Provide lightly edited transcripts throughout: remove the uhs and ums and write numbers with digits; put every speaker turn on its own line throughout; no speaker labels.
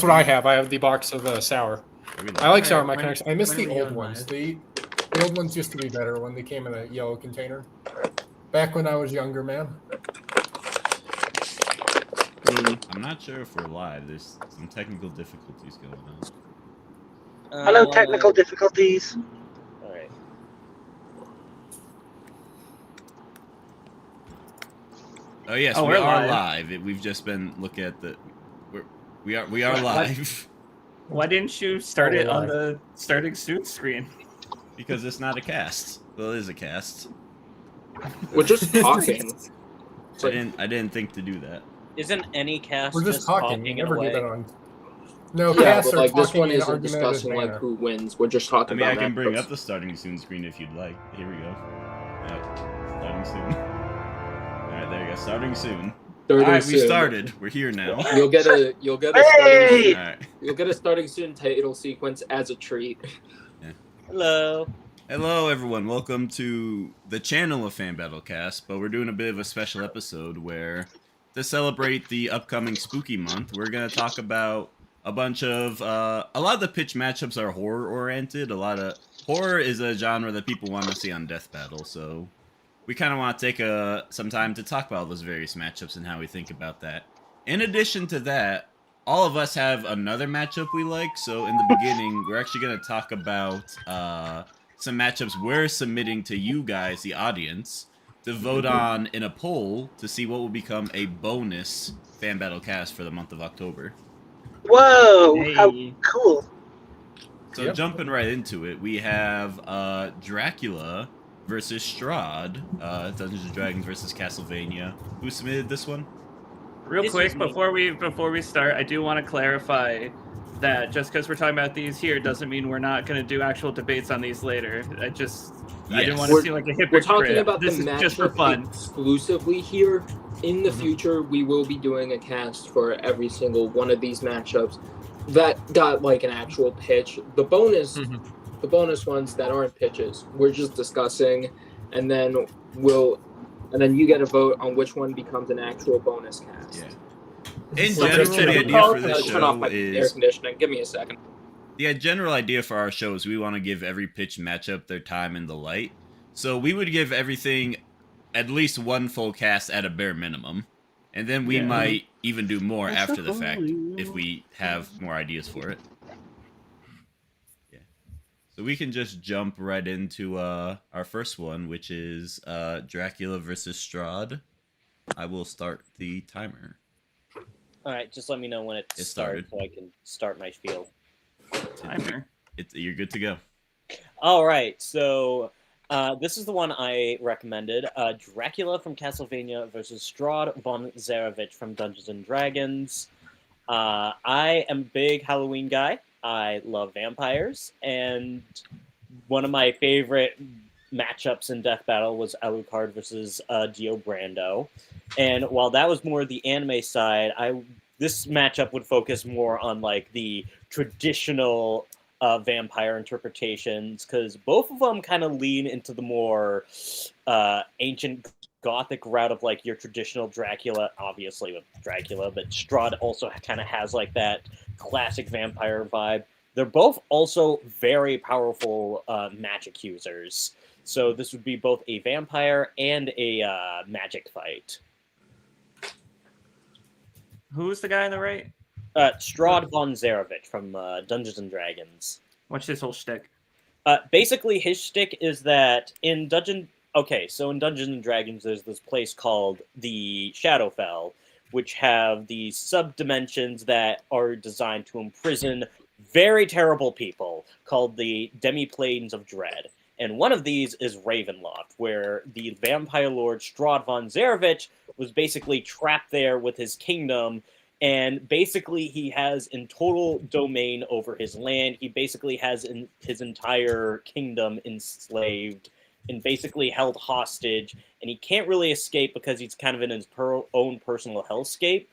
what I have. I have the box of sour. I like sour mechanics. I miss the old ones. The old ones used to be better when they came in a yellow container. Back when I was younger, man.
I'm not sure if we're live. There's some technical difficulties going on.
Hello, technical difficulties.
All right.
Oh yes, we are live. We've just been looking at the. We are live.
Why didn't you start it on the starting soon screen?
Because it's not a cast. Well, it is a cast.
We're just talking.
I didn't think to do that.
Isn't any cast
We're just talking. We never do that on. No,
yeah,
casts
but
are
like this
talking
one
in
isn't discussing like
manner.
who wins. We're just talking.
I
about
can bring
matchups.
up the starting soon screen if you'd like. Here we go. Starting soon. All right, there you go. Starting soon. All right, we started. We're here now.
You'll get a
Hey!
you'll get a starting soon title sequence as a treat.
Yeah.
Hello,
everyone. Welcome to the channel of Fan Battle Cast, but we're doing a bit of a special episode where, to celebrate the upcoming spooky month, we're gonna talk about a bunch of a lot of the pitch matchups are horror oriented. Horror is a genre that people want to see on Death Battle, so we kind of want to take some time to talk about those various matchups and how we think about that. In addition to that, all of us have another matchup we like, so in the beginning, we're actually going to talk about some matchups we're submitting to you guys, the audience, to vote on in a poll to see what will become a bonus Fan Battle Cast for the month of October.
Whoa!
Hey.
How cool!
So jumping right into it, we have Dracula versus Strahd, Dungeons and Dragons versus Castlevania. Who submitted this one?
Real quick, before we start, I do want to clarify that just because we're talking about these here doesn't mean we're not going to do actual debates on these later. I didn't want to seem like a hypocrite.
We're talking about
this
the
is just for fun.
Exclusively here. In the future, we will be doing a cast for every single one of these matchups that got like an actual pitch. The bonus ones that aren't pitches, we're just discussing, and then you get a vote on which one becomes an actual bonus cast.
Yeah. In general, the idea for this
turn off my
show
air
is
conditioning. Give me a second.
the general idea for our show is we want to give every pitch matchup their time in the light. So we would give everything at least one full cast at a bare minimum, and then we might even do more after the fact if we have more ideas for it. Yeah. So we can just jump right into our first one, which is Dracula versus Strahd. I will start the timer.
All right, just let me know when it starts so I can start my spiel.
Timer.
You're good to go.
All right, so this is the one I recommended. Dracula from Castlevania versus Strahd von Zarovich from Dungeons and Dragons. I am a big Halloween guy. I love vampires, and one of my favorite matchups in Death Battle was Alucard versus Dio Brando. And while that was more the anime side, this matchup would focus more on like the traditional vampire interpretations, because both of them kind of lean into the more ancient gothic route of like your traditional Dracula, obviously with Dracula, but Strahd also kind of has like that classic vampire vibe. They're both also very powerful magic users. So this would be both a vampire and a magic fight.
Who's the guy on the right?
Strahd von Zarovich from Dungeons and Dragons.
What's his whole shtick?
Basically, his shtick is that in Dungeons and Dragons, there's this place called the Shadowfell, which have these sub-dimensions that are designed to imprison very terrible people called the Demi-Planes of Dread. And one of these is Ravenloft, where the vampire lord Strahd von Zarovich was basically trapped there with his kingdom, and basically he has in total domain over his land. He basically has his entire kingdom enslaved and basically held hostage, and he can't really escape because he's kind of in his own personal hellscape.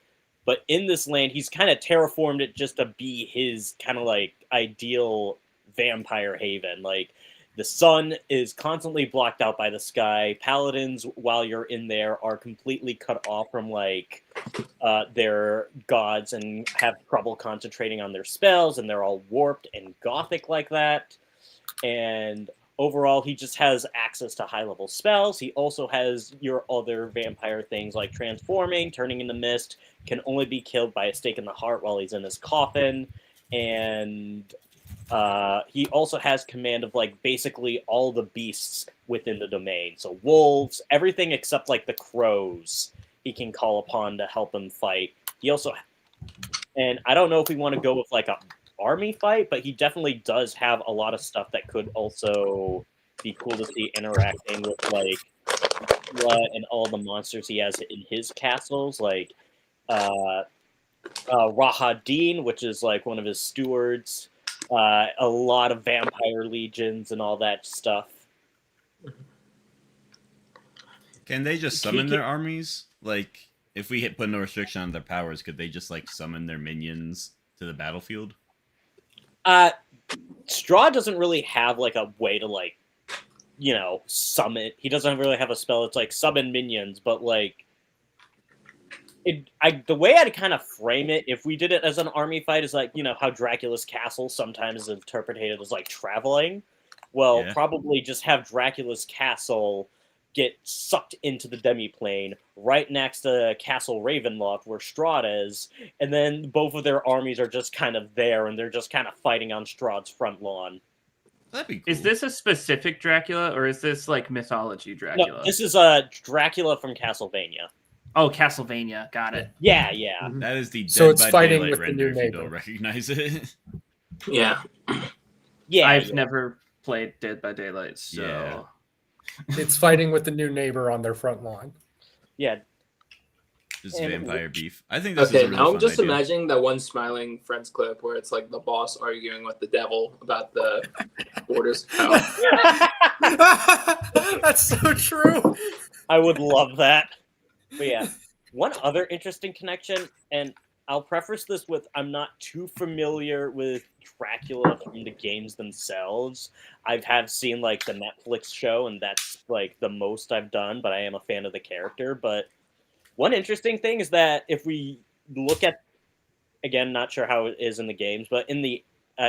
But in this land, he's kind of terraformed it just to be his kind of like ideal vampire haven. Like, The sun is constantly blocked out by the sky. Paladins, while you're in there, are completely cut off from like their gods and have trouble concentrating on their spells, and they're all warped and gothic like that. And overall, he just has access to high-level spells. He also has your other vampire things like transforming, turning into mist, can only be killed by a stake in the heart while he's in his coffin, and he also has command of like basically all the beasts within the domain. So wolves, everything except like the crows, he can call upon to help him fight. He also, and I don't know if we want to go with like a army fight, but he definitely does have a lot of stuff that could also be cool to see interacting with like Dracula and all the monsters he has in his castles, like Rahadin, which is like one of his stewards, a lot of vampire legions and all that stuff.
Can they just summon their armies? Like, if we put no restriction on their powers, could they just like summon their minions to the battlefield?
Strahd doesn't really have like a way to like, summon. He doesn't really have a spell that's like summon minions, but like, the way I'd kind of frame it, if we did it as an army fight, is like, how Dracula's castle sometimes is interpreted as like traveling. Well, probably just have Dracula's castle get sucked into the demiplane right next to Castle Ravenloft, where Strahd is, and then both of their armies are just kind of there, and they're just kind of fighting on Strahd's front lawn.
That'd be cool.
Is this a specific Dracula, or is this like mythology Dracula?
No, this is Dracula from Castlevania.
Oh, Castlevania, got it.
Yeah.
That is the Dead
So it's
by
fighting
Daylight
with the
render
new
if you
neighbor.
don't recognize it.
Yeah.
Yeah,
I've never played Dead by Daylight, so...
Yeah.
It's fighting with the new neighbor on their front lawn.
Yeah.
Just vampire beef. I think this is a
Okay,
really
now
fun
I'm just
idea.
imagining that one Smiling Friends clip where it's like the boss arguing with the devil about the borders. Oh.
That's so true.
I would love that. But yeah, one other interesting connection, and I'll preface this with I'm not too familiar with Dracula from the games themselves. I've seen like the Netflix show, and that's like the most I've done, but I am a fan of the character. But one interesting thing is that if we look at, again, not sure how it is in the games, but in the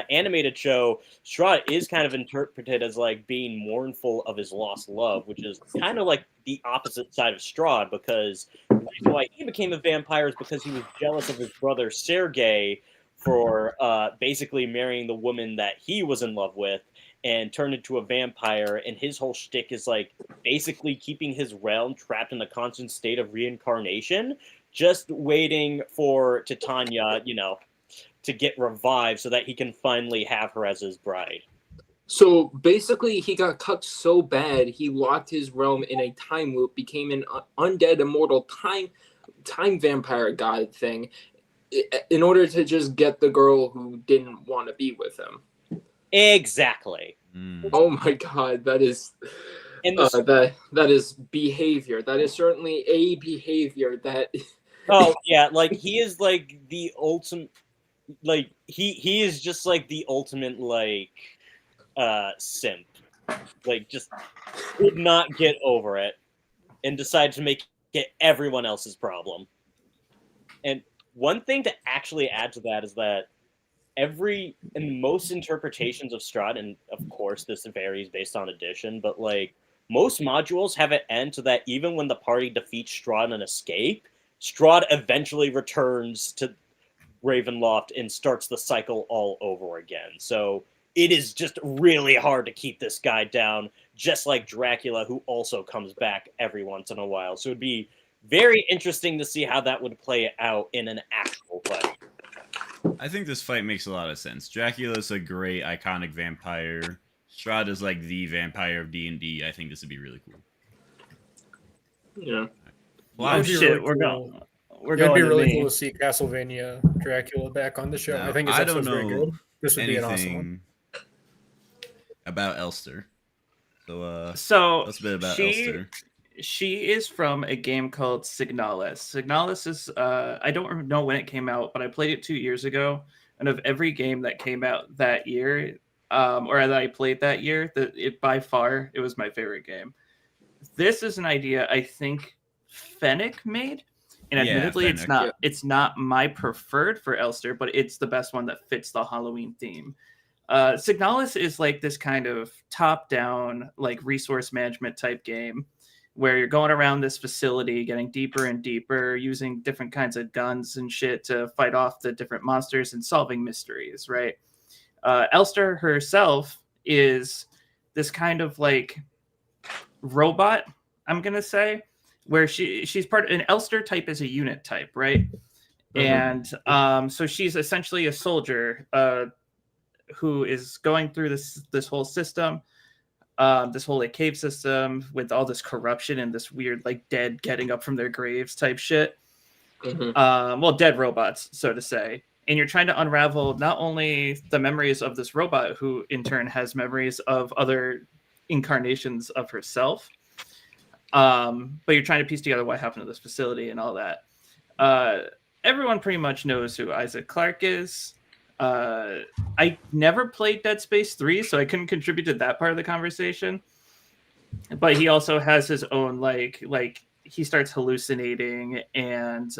animated show, Strahd is kind of interpreted as like being mournful of his lost love, which is kind of like the opposite side of Strahd, because the reason why he became a vampire is because he was jealous of his brother Sergei for basically marrying the woman that he was in love with and turned into a vampire, and his whole shtick is like basically keeping his realm trapped in a constant state of reincarnation, just waiting for Titania, to get revived so that he can finally have her as his bride.
So basically, he got cucked so bad, he locked his realm in a time loop, became an undead, immortal time vampire god thing, in order to just get the girl who didn't want to be with him.
Exactly.
Oh my god, that is that is behavior. That is certainly a behavior that.
Oh yeah, like he is like the ultimate. Like he is just like the ultimate like simp. Like just could not get over it and decided to make it everyone else's problem. And one thing to actually add to that is that in most interpretations of Strahd, and of course this varies based on edition, but like most modules have it end so that even when the party defeats Strahd and escape, Strahd eventually returns to Ravenloft and starts the cycle all over again. So it is just really hard to keep this guy down, just like Dracula, who also comes back every once in a while. So it'd be very interesting to see how that would play out in an actual fight.
I think this fight makes a lot of sense. Dracula's a great, iconic vampire. Strahd is like the vampire of D&D. I think this would be really cool.
Yeah.
Wow,
It'd be
shit,
really
we're
cool.
going. We're
It'd
going
be
to
really
me.
cool to see Castlevania Dracula back on the show.
Now,
I think his
I don't
episode's very
know
good. This would be an awesome one.
anything about Elster. So,
So
that's a bit about Elster.
she is from a game called Signalis. Signalis is I don't know when it came out, but I played it 2 years ago. And of every game that came out that year, or that I played that year. By far, it was my favorite game. This is an idea I think Fennec made, and admittedly,
Fennec.
it's not my preferred for Elster, but it's the best one that fits the Halloween theme. Signalis is like this kind of top-down, like resource management type game where you're going around this facility, getting deeper and deeper, using different kinds of guns and shit to fight off the different monsters and solving mysteries, right? Elster herself is this kind of like robot, I'm gonna say, where she's part. An Elster type is a unit type, right? Mm-hmm. And so she's essentially a soldier who is going through this whole system, this whole like cave system with all this corruption and this weird like dead getting up from their graves type shit. Mm-hmm. Well, dead robots, so to say. And you're trying to unravel not only the memories of this robot, who in turn has memories of other incarnations of herself, but you're trying to piece together what happened to this facility and all that. Everyone pretty much knows who Isaac Clarke is. I never played Dead Space 3, so I couldn't contribute to that part of the conversation. But he also has his own like he starts hallucinating, and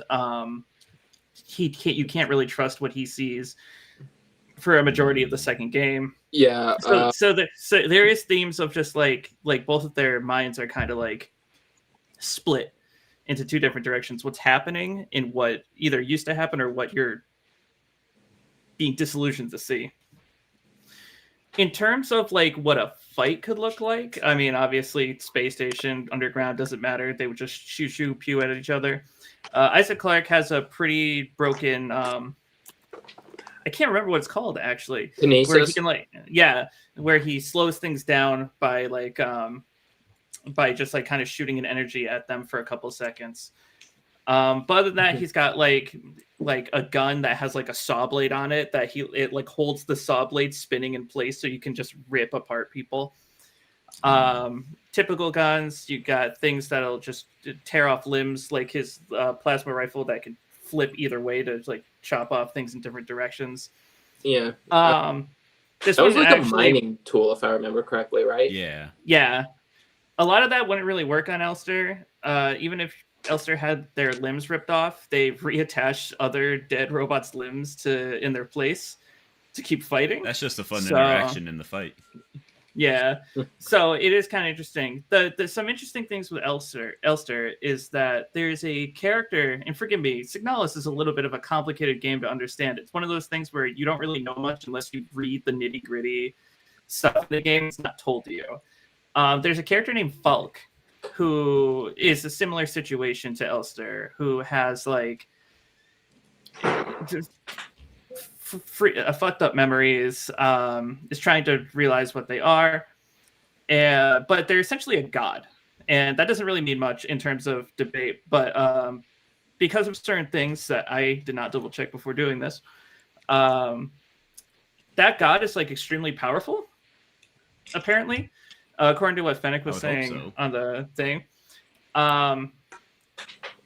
you can't really trust what he sees for a majority of the second game.
Yeah.
So there is themes of just like both of their minds are kind of like split into two different directions. What's happening in what either used to happen or what you're being disillusioned to see. In terms of like what a fight could look like, I mean, obviously space station, underground, doesn't matter. They would just shoot, pew at each other. Isaac Clarke has a pretty broken, I can't remember what it's called actually.
Kinesis?
Where he can where he slows things down by by just like kind of shooting an energy at them for a couple seconds. But other than that, he's got like a gun that has like a saw blade on it that it like holds the saw blade spinning in place so you can just rip apart people. Typical guns, you got things that'll just tear off limbs, like his plasma rifle that can flip either way to like chop off things in different directions.
Yeah.
This
that was like
actually,
a mining tool, if I remember correctly, right?
Yeah.
Yeah. A lot of that wouldn't really work on Elster. Even if Elster had their limbs ripped off, they reattached other dead robots' limbs in their place to keep fighting.
That's just a fun interaction in the fight.
Yeah. So it is kind of interesting. The some interesting things with Elster is that there's a character, and forgive me, Signalis is a little bit of a complicated game to understand. It's one of those things where you don't really know much unless you read the nitty-gritty stuff in the game. It's not told to you. There's a character named Falk, who is a similar situation to Elster, who has like just fucked up memories, is trying to realize what they are, but they're essentially a god, and that doesn't really mean much in terms of debate, but because of certain things that I did not double check before doing this, that god is like extremely powerful, apparently. According to what Fennec was saying on the thing.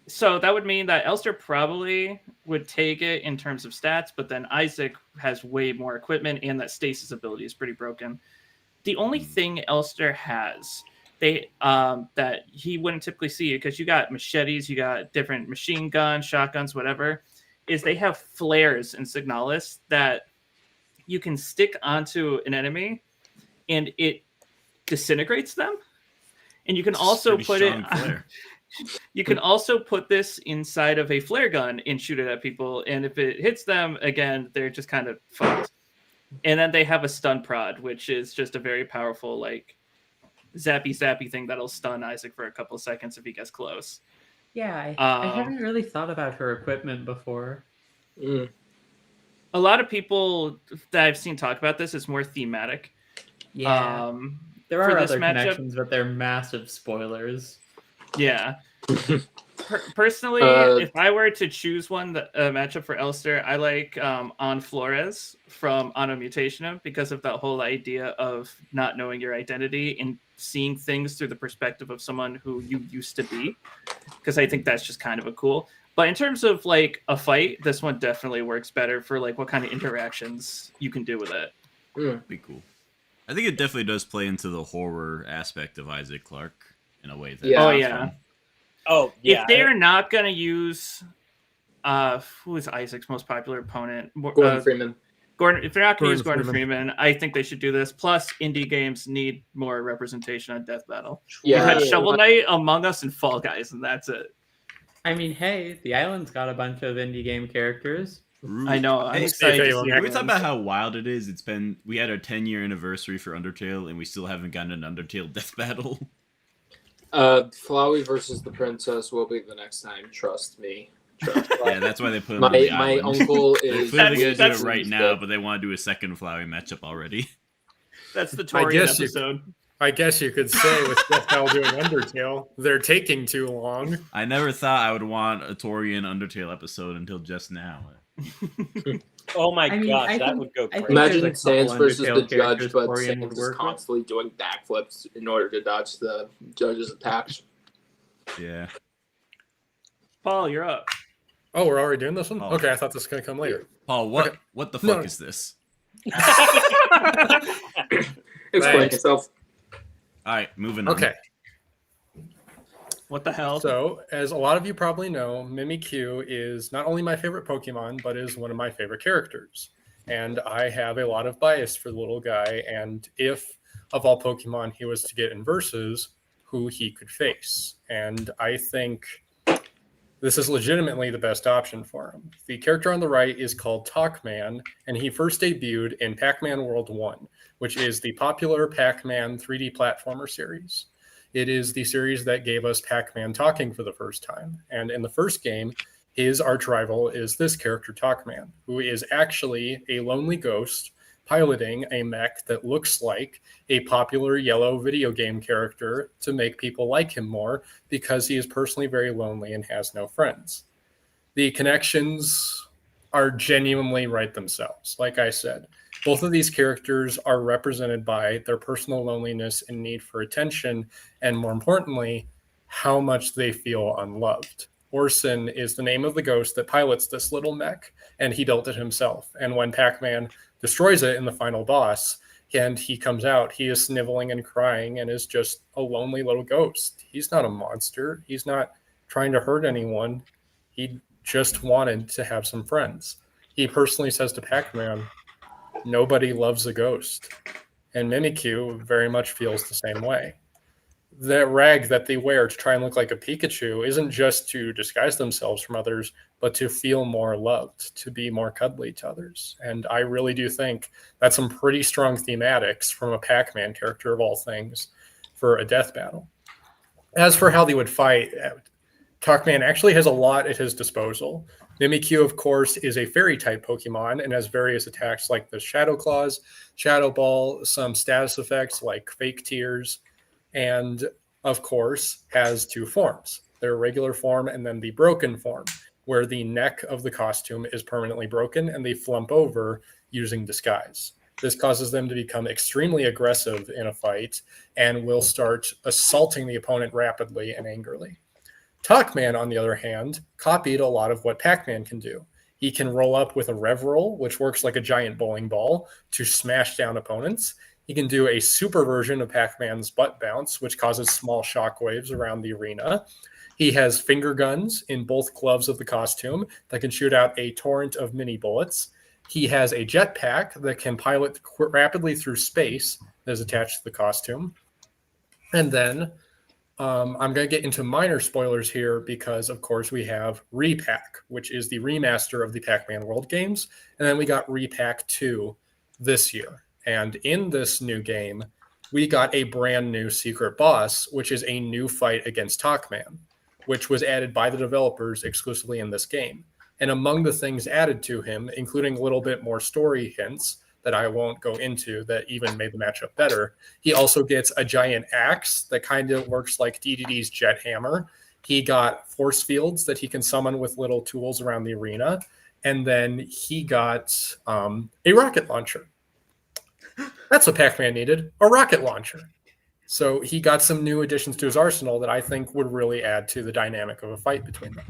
So that would mean that Elster probably would take it in terms of stats, but then Isaac has way more equipment, and that stasis ability is pretty broken. The only thing Elster has that he wouldn't typically see, because you got machetes, you got different machine guns, shotguns, whatever, is they have flares in Signalis that you can stick onto an enemy, and it disintegrates them, and you can also put it you can also put this inside of a flare gun and shoot it at people, and if it hits them again, they're just kind of fucked. And then they have a stun prod, which is just a very powerful like zappy thing that'll stun Isaac for a couple of seconds if he gets close.
Yeah, I haven't really thought about her equipment before.
A lot of people that I've seen talk about this is more thematic.
Yeah. There are other connections, but they're massive spoilers.
Yeah. Personally, if I were to choose one matchup for Elster, I like On Flores from Anno Mutationum, because of that whole idea of not knowing your identity and seeing things through the perspective of someone who you used to be, because I think that's just kind of a cool. But in terms of like a fight, this one definitely works better for like what kind of interactions you can do with it.
Be cool. I think it definitely does play into the horror aspect of Isaac Clarke in a way. That
Yeah.
Oh yeah.
Oh yeah.
If they're not gonna use, who is Isaac's most popular opponent?
Gordon Freeman.
Gordon. If they're not gonna use
Gordon
Gordon Freeman, I think they should do this. Plus, indie games need more representation on Death Battle.
Yeah.
We've had Shovel Knight, Among Us, and Fall Guys, and that's it.
I mean, hey, the island's got a bunch of indie game characters.
I know. I'm
Hey,
excited to see
Can we
it.
talk about how wild it is? We had our 10-year anniversary for Undertale, and we still haven't gotten an Undertale death battle.
Flowey versus the Princess will be the next time. Trust me.
Yeah, that's why they put him on the
My
island.
uncle
They're
is.
clearly gonna do it right now, but they want to do a second Flowey matchup already.
That's the
I
Torian
guess
episode.
I guess you could say with Death Battle doing Undertale, they're taking too long.
I never thought I would want a Torian Undertale episode until just now.
Oh my
I mean,
gosh,
I
that
think-
would go
I think
crazy.
Imagine
there's a
Sans
couple
versus the
Undertale
judge,
characters
but
Torian
Sans
would
is
work with.
constantly doing backflips in order to dodge the judge's attacks.
Yeah.
Paul, you're up.
Oh, we're already doing this one?
Oh.
Okay, I thought this was going to come later.
Paul, what
Okay.
what the fuck
No.
is this?
Explain
Right.
yourself.
All right, moving on.
Okay,
What the hell?
so as a lot of you probably know, Mimikyu is not only my favorite Pokemon, but is one of my favorite characters. And I have a lot of bias for the little guy. And if, of all Pokemon, he was to get in versus, who he could face. And I think this is legitimately the best option for him. The character on the right is called Tacman, and he first debuted in Pac-Man World 1, which is the popular Pac-Man 3D platformer series. It is the series that gave us Pac-Man talking for the first time. And in the first game, his arch rival is this character, Tacman, who is actually a lonely ghost piloting a mech that looks like a popular yellow video game character to make people like him more because he is personally very lonely and has no friends. The connections are genuinely right themselves. Like I said, both of these characters are represented by their personal loneliness and need for attention, and more importantly, how much they feel unloved. Orson is the name of the ghost that pilots this little mech, and he built it himself. And when Pac-Man destroys it in the final boss, and he comes out, he is sniveling and crying and is just a lonely little ghost. He's not a monster. He's not trying to hurt anyone. He just wanted to have some friends. He personally says to Pac-Man, nobody loves a ghost. And Mimikyu very much feels the same way. That rag that they wear to try and look like a Pikachu isn't just to disguise themselves from others, but to feel more loved, to be more cuddly to others. And I really do think that's some pretty strong thematics from a Pac-Man character of all things for a death battle. As for how they would fight, Tacman actually has a lot at his disposal. Mimikyu, of course, is a fairy-type Pokemon and has various attacks like the Shadow Claws, Shadow Ball, some status effects like Fake Tears, and, of course, has two forms. Their regular form and then the broken form, where the neck of the costume is permanently broken and they flump over using disguise. This causes them to become extremely aggressive in a fight and will start assaulting the opponent rapidly and angrily. Tacman, on the other hand, copied a lot of what Pac-Man can do. He can roll up with a rev roll, which works like a giant bowling ball, to smash down opponents. He can do a super version of Pac-Man's butt bounce, which causes small shockwaves around the arena. He has finger guns in both gloves of the costume that can shoot out a torrent of mini bullets. He has a jetpack that can pilot rapidly through space that is attached to the costume. And then I'm going to get into minor spoilers here because, of course, we have Repack, which is the remaster of the Pac-Man World games. And then we got Repack 2 this year. And in this new game, we got a brand new secret boss, which is a new fight against Tacman, which was added by the developers exclusively in this game. And among the things added to him, including a little bit more story hints that I won't go into that even made the matchup better, he also gets a giant axe that kind of works like DDD's jet hammer. He got force fields that he can summon with little tools around the arena. And then he got a rocket launcher. That's what Pac-Man needed, a rocket launcher. So he got some new additions to his arsenal that I think would really add to the dynamic of a fight between them.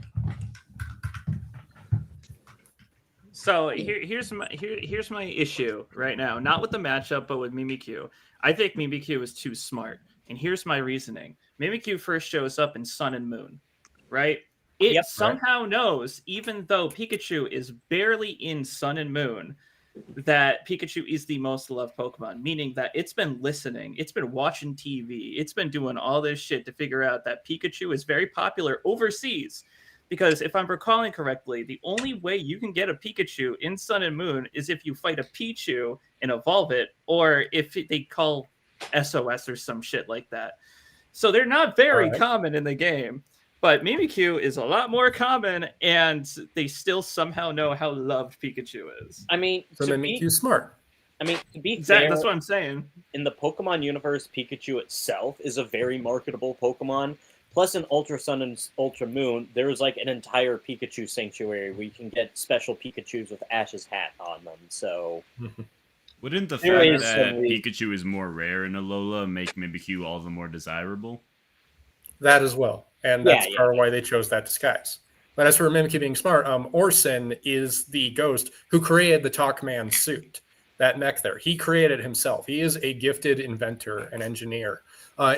So here's my issue right now. Not with the matchup, but with Mimikyu. I think Mimikyu is too smart, and here's my reasoning. Mimikyu first shows up in Sun and Moon, right? It somehow knows, even though Pikachu is barely in Sun and Moon, that Pikachu is the most loved Pokemon, meaning that it's been listening, it's been watching TV, it's been doing all this shit to figure out that Pikachu is very popular overseas. Because if I'm recalling correctly, the only way you can get a Pikachu in Sun and Moon is if you fight a Pichu and evolve it, or if they call SOS or some shit like that. So they're not very common in the game. But Mimikyu is a lot more common, and they still somehow know how loved Pikachu is.
I mean,
so Mimikyu's smart.
I mean, to be
exactly,
fair,
that's what I'm saying.
In the Pokemon universe, Pikachu itself is a very marketable Pokemon. Plus, in Ultra Sun and Ultra Moon, there's like an entire Pikachu sanctuary where you can get special Pikachus with Ash's hat on them. So,
wouldn't the fact that Pikachu is more rare in Alola make Mimikyu all the more desirable?
That as well. And that's part of why they chose that disguise. But as for Mimikyu being smart, Orson is the ghost who created the Tacman suit, that mech there. He created it himself. He is a gifted inventor and engineer.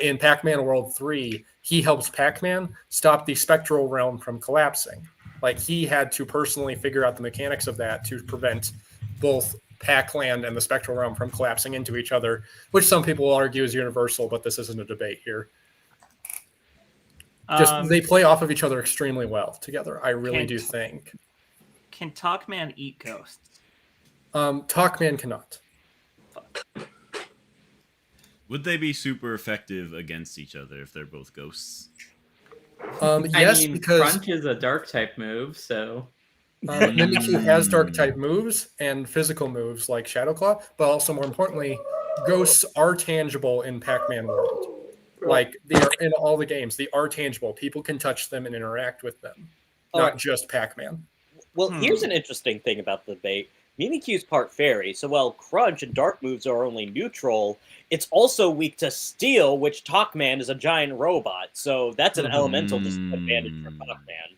In Pac-Man World 3, he helps Pac-Man stop the spectral realm from collapsing. Like, he had to personally figure out the mechanics of that to prevent both Pac-Land and the spectral realm from collapsing into each other, which some people will argue is universal, but this isn't a debate here. Just they play off of each other extremely well together. I really do think.
Can Tacman eat ghosts?
Tacman cannot.
Fuck.
Would they be super effective against each other if they're both ghosts?
Yes, because
Crunch is a dark type move, so
Mimikyu has dark type moves and physical moves like Shadow Claw, but also more importantly, ghosts are tangible in Pac-Man World. Like, they are in all the games. They are tangible. People can touch them and interact with them, not just Pac-Man.
Well, here's an interesting thing about the debate. Mimikyu's part fairy, so while Crunch and dark moves are only neutral, it's also weak to steel, which Tacman is a giant robot. So that's an elemental disadvantage for Tacman.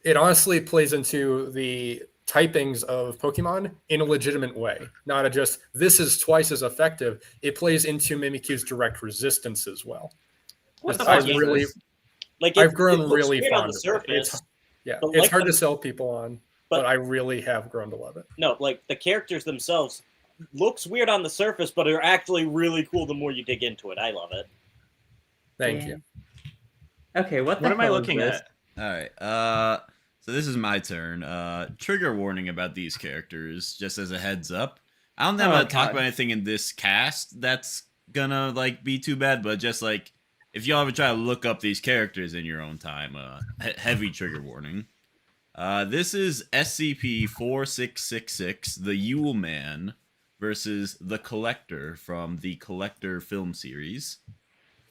It honestly plays into the typings of Pokemon in a legitimate way, not just this is twice as effective. It plays into Mimikyu's direct resistance as well.
What the fuck
I've really,
like
I've grown really fond
on the
of it.
surface.
It's hard to sell people on, but I really have grown to love it.
No, like the characters themselves looks weird on the surface, but are actually really cool the more you dig into it. I love it.
Thank you.
Okay, what
am I looking at?
All right. So this is my turn. Trigger warning about these characters, just as a heads up. I don't think I'm gonna talk about anything in this cast that's gonna like be too bad, but just like if y'all ever try to look up these characters in your own time, heavy trigger warning. This is SCP-4666, the Yule Man, versus the Collector from the Collector film series.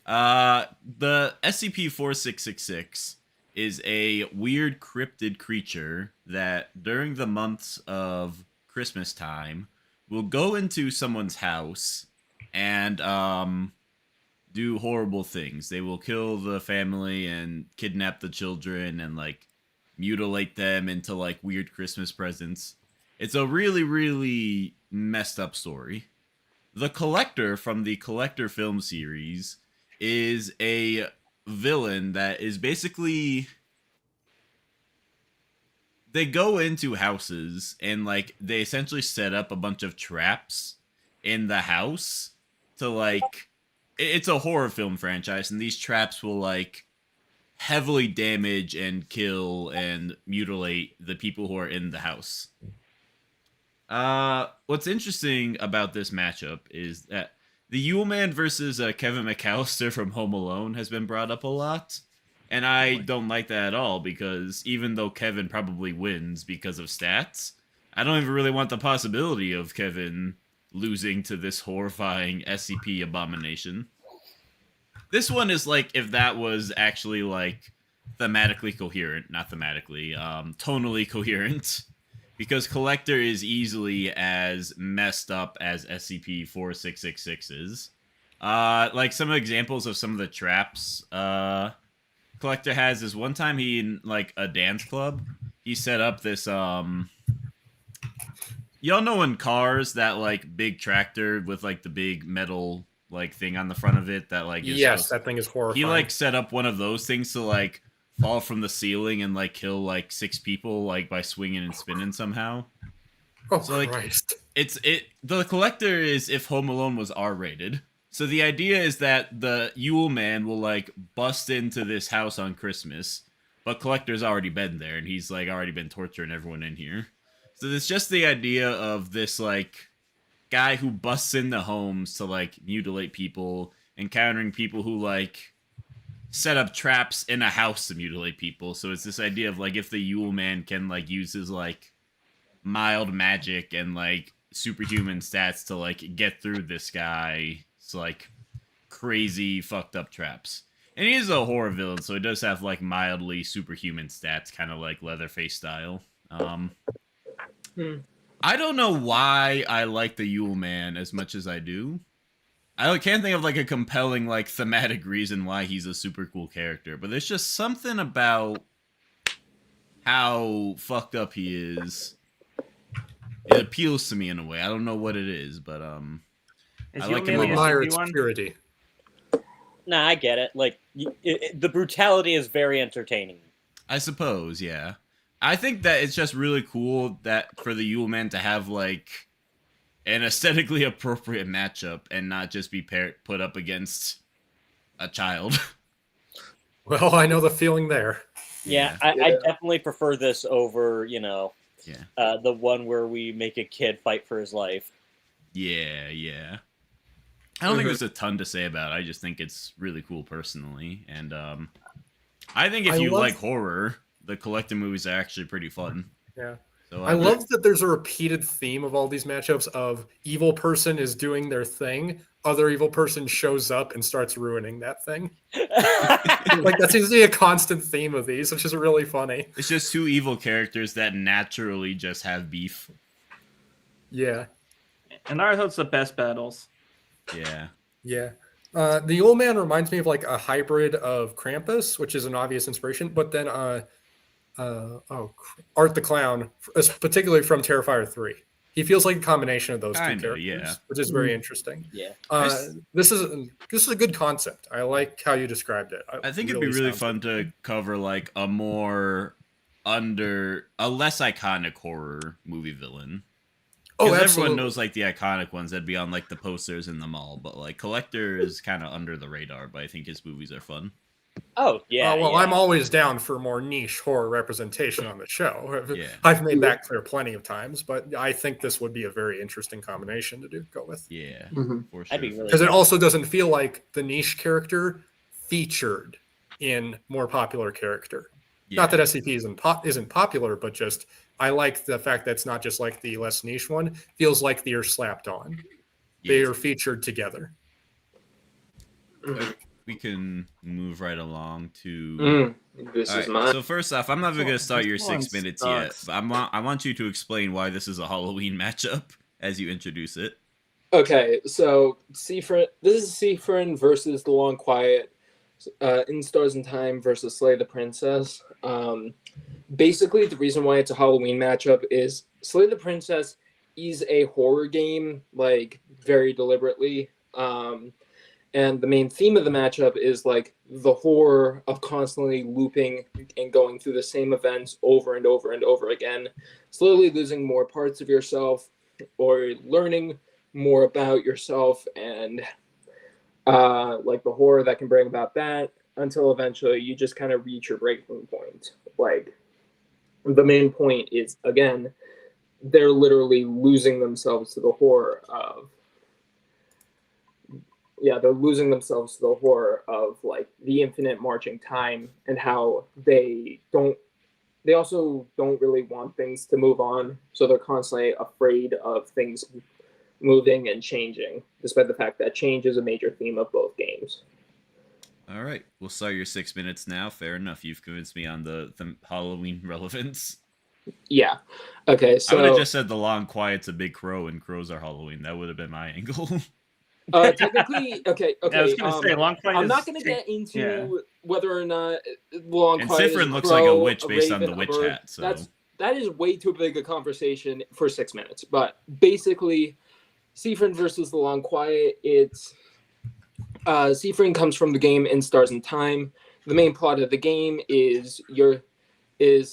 The SCP-4666 is a weird cryptid creature that during the months of Christmas time will go into someone's house and do horrible things. They will kill the family and kidnap the children and like mutilate them into like weird Christmas presents. It's a really, really messed up story. The Collector from the Collector film series is a villain that is basically, they go into houses and like they essentially set up a bunch of traps in the house to like, it's a horror film franchise, and these traps will like heavily damage and kill and mutilate the people who are in the house. What's interesting about this matchup is that the Yule Man versus Kevin McAllister from Home Alone has been brought up a lot. And I don't like that at all, because even though Kevin probably wins because of stats, I don't even really want the possibility of Kevin losing to this horrifying SCP abomination. This one is like if that was actually like thematically coherent, not thematically, tonally coherent. Because Collector is easily as messed up as SCP-4666 is. Like some examples of some of the traps Collector has is one time he, in like a dance club, he set up this y'all know in cars that like big tractor with like the big metal like thing on the front of it that like is
Yes, that thing is horrifying.
he like set up one of those things to like fall from the ceiling and like kill like 6 people like by swinging and spinning somehow.
Oh,
So, like,
Christ.
The Collector is if Home Alone was R-rated. So the idea is that the Yule Man will like bust into this house on Christmas, but Collector's already been there and he's like already been torturing everyone in here. So it's just the idea of this like guy who busts into homes to like mutilate people, encountering people who like set up traps in a house to mutilate people. So it's this idea of like if the Yule Man can like use his like mild magic and like superhuman stats to like get through this guy's like crazy fucked up traps. And he is a horror villain, so he does have like mildly superhuman stats, kind of like Leatherface style. I don't know why I like the Yule Man as much as I do. I can't think of like a compelling like thematic reason why he's a super cool character, but there's just something about how fucked up he is. It appeals to me in a way. I don't know what it is, but I like him.
Admire its purity.
Nah, I get it. Like the brutality is very entertaining.
I suppose, yeah. I think that it's just really cool that for the Yule Man to have like an aesthetically appropriate matchup and not just be put up against a child.
Well, I know the feeling there.
Yeah, I definitely prefer this over, the one where we make a kid fight for his life.
Yeah. I don't think there's a ton to say about it. I just think it's really cool personally. And I think if you like horror, the Collector movies are actually pretty fun.
Yeah.
So
I love that there's a repeated theme of all these matchups of evil person is doing their thing, other evil person shows up and starts ruining that thing. Like that seems to be a constant theme of these, which is really funny.
It's just 2 evil characters that naturally just have beef.
Yeah.
And I thought it's the best battles.
Yeah.
The Old Man reminds me of like a hybrid of Krampus, which is an obvious inspiration, but then Art the Clown, particularly from Terrifier 3. He feels like a combination of those two characters, which is very interesting.
Yeah.
This is a good concept. I like how you described it.
I think it'd be really fun to cover like a less iconic horror movie villain.
Oh, absolutely.
Everyone knows like the iconic ones that'd be on like the posters in the mall, but like Collector is kind of under the radar, but I think his movies are fun.
Oh, yeah.
Well, I'm always down for more niche horror representation on the show.
Yeah.
I've made that clear plenty of times, but I think this would be a very interesting combination to go with.
Yeah, for sure.
That'd be really
because it also doesn't feel like the niche character featured in more popular character.
Yeah.
Not that SCP isn't popular, but just I like the fact that it's not just like the less niche one. Feels like they're slapped on. They are featured together.
We can move right along to.
This is
right,
mine.
so first off, I'm not even going to start your
This
6
one
minutes
sucks.
yet. But I want you to explain why this is a Halloween matchup as you introduce it.
Okay, so Seaffron. This is Seaffron versus The Long Quiet. In Stars and Time versus Slay the Princess. Basically, the reason why it's a Halloween matchup is Slay the Princess is a horror game, like very deliberately. And the main theme of the matchup is like the horror of constantly looping and going through the same events over and over and over again, slowly losing more parts of yourself or learning more about yourself and like the horror that can bring about that until eventually you just kind of reach your breaking point. Like the main point is, again, they're literally losing themselves to the horror of they're losing themselves to the horror of like the infinite marching time and how they also don't really want things to move on. So they're constantly afraid of things moving and changing, despite the fact that change is a major theme of both games.
All right, we'll start your 6 minutes now. Fair enough. You've convinced me on the Halloween relevance.
Yeah. Okay, so
I would have just said The Long Quiet's a big crow and crows are Halloween. That would have been my angle.
Technically, okay.
I was going to say, Long Quiet
I'm
is...
not going to get into whether or not Long
And
Quiet is
Seaffron
a
looks
crow,
like a witch based on
raven,
the witch
a bird.
hat. So
that is way too big a conversation for 6 minutes. But basically, Seaffron versus the Long Quiet. It's Seaffron comes from the game In Stars and Time. The main plot of the game is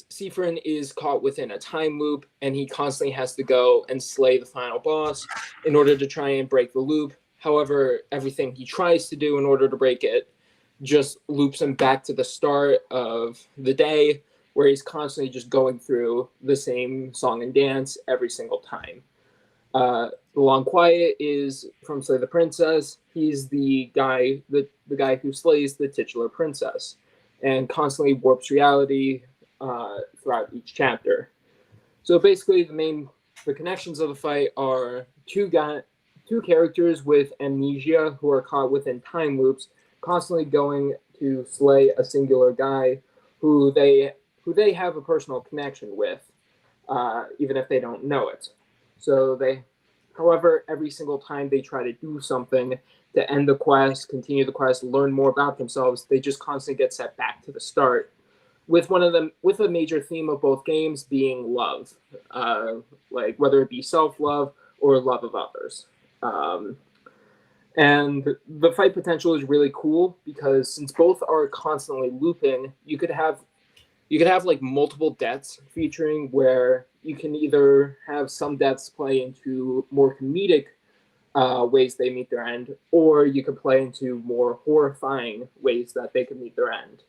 Seaffron is caught within a time loop, and he constantly has to go and slay the final boss in order to try and break the loop. However, everything he tries to do in order to break it just loops him back to the start of the day, where he's constantly just going through the same song and dance every single time. The Long Quiet is from Slay the Princess. He's the guy who slays the titular princess and constantly warps reality throughout each chapter. So basically, the connections of the fight are two characters with amnesia who are caught within time loops, constantly going to slay a singular guy who they have a personal connection with, even if they don't know it. So however, every single time they try to do something to end the quest, continue the quest, learn more about themselves, they just constantly get set back to the start. With a major theme of both games being love, like whether it be self-love or love of others. And the fight potential is really cool because since both are constantly looping, you could have like multiple deaths featuring where you can either have some deaths play into more comedic ways they meet their end, or you could play into more horrifying ways that they could meet their end.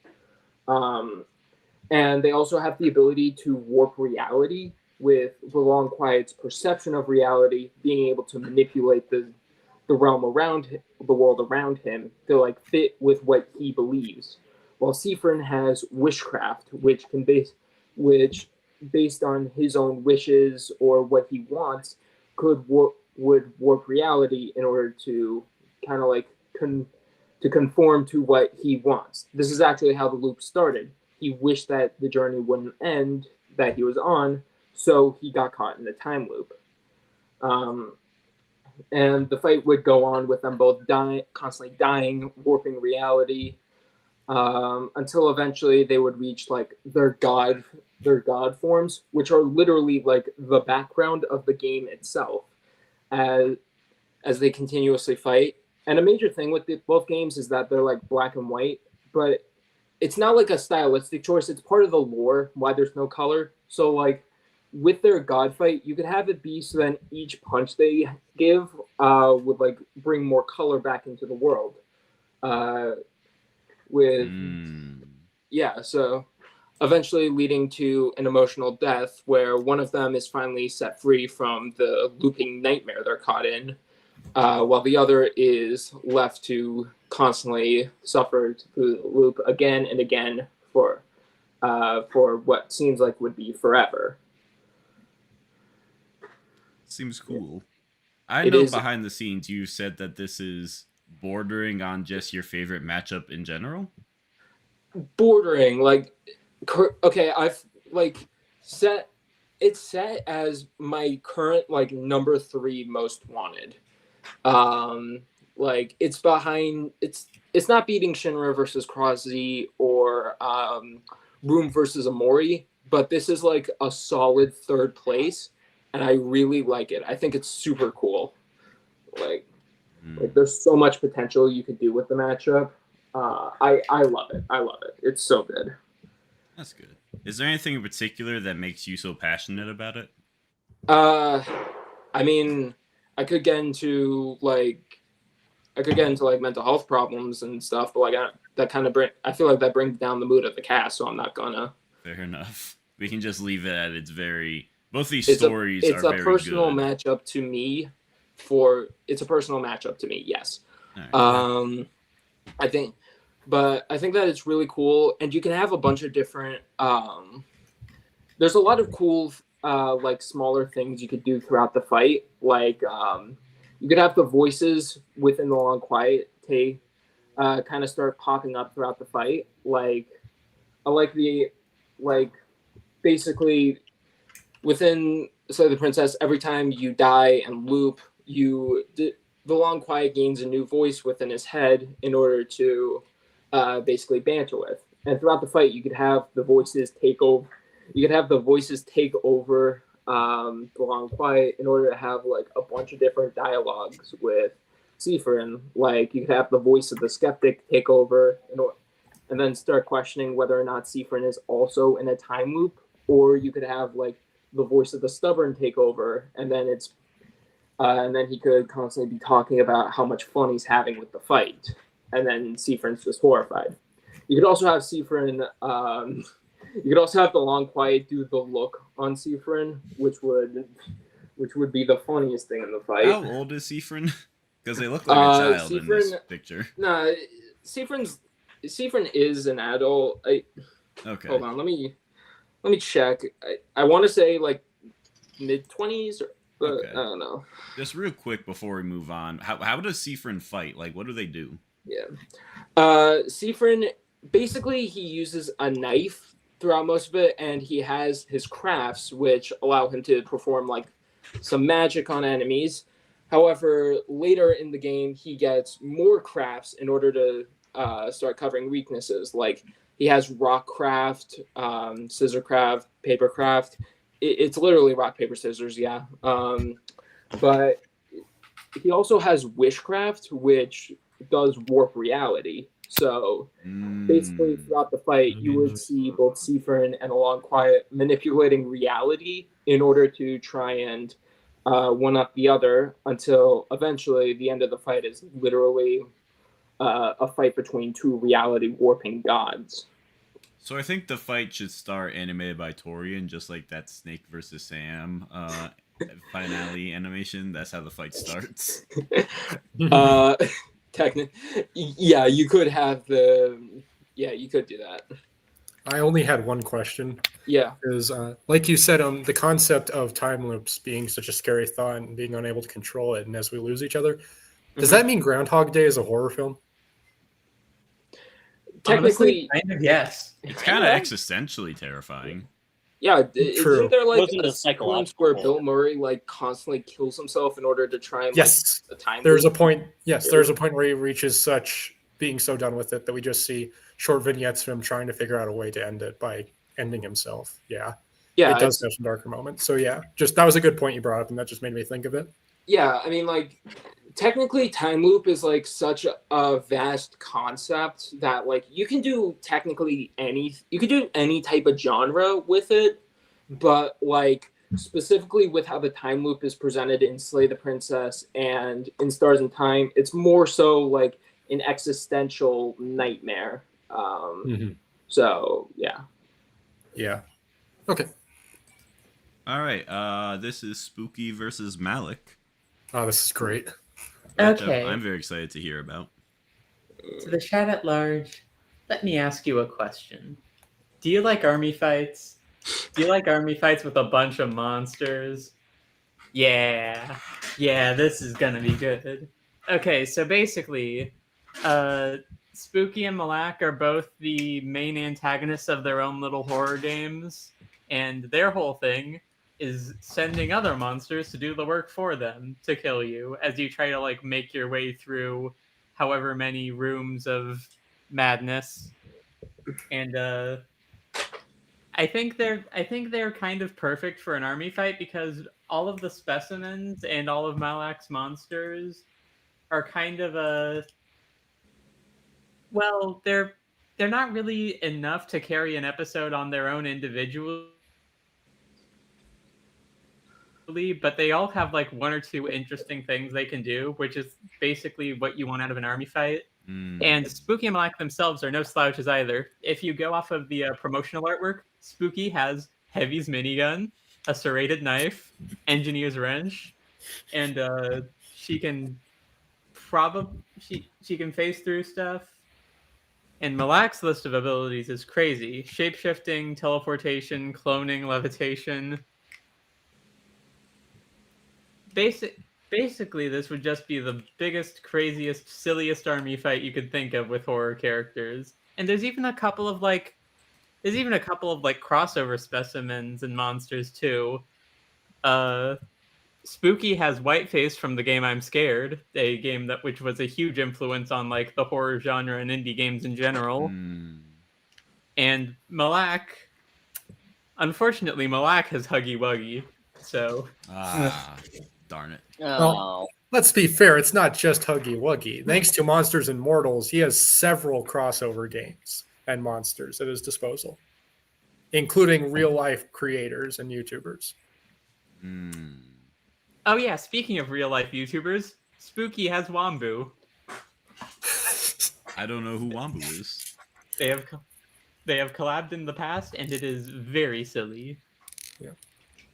And they also have the ability to warp reality with the Long Quiet's perception of reality, being able to manipulate the realm around him, the world around him, to like fit with what he believes. While Seaffron has wishcraft, which based on his own wishes or what he wants, would warp reality in order to kind of like to conform to what he wants. This is actually how the loop started. He wished that the journey wouldn't end that he was on, so he got caught in the time loop. And the fight would go on with them both constantly dying, warping reality, until eventually they would reach like their god forms, which are literally like the background of the game itself, as they continuously fight. And a major thing with both games is that they're like black and white, but it's not like a stylistic choice. It's part of the lore why there's no color. So like with their god fight, you could have it be so then each punch they give would like bring more color back into the world. So eventually leading to an emotional death where one of them is finally set free from the looping nightmare they're caught in, while the other is left to constantly suffer through the loop again and again for what seems like would be forever.
Seems cool. I know behind the scenes you said that this is bordering on just your favorite matchup in general.
Bordering, like, okay, I've like set as my current like number 3 most wanted. Like it's behind, it's not beating Shinra versus Crossy or Room versus Amori, but this is like a solid 3rd place, and I really like it. I think it's super cool. Like there's so much potential you could do with the matchup. I love it. I love it. It's so good.
That's good. Is there anything in particular that makes you so passionate about it?
I mean, I could get into mental health problems and stuff, but like I feel like that brings down the mood of the cast, so I'm not gonna.
Fair enough. We can just leave it at both these stories are very good. It's a personal
matchup to me. Yes.
Right.
I think that it's really cool, and you can have a bunch of different. There's a lot of cool, like smaller things you could do throughout the fight. Like you could have the voices within the Long Quiet kind of start popping up throughout the fight. Like I like basically within Slay the Princess, every time you die and loop, the Long Quiet gains a new voice within his head in order to basically banter with. And throughout the fight, you could have the voices take over. you could have the voices take over the long quiet in order to have like a bunch of different dialogues with Seaffron. Like you could have the voice of the skeptic take over and then start questioning whether or not Seaffron is also in a time loop, or you could have like the voice of the stubborn take over, and then and then he could constantly be talking about how much fun he's having with the fight, and then Seaffron's just horrified. You could also have Seaffron. You could also have the long quiet do the look on Seaffron, which would be the funniest thing in the fight.
How old is Seaffron? Because they look like a child in this picture.
Nah, Seaffron is an adult.
Okay.
Hold on, let me check. I want to say like mid-20s, but
Okay.
I don't know.
Just real quick before we move on, how does Seaffron fight? Like, what do they do?
Yeah. Seaffron, basically, he uses a knife throughout most of it, and he has his crafts, which allow him to perform like some magic on enemies. However, later in the game, he gets more crafts in order to start covering weaknesses. Like he has rock craft, scissor craft, paper craft. It's literally rock, paper, scissors, yeah. But he also has wishcraft, which does warp reality. So basically, throughout the fight, you would see both Seaffron and Long Quiet manipulating reality in order to try and one up the other, until eventually the end of the fight is literally a fight between two reality warping gods.
So I think the fight should start animated by Torian, just like that Snake versus Sam finale animation. That's how the fight starts.
Yeah, you could have you could do that.
I only had one question.
Yeah.
Is like you said, the concept of time loops being such a scary thought and being unable to control it, and as we lose each other, does that mean Groundhog Day is a horror film?
Technically,
honestly, kind of yes.
It's kind of existentially terrifying.
Yeah,
True.
Isn't there like
Wasn't
a
a
sequence
psychological
where
horror.
Bill Murray like constantly kills himself in order to try and
Yes.
like, the time
There's a
loop?
point. Yes, there's a point where he reaches being so done with it that we just see short vignettes of him trying to figure out a way to end it by ending himself. Yeah.
Yeah,
It does have some darker moments. So yeah, just that was a good point you brought up, and that just made me think of it.
yeah. I mean, like, technically, time loop is like such a vast concept that like you can do any type of genre with it, but like specifically with how the time loop is presented in Slay the Princess and in Stars in Time, it's more so like an existential nightmare. So yeah.
Yeah. Okay.
All right. This is Spooky versus Malak.
Oh, this is great.
Which
Okay.
I'm very excited to hear about.
To the chat at large, let me ask you a question. Do you like army fights? Do you like army fights with a bunch of monsters? Yeah. Yeah, this is gonna be good. Okay, so basically, Spooky and Malak are both the main antagonists of their own little horror games, and their whole thing is sending other monsters to do the work for them to kill you as you try to like make your way through however many rooms of madness. And I think they're kind of perfect for an army fight because all of the specimens and all of Malak's monsters are kind of they're not really enough to carry an episode on their own individually, but they all have like one or two interesting things they can do, which is basically what you want out of an army fight. And Spooky and Malak themselves are no slouches either. If you go off of the promotional artwork, Spooky has Heavy's minigun, a serrated knife, engineer's wrench, and she can she can phase through stuff. And Malak's list of abilities is crazy: shapeshifting, teleportation, cloning, levitation. Basically, this would just be the biggest, craziest, silliest army fight you could think of with horror characters. And there's even a couple of crossover specimens and monsters too. Spooky has Whiteface from the game I'm Scared, a game which was a huge influence on like the horror genre and indie games in general. And Malak Unfortunately, Malak has Huggy Wuggy, so
Ah, darn it.
Oh.
Let's be fair, it's not just Huggy Wuggy. Thanks to Monsters and Mortals, he has several crossover games and monsters at his disposal, including real-life creators and YouTubers.
Hmm.
oh yeah. Speaking of real life YouTubers, Spooky has Wombu.
I don't know who Wombu is.
They have collabed in the past, and it is very silly.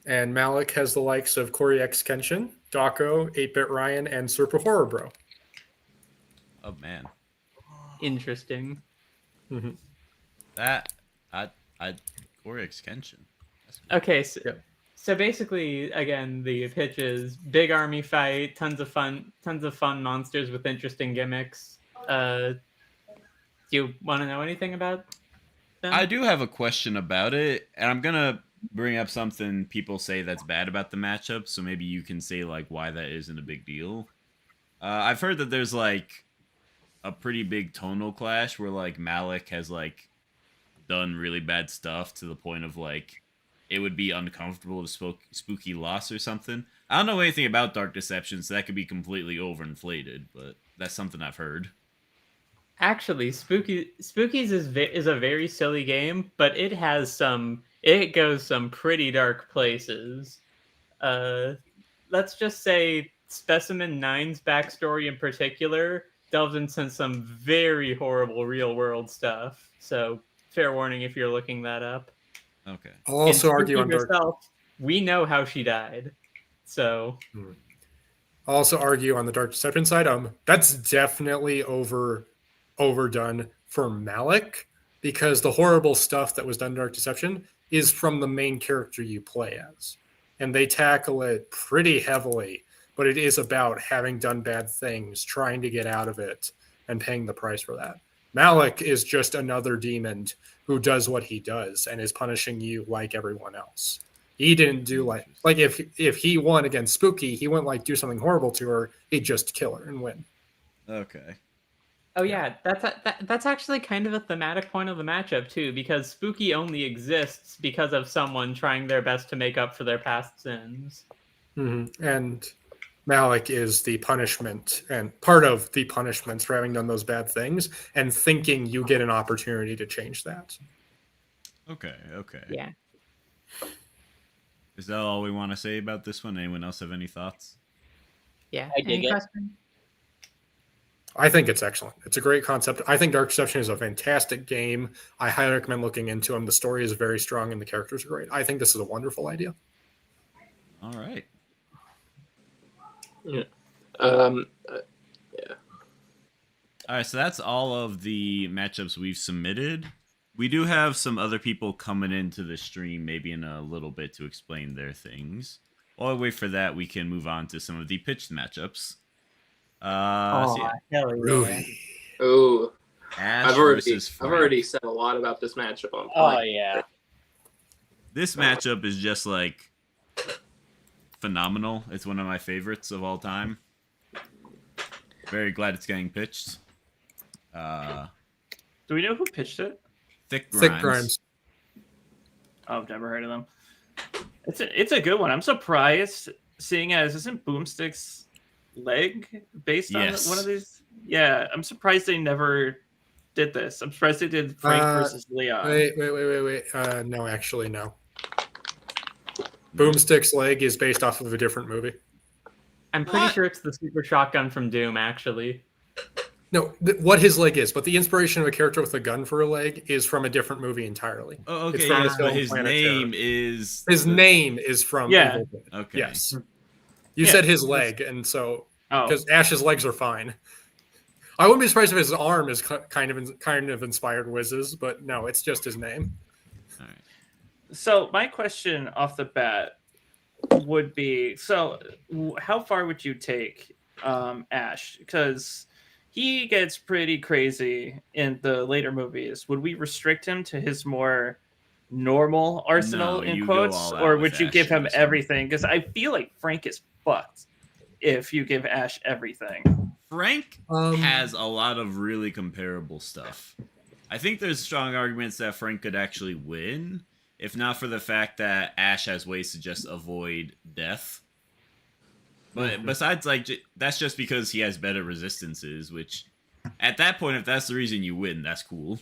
And Malak has the likes of Corey X Kenshin, Dako, 8-Bit Ryan, and Serpa Horror Bro.
Oh man,
Interesting.
that I Corey Extension.
Okay, so,
Yep.
so basically, again, the pitch is big army fight, tons of fun monsters with interesting gimmicks. Do you want to know anything about them?
I do have a question about it, and I'm gonna bring up something people say that's bad about the matchup, so maybe you can say like why that isn't a big deal. I've heard that there's like a pretty big tonal clash where like Malak has like done really bad stuff to the point of like it would be uncomfortable to spooky loss or something. I don't know anything about Dark Deception, so that could be completely overinflated, but that's something I've heard.
Actually, Spookies is a very silly game, but it goes some pretty dark places. Let's just say Specimen 9's backstory in particular delves into some very horrible real world stuff. So fair warning if you're looking that up.
Okay.
I'll also
And
argue
Spooky
on Dark.
herself, we know how she died. So
I'll also argue on the Dark Deception side. That's definitely overdone for Malak, because the horrible stuff that was done in Dark Deception is from the main character you play as, and they tackle it pretty heavily. But it is about having done bad things, trying to get out of it, and paying the price for that. Malak is just another demon who does what he does and is punishing you like everyone else. He didn't do like if he won against Spooky, he wouldn't like do something horrible to her. He'd just kill her and win.
Okay.
oh yeah, that's actually kind of a thematic point of the matchup too, because Spooky only exists because of someone trying their best to make up for their past sins.
And Malak is the punishment and part of the punishments for having done those bad things and thinking you get an opportunity to change that.
Okay.
Yeah.
Is that all we want to say about this one? Anyone else have any thoughts?
Yeah.
I dig it.
Question?
I think it's excellent. It's a great concept. I think Dark Deception is a fantastic game. I highly recommend looking into them. The story is very strong and the characters are great. I think this is a wonderful idea.
All right.
Yeah.
All right, so that's all of the matchups we've submitted. We do have some other people coming into the stream maybe in a little bit to explain their things. While we wait for that, we can move on to some of the pitched matchups.
Hell yeah.
Rudy.
Oh,
Ash
I've
versus Frank.
already said a lot about this matchup on
Oh
Plimepf.
yeah.
This matchup is just like phenomenal. It's one of my favorites of all time. Very glad it's getting pitched.
Do we know who pitched it?
Thick
Thick Grimes.
Oh, I've never heard of them. It's a good one. I'm surprised, seeing as isn't Boomstick's leg based on
Yes.
one of these? Yeah, I'm surprised they never did this. I'm surprised they did Frank versus Leon.
Wait. No, actually, no. Boomstick's leg is based off of a different movie.
I'm pretty sure it's the super shotgun from Doom, actually.
No, what his leg is, but the inspiration of a character with a gun for a leg is from a different movie entirely.
Oh,
It's
okay,
from
yes,
film
but his
Planet
name
Terror.
is...
His name is from
Yeah.
Evil Dead.
Okay.
Yes. You
Yeah.
said his leg, and so
Oh,
because Ash's legs are fine. I wouldn't be surprised if his arm is kind of inspired Wiz's, but no, it's just his name.
All right.
so my question off the bat would be: so, how far would you take Ash? Because he gets pretty crazy in the later movies. Would we restrict him to his more normal arsenal
No,
in
you go
quotes,
all out
or
with
would you
Ash
give
in
him
this one.
everything? Because I feel like Frank is fucked if you give Ash everything.
Frank
Um,
has a lot of really comparable stuff. I think there's strong arguments that Frank could actually win, if not for the fact that Ash has ways to just avoid death. But besides, like, that's just because he has better resistances, which, at that point, if that's the reason you win, that's cool.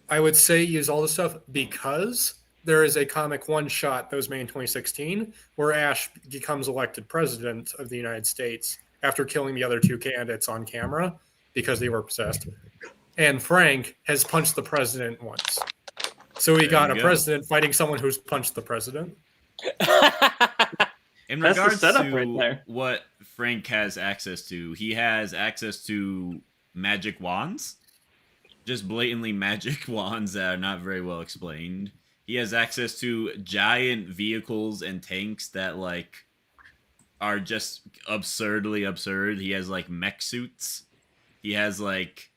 I would say use all this stuff because there is a comic one-shot that was made in 2016 where Ash becomes elected president of the United States after killing the other two candidates on camera because they were possessed. And Frank has punched the president once. So we got a president fighting someone who's punched the president.
In
That's the
regards
setup
to
right there.
what Frank has access to, he has access to magic wands. Just blatantly magic wands that are not very well explained. He has access to giant vehicles and tanks that, like, are just absurdly absurd. He has, like, mech suits. He has, like,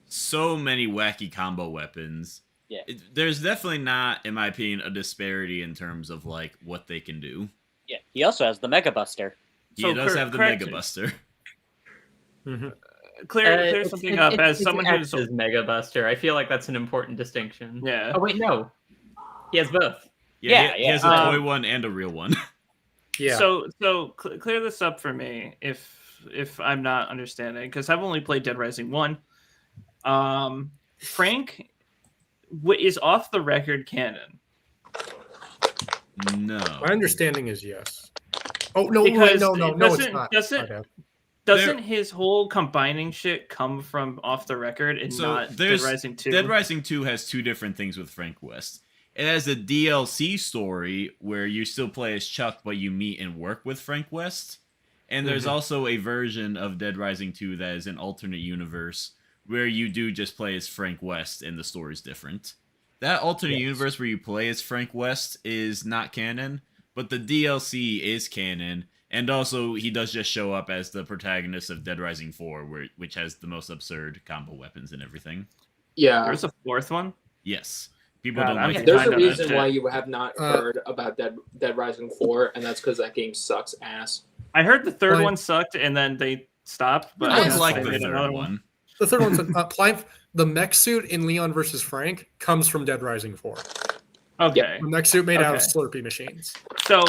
so many wacky combo weapons.
Yeah.
There's definitely not, in my opinion, a disparity in terms of, like, what they can do.
Yeah, he also has the Mega Buster.
He
So
does have the
correct-
Mega Buster.
Clear something up as someone who's
X's Mega Buster. I feel like that's an important distinction.
yeah.
Oh wait, no, he has both.
Yeah,
he has a toy one and a real one.
Yeah.
So clear this up for me if I'm not understanding, because I've only played Dead Rising 1. Frank is off the record canon.
No.
My understanding is yes. Oh, no,
Because
no, it's
doesn't-
not.
doesn't-
My bad.
Doesn't his whole combining shit come from off the record and
So
not Dead
there's
Rising 2?
Dead Rising 2 has two different things with Frank West. It has a DLC story where you still play as Chuck, but you meet and work with Frank West. And there's also a version of Dead Rising 2 that is an alternate universe where you do just play as Frank West and the story's different. That alternate universe where you play as Frank West is not canon, but the DLC is canon. And also, he does just show up as the protagonist of Dead Rising 4, which has the most absurd combo weapons and everything.
Yeah.
There's a fourth one.
Yes. People
God,
don't
I'm
like
There's
Kind
a
of
reason
that
why
shit.
you have not heard about Dead Rising 4, and that's because that game sucks ass.
I heard the third
Like-
one sucked and then they stopped. But
I
guess
like
they
the
made
third
another
one.
The third one's Plimepf. The mech suit in Leon versus Frank comes from Dead Rising 4.
Okay.
The mech suit made out of
Okay.
Slurpee machines.
So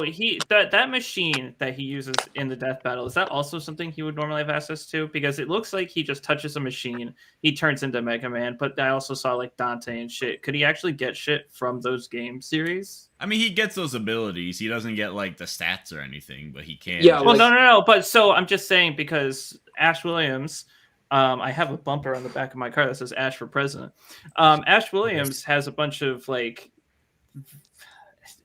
that machine that he uses in the death battle, is that also something he would normally have access to? Because it looks like he just touches a machine, he turns into Mega Man, but I also saw like Dante and shit. Could he actually get shit from those game series?
I mean, he gets those abilities. He doesn't get, like, the stats or anything, but he can.
Yeah,
Well,
like-
no. But so I'm just saying, because Ash Williams, I have a bumper on the back of my car that says Ash for President. Ash Williams has a bunch of, like,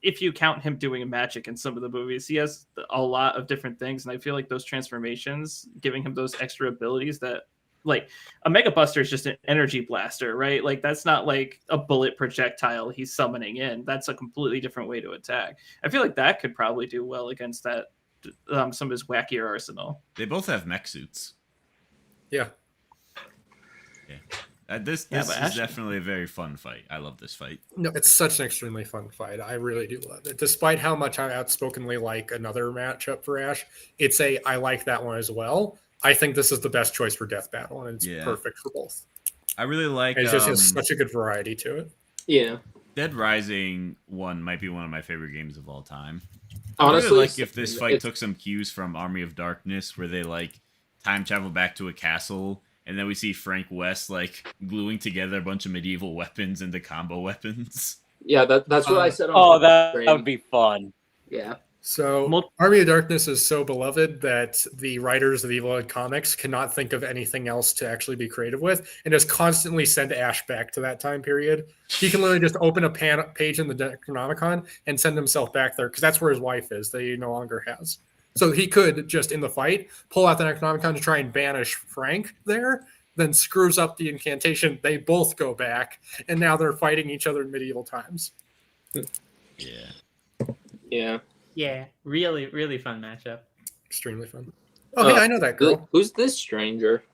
if you count him doing magic in some of the movies, he has a lot of different things. And I feel like those transformations, giving him those extra abilities that, like, a Mega Buster is just an energy blaster, right? Like, that's not like a bullet projectile he's summoning in. That's a completely different way to attack. I feel like that could probably do well against that, some of his wackier arsenal.
They both have mech suits.
Yeah.
This
Yeah,
is
but Ash-
definitely a very fun fight. I love this fight.
No, it's such an extremely fun fight. I really do love it. Despite how much I outspokenly like another matchup for Ash, I like that one as well. I think this is the best choice for Death Battle, and it's
Yeah.
perfect for both.
I really like
And it just has such a good variety to it.
Yeah.
Dead Rising 1 might be one of my favorite games of all time.
Honestly,
I really like if this fight
it's-
took some cues from Army of Darkness, where they, like, time travel back to a castle, and then we see Frank West, like, gluing together a bunch of medieval weapons into combo weapons.
Yeah, that's what I said on
Oh,
the
that
stream.
would be fun.
Yeah.
So,
Mul-
Army of Darkness is so beloved that the writers of Evil Dead comics cannot think of anything else to actually be creative with, and just constantly send Ash back to that time period. He can literally just open a page in the Necronomicon and send himself back there, because that's where his wife is, that he no longer has. So he could just, in the fight, pull out the Necronomicon to try and banish Frank there, then screws up the incantation. They both go back, and now they're fighting each other in medieval times.
Yeah.
Yeah.
Yeah, really, really fun matchup.
Extremely fun. Oh, hey, I know that girl.
Who's this stranger?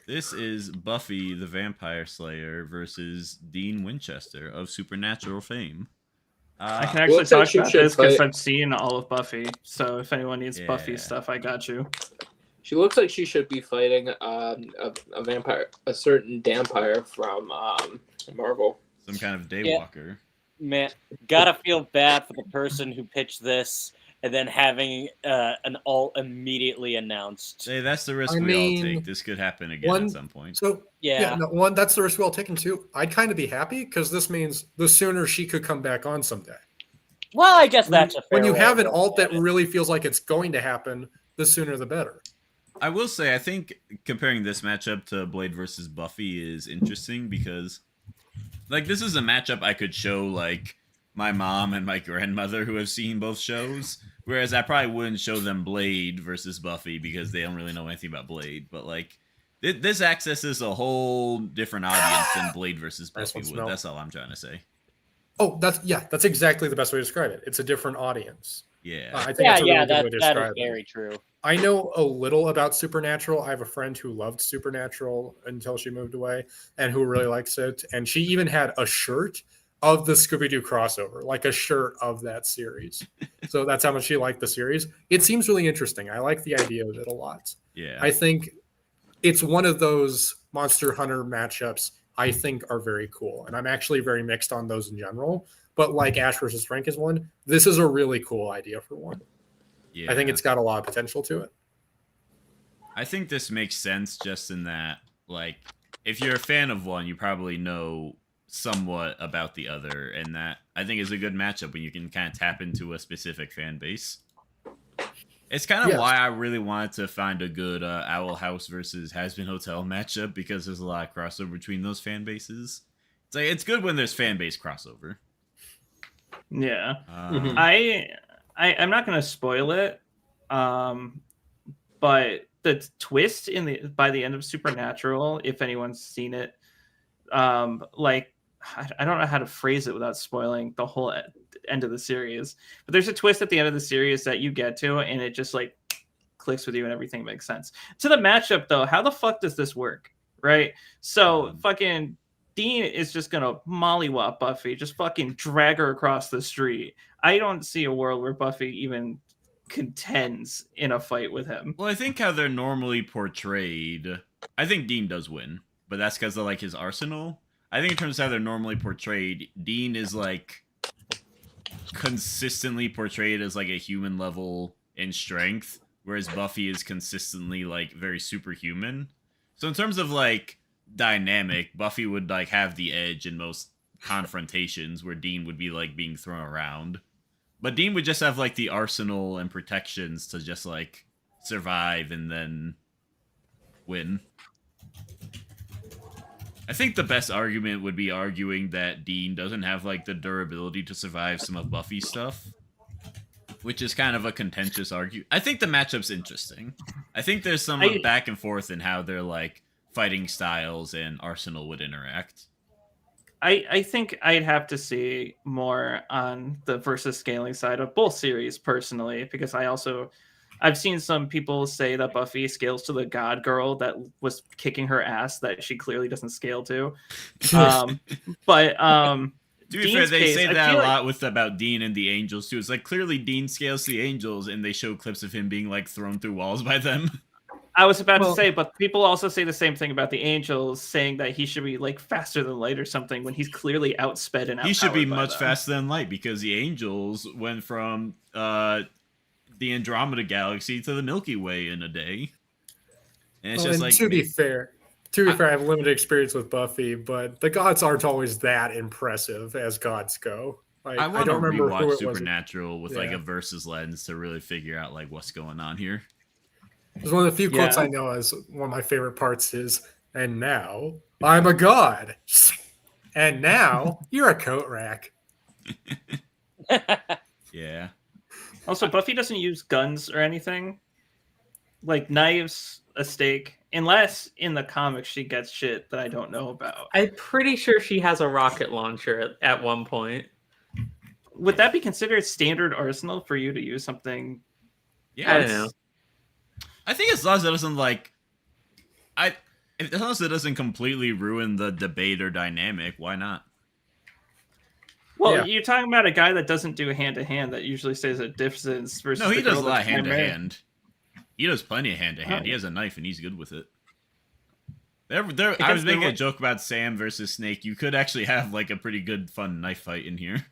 This is Buffy the Vampire Slayer versus Dean Winchester of Supernatural fame.
I can actually
looks like
talk
she
about
should
this because
fight-
I've seen all of Buffy. So if anyone needs Buffy
Yeah.
stuff, I got you.
She looks like she should be fighting a vampire, a certain vampire from Marvel.
some kind of daywalker.
Man, gotta feel bad for the person who pitched this and then having an alt immediately announced.
Hey, that's the risk
I
we all
mean,
take. This could happen again at some point.
So
Yeah.
no, that's the risk we all taken too. I'd kind of be happy because this means the sooner she could come back on someday.
Well, I guess that's a fair
When you
way
have
of
an alt
looking
that
at it.
really feels like it's going to happen, the sooner the better.
I will say, I think comparing this matchup to Blade versus Buffy is interesting because, like, this is a matchup I could show, like, my mom and my grandmother who have seen both shows, whereas I probably wouldn't show them Blade versus Buffy because they don't really know anything about Blade. But, like, this accesses a whole different audience than Blade versus
Nice
Buffy
one,
would.
Smell.
That's all I'm trying to say.
Oh, that's exactly the best way to describe it. It's a different audience.
Yeah.
I think that's a really good way to
that is
describe it.
very true.
I know a little about Supernatural. I have a friend who loved Supernatural until she moved away and who really likes it. And she even had a shirt of the Scooby-Doo crossover, like a shirt of that series. So that's how much she liked the series. It seems really interesting. I like the idea of it a lot.
Yeah.
I think it's one of those Monster Hunter matchups I think are very cool. And I'm actually very mixed on those in general. But like Ash versus Frank is one, this is a really cool idea for one.
Yeah.
I think it's got a lot of potential to it.
I think this makes sense just in that, like, if you're a fan of one, you probably know somewhat about the other, and that I think is a good matchup when you can kind of tap into a specific fan base. It's kind of
Yes.
why I really wanted to find a good Owl House versus Has-Been Hotel matchup, because there's a lot of crossover between those fan bases. It's like, it's good when there's fan base crossover.
Yeah.
Mhm.
I'm not gonna spoil it, but the twist by the end of Supernatural, if anyone's seen it, like I don't know how to phrase it without spoiling the whole end of the series, but there's a twist at the end of the series that you get to, and it just like clicks with you, and everything makes sense. To the matchup though, how the fuck does this work, right? So fucking Dean is just gonna mollywop Buffy, just fucking drag her across the street. I don't see a world where Buffy even contends in a fight with him.
Well, I think how they're normally portrayed, I think Dean does win, but that's because of like his arsenal. I think in terms of how they're normally portrayed, Dean is like consistently portrayed as like a human level in strength, whereas Buffy is consistently like very superhuman. So in terms of like dynamic, Buffy would like have the edge in most confrontations, where Dean would be like being thrown around. But Dean would just have like the arsenal and protections to just like survive and then win. I think the best argument would be arguing that Dean doesn't have like the durability to survive some of Buffy's stuff, which is kind of a contentious argument. I think the matchup's interesting. I think there's some back and forth in how their like fighting styles and arsenal would interact.
I think I'd have to see more on the versus scaling side of both series personally, because I've seen some people say that Buffy scales to the god girl that was kicking her ass that she clearly doesn't scale to. But
to be
Dean's
fair, they
case,
say
I
that a
feel
lot with about Dean and the Angels too. It's like clearly Dean scales the Angels, and they show clips of him being like thrown through walls by them.
I was about to say, but people also say the same thing about the Angels, saying that he should be like faster than light or something when he's clearly outsped and outpowered.
He should be
by
much
them.
faster than light, because the Angels went from the Andromeda Galaxy to the Milky Way in a day. And it's just like,
to be fair, I have limited experience with Buffy, but the gods aren't always that impressive as gods go. Like,
I want to
don't remember who
rewatch
it was.
Supernatural with like
Yeah.
a versus lens to really figure out like what's going on here.
It's one of the few quotes I know as one of my favorite parts is, "And now I'm a god, and now you're a coat rack."
Yeah.
Also, Buffy doesn't use guns or anything. Like knives, a stake. Unless in the comics she gets shit that I don't know about.
I'm pretty sure she has a rocket launcher at one point.
Would that be considered standard arsenal for you to use something?
Yeah.
I don't know.
I think as long as it doesn't like, as long as it doesn't completely ruin the debate or dynamic, why not?
Well, you're talking about a guy that doesn't do hand-to-hand, that usually stays at distance versus
No, he
the
does a
girl
lot
that's
of hand to
primary.
hand. He does plenty of hand to hand.
Oh.
He has a knife and he's good with it. I
Because
was making
there
a joke about Sam versus Snake. You could actually have like a pretty good, fun knife fight in here.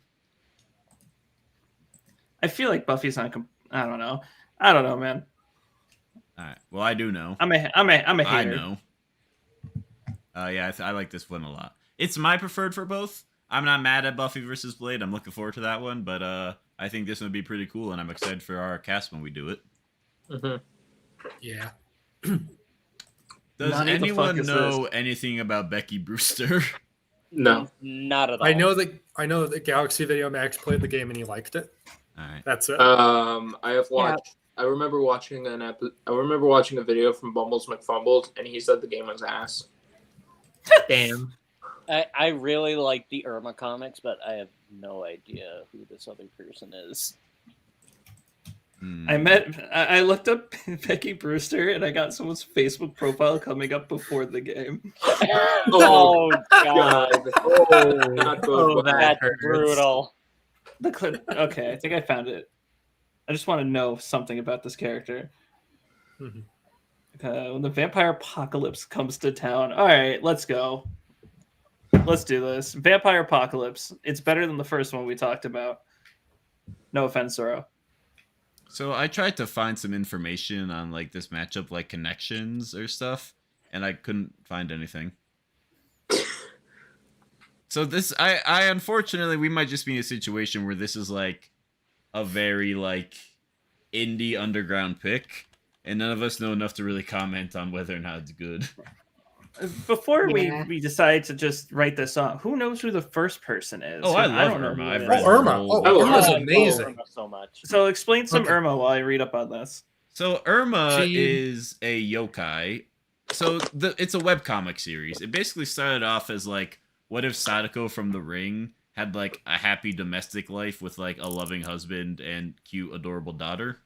I feel like Buffy's not. I don't know. I don't know, man.
All right. Well, I do know.
I'm a hater.
I know. Yeah, I like this one a lot. It's my preferred for both. I'm not mad at Buffy versus Blade. I'm looking forward to that one, but I think this one would be pretty cool, and I'm excited for our cast when we do it.
Yeah.
Does
Nani the fuck
anyone
is
know anything about Becky Brewster?
No.
Not at all.
I know that Galaxy Video Max played the game and he liked it.
All right.
That's it.
I have watched. I remember watching a video from Bumbles McFumbles, and he said the game was ass.
Damn.
I really like the Irma comics, but I have no idea who this other person is.
I looked up Becky Brewster, and I got someone's Facebook profile coming up before the game.
Oh god,
Not good.
that's
hurts.
brutal.
The clip. Okay, I think I found it. I just want to know something about this character. When the vampire apocalypse comes to town. All right, let's go. Let's do this. Vampire apocalypse. It's better than the first one we talked about. No offense, Zoro.
So I tried to find some information on like this matchup, like connections or stuff, and I couldn't find anything. So this, I unfortunately, we might just be in a situation where this is like a very like indie underground pick, and none of us know enough to really comment on whether or not it's good.
Before we decide to just write this off, who knows who the first person is?
Oh, I love
don't know
Irma.
who
I've
it
read
is.
the
Irma.
whole-
Irma's
I
amazing.
love Irma so much.
So explain some
Okay.
Irma while I read up on this.
So Irma
She-
is a yokai. So it's a webcomic series. It basically started off as like, what if Sadako from The Ring had like a happy domestic life with like a loving husband and cute, adorable daughter?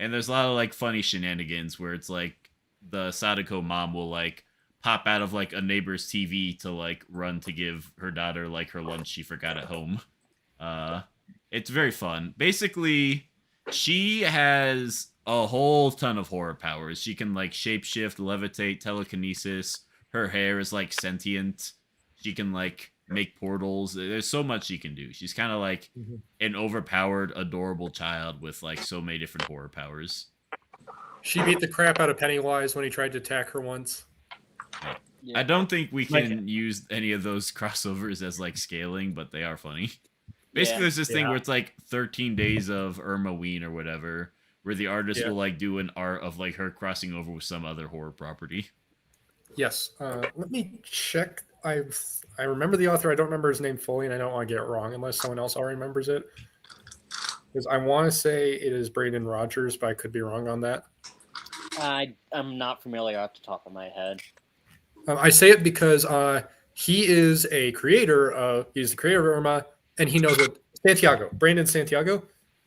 And there's a lot of like funny shenanigans where it's like the Sadako mom will like pop out of like a neighbor's TV to like run to give her daughter like her lunch she forgot at home. It's very fun. Basically, she has a whole ton of horror powers. She can like shapeshift, levitate, telekinesis. Her hair is like sentient. She can like make portals. There's so much she can do. She's kind of like an overpowered, adorable child with like so many different horror powers.
She beat the crap out of Pennywise when he tried to attack her once.
I don't think we can use any of those crossovers as like scaling, but they are funny. Basically, there's this thing where it's like 13 days of Irma Ween or whatever, where the artist will like do an art of like her crossing over with some other horror property.
Yes. Let me check. I remember the author. I don't remember his name fully, and I don't want to get it wrong unless someone else already remembers it. Because I want to say it is Braden Rogers, but I could be wrong on that.
I'm not familiar off the top of my head.
I say it because he is a creator. He's the creator of Irma, and he knows what Brandon Santiago,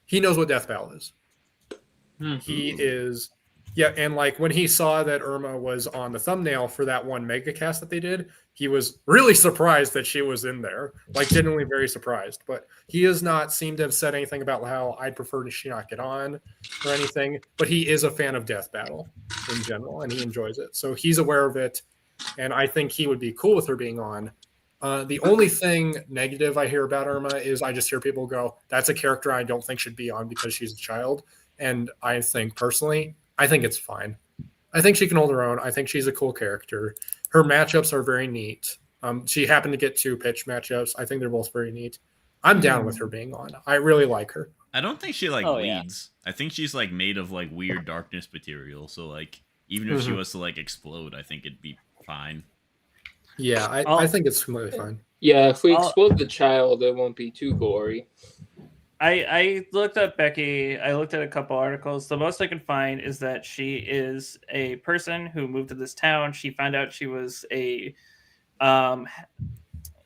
he knows what Death Battle is. He is, and like when he saw that Irma was on the thumbnail for that one mega cast that they did, he was really surprised that she was in there. Like genuinely very surprised. But he has not seemed to have said anything about how I'd prefer to she not get on or anything. But he is a fan of Death Battle in general, and he enjoys it. So he's aware of it. And I think he would be cool with her being on. The only thing negative I hear about Irma is I just hear people go, that's a character I don't think should be on because she's a child. And I think personally, I think it's fine. I think she can hold her own. I think she's a cool character. Her matchups are very neat. She happened to get 2 pitch matchups. I think they're both very neat. I'm down with her being on. I really like her.
I don't think she like
Oh,
bleeds. I think she's like made of like weird darkness material. So like even if she was to like explode, I think it'd be fine.
Yeah, I think it's completely fine.
Yeah, if we explode the child, it won't be too gory.
I looked up Becky. I looked at a couple articles. The most I can find is that she is a person who moved to this town. She found out she was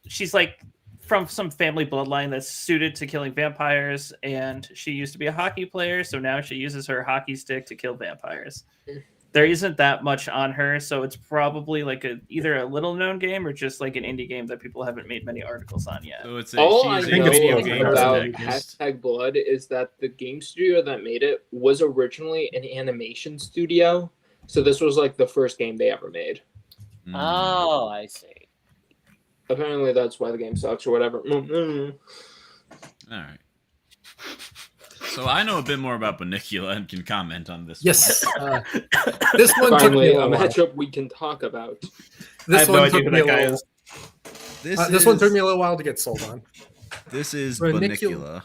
she's like from some family bloodline that's suited to killing vampires, and she used to be a hockey player, so now she uses her hockey stick to kill vampires. There isn't that much on her, so it's probably like either a little known game or just like an indie game that people haven't made many articles on yet.
So it's
All I
she's
think
a
know
it's
video
both
game
about
protagonist.
#Blood is that the game studio that made it was originally an animation studio. So this was like the first game they ever made.
Oh, I see.
Apparently, that's why the game sucks or whatever.
All right. So I know a bit more about Bunnicula and can comment on this.
Yes. This one took
Finally,
me
a
a while.
matchup we can talk about.
This
have no
one
idea
took
who
me a
that guy
little.
is.
This one took me a little while to get sold on.
This is
Bunnicula.
Bunnicula.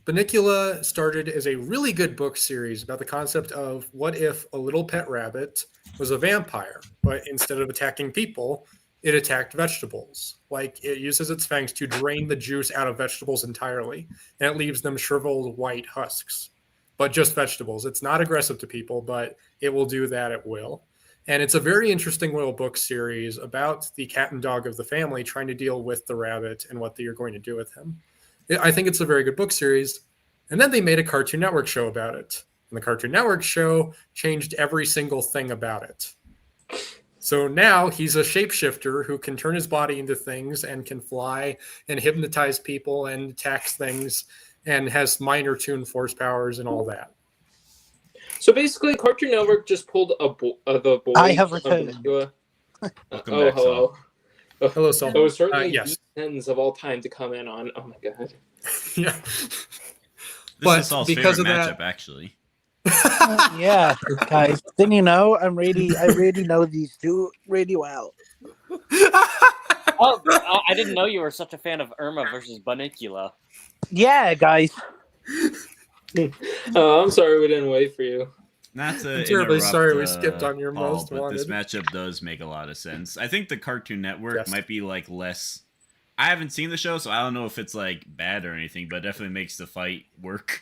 Bunnicula started as a really good book series about the concept of what if a little pet rabbit was a vampire, but instead of attacking people, it attacked vegetables. Like, it uses its fangs to drain the juice out of vegetables entirely, and it leaves them shriveled white husks. But just vegetables. It's not aggressive to people, but it will do that at will. And it's a very interesting little book series about the cat and dog of the family trying to deal with the rabbit and what they are going to do with him. I think it's a very good book series. And then they made a Cartoon Network show about it. And the Cartoon Network show changed every single thing about it. So now he's a shapeshifter who can turn his body into things and can fly and hypnotize people and attacks things and has minor tune force powers and all that.
So basically, Cartoon Network just pulled the boys.
I have
of
returned.
Bunnicula.
Welcome
Oh,
back,
hello.
Hello, Saul.
It was certainly
yes.
the sentence of all time to come in on. Oh my god.
Yeah.
This
But
is Saul's
because
favorite
of
matchup,
that-
actually.
Yeah, guys. Didn't you know? I really know these two really well.
Oh, I didn't know you were such a fan of Irma versus Bunnicula.
Yeah, guys.
Oh, I'm sorry we didn't wait for you.
Not to
I'm terribly
interrupt,
sorry we skipped on your
Paul,
most
but this
wanted.
matchup does make a lot of sense. I think the Cartoon Network
Yes.
might be like less. I haven't seen the show, so I don't know if it's like bad or anything, but it definitely makes the fight work.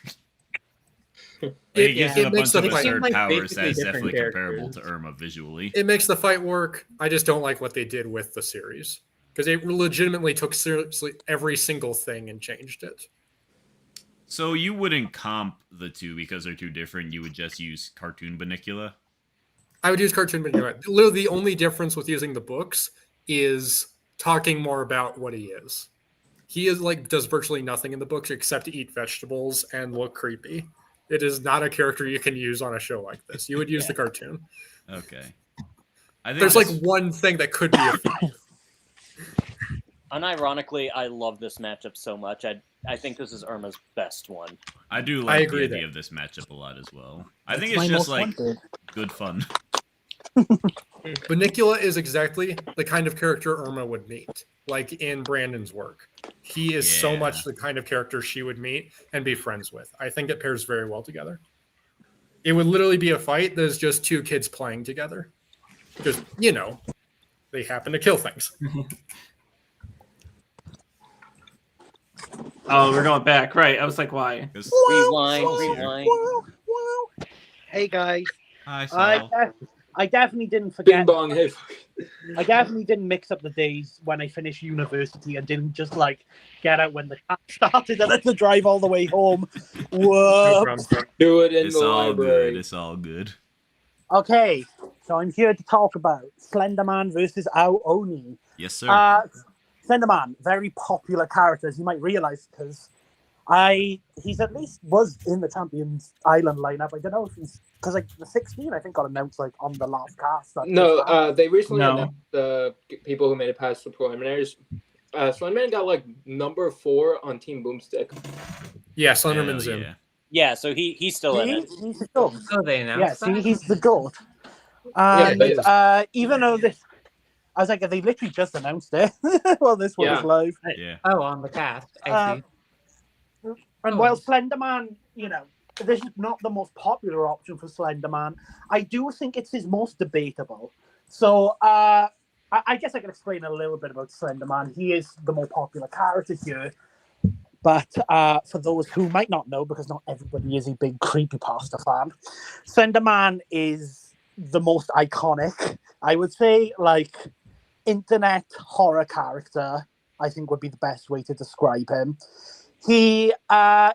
It gives them a
makes
bunch of
the fight-
absurd
like
powers
basically
that is
different
definitely comparable to
characters.
Irma visually.
It makes the fight work. I just don't like what they did with the series because it legitimately took seriously every single thing and changed it.
So you wouldn't comp the two because they're too different. You would just use Cartoon Bunnicula.
I would use Cartoon Bunnicula. Literally, the only difference with using the books is talking more about what he is. He is like does virtually nothing in the books except eat vegetables and look creepy. It is not a character you can use on a show like this. You would use the cartoon.
Okay. I think
There's like
this-
one thing that could be a feat.
Unironically, I love this matchup so much. I think this is Irma's best one.
I do
I
like the
agree
idea
there.
of this matchup a lot as well. I think
It's
it's
my
just
most
like
wanted.
good fun.
Bunnicula is exactly the kind of character Irma would meet, like in Brandon's work. He is so
Yeah.
much the kind of character she would meet and be friends with. I think it pairs very well together. It would literally be a fight that's just two kids playing together. Just, they happen to kill things.
Oh, we're going back. Right. I was like, why?
'Cause-
Rewind.
Hey guys,
Hi, Saul.
I definitely didn't
Bing
forget.
bong, hey.
I definitely didn't mix up the days when I finished university and didn't just like get out when the cat started and had to drive all the way home.
No
Whoops.
problem.
Do it in
It's
the
all
library.
good. It's all good.
Okay, so I'm here to talk about Slenderman versus Oni.
Yes, sir.
Slenderman, very popular character, as you might realize, because he's at least was in the Champions Island lineup. I don't know if he's because like the 16 I think got announced like on the last cast. that
No,
just happened.
they recently
No.
announced the people who made it past the preliminaries. Slenderman got like number 4 on Team Boomstick.
Yeah,
Hell
Slenderman's in.
yeah.
Yeah, so he's still in it.
He's the goat.
Oh, they
Yeah,
announced
see,
that?
he's the goat.
Yeah,
And
he is.
even though this, I was like, they literally just announced it. Well, this one
Yeah.
is live.
Yeah.
Oh, on the cast. I
Uh,
see.
And
Oh.
while Slenderman, this is not the most popular option for Slenderman, I do think it's his most debatable. So I guess I can explain a little bit about Slenderman. He is the more popular character here. But for those who might not know, because not everybody is a big creepypasta fan, Slenderman is the most iconic, I would say, like, internet horror character, I think would be the best way to describe him. He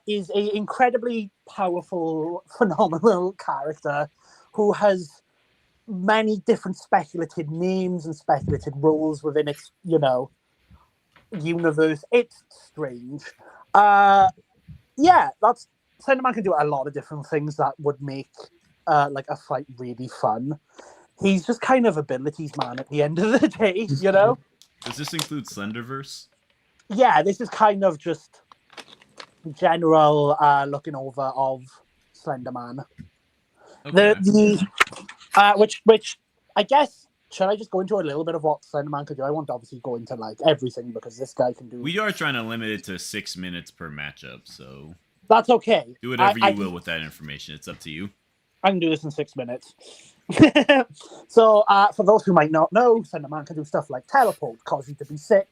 is an incredibly powerful, phenomenal character who has many different speculative names and speculative roles within its, universe. It's strange. Slenderman can do a lot of different things that would make like a fight really fun. he's just kind of abilities man at the end of the day, you know?
Does this include Slenderverse?
Yeah, this is kind of just general looking over of Slenderman.
Okay.
Which I guess, should I just go into a little bit of what Slenderman could do? I won't obviously go into like everything because this guy can do.
We are trying to limit it to 6 minutes per matchup, so
That's okay.
do whatever you will with that information. It's up to you.
I can do this in 6 minutes. So, for those who might not know, Slenderman can do stuff like teleport, cause you to be sick,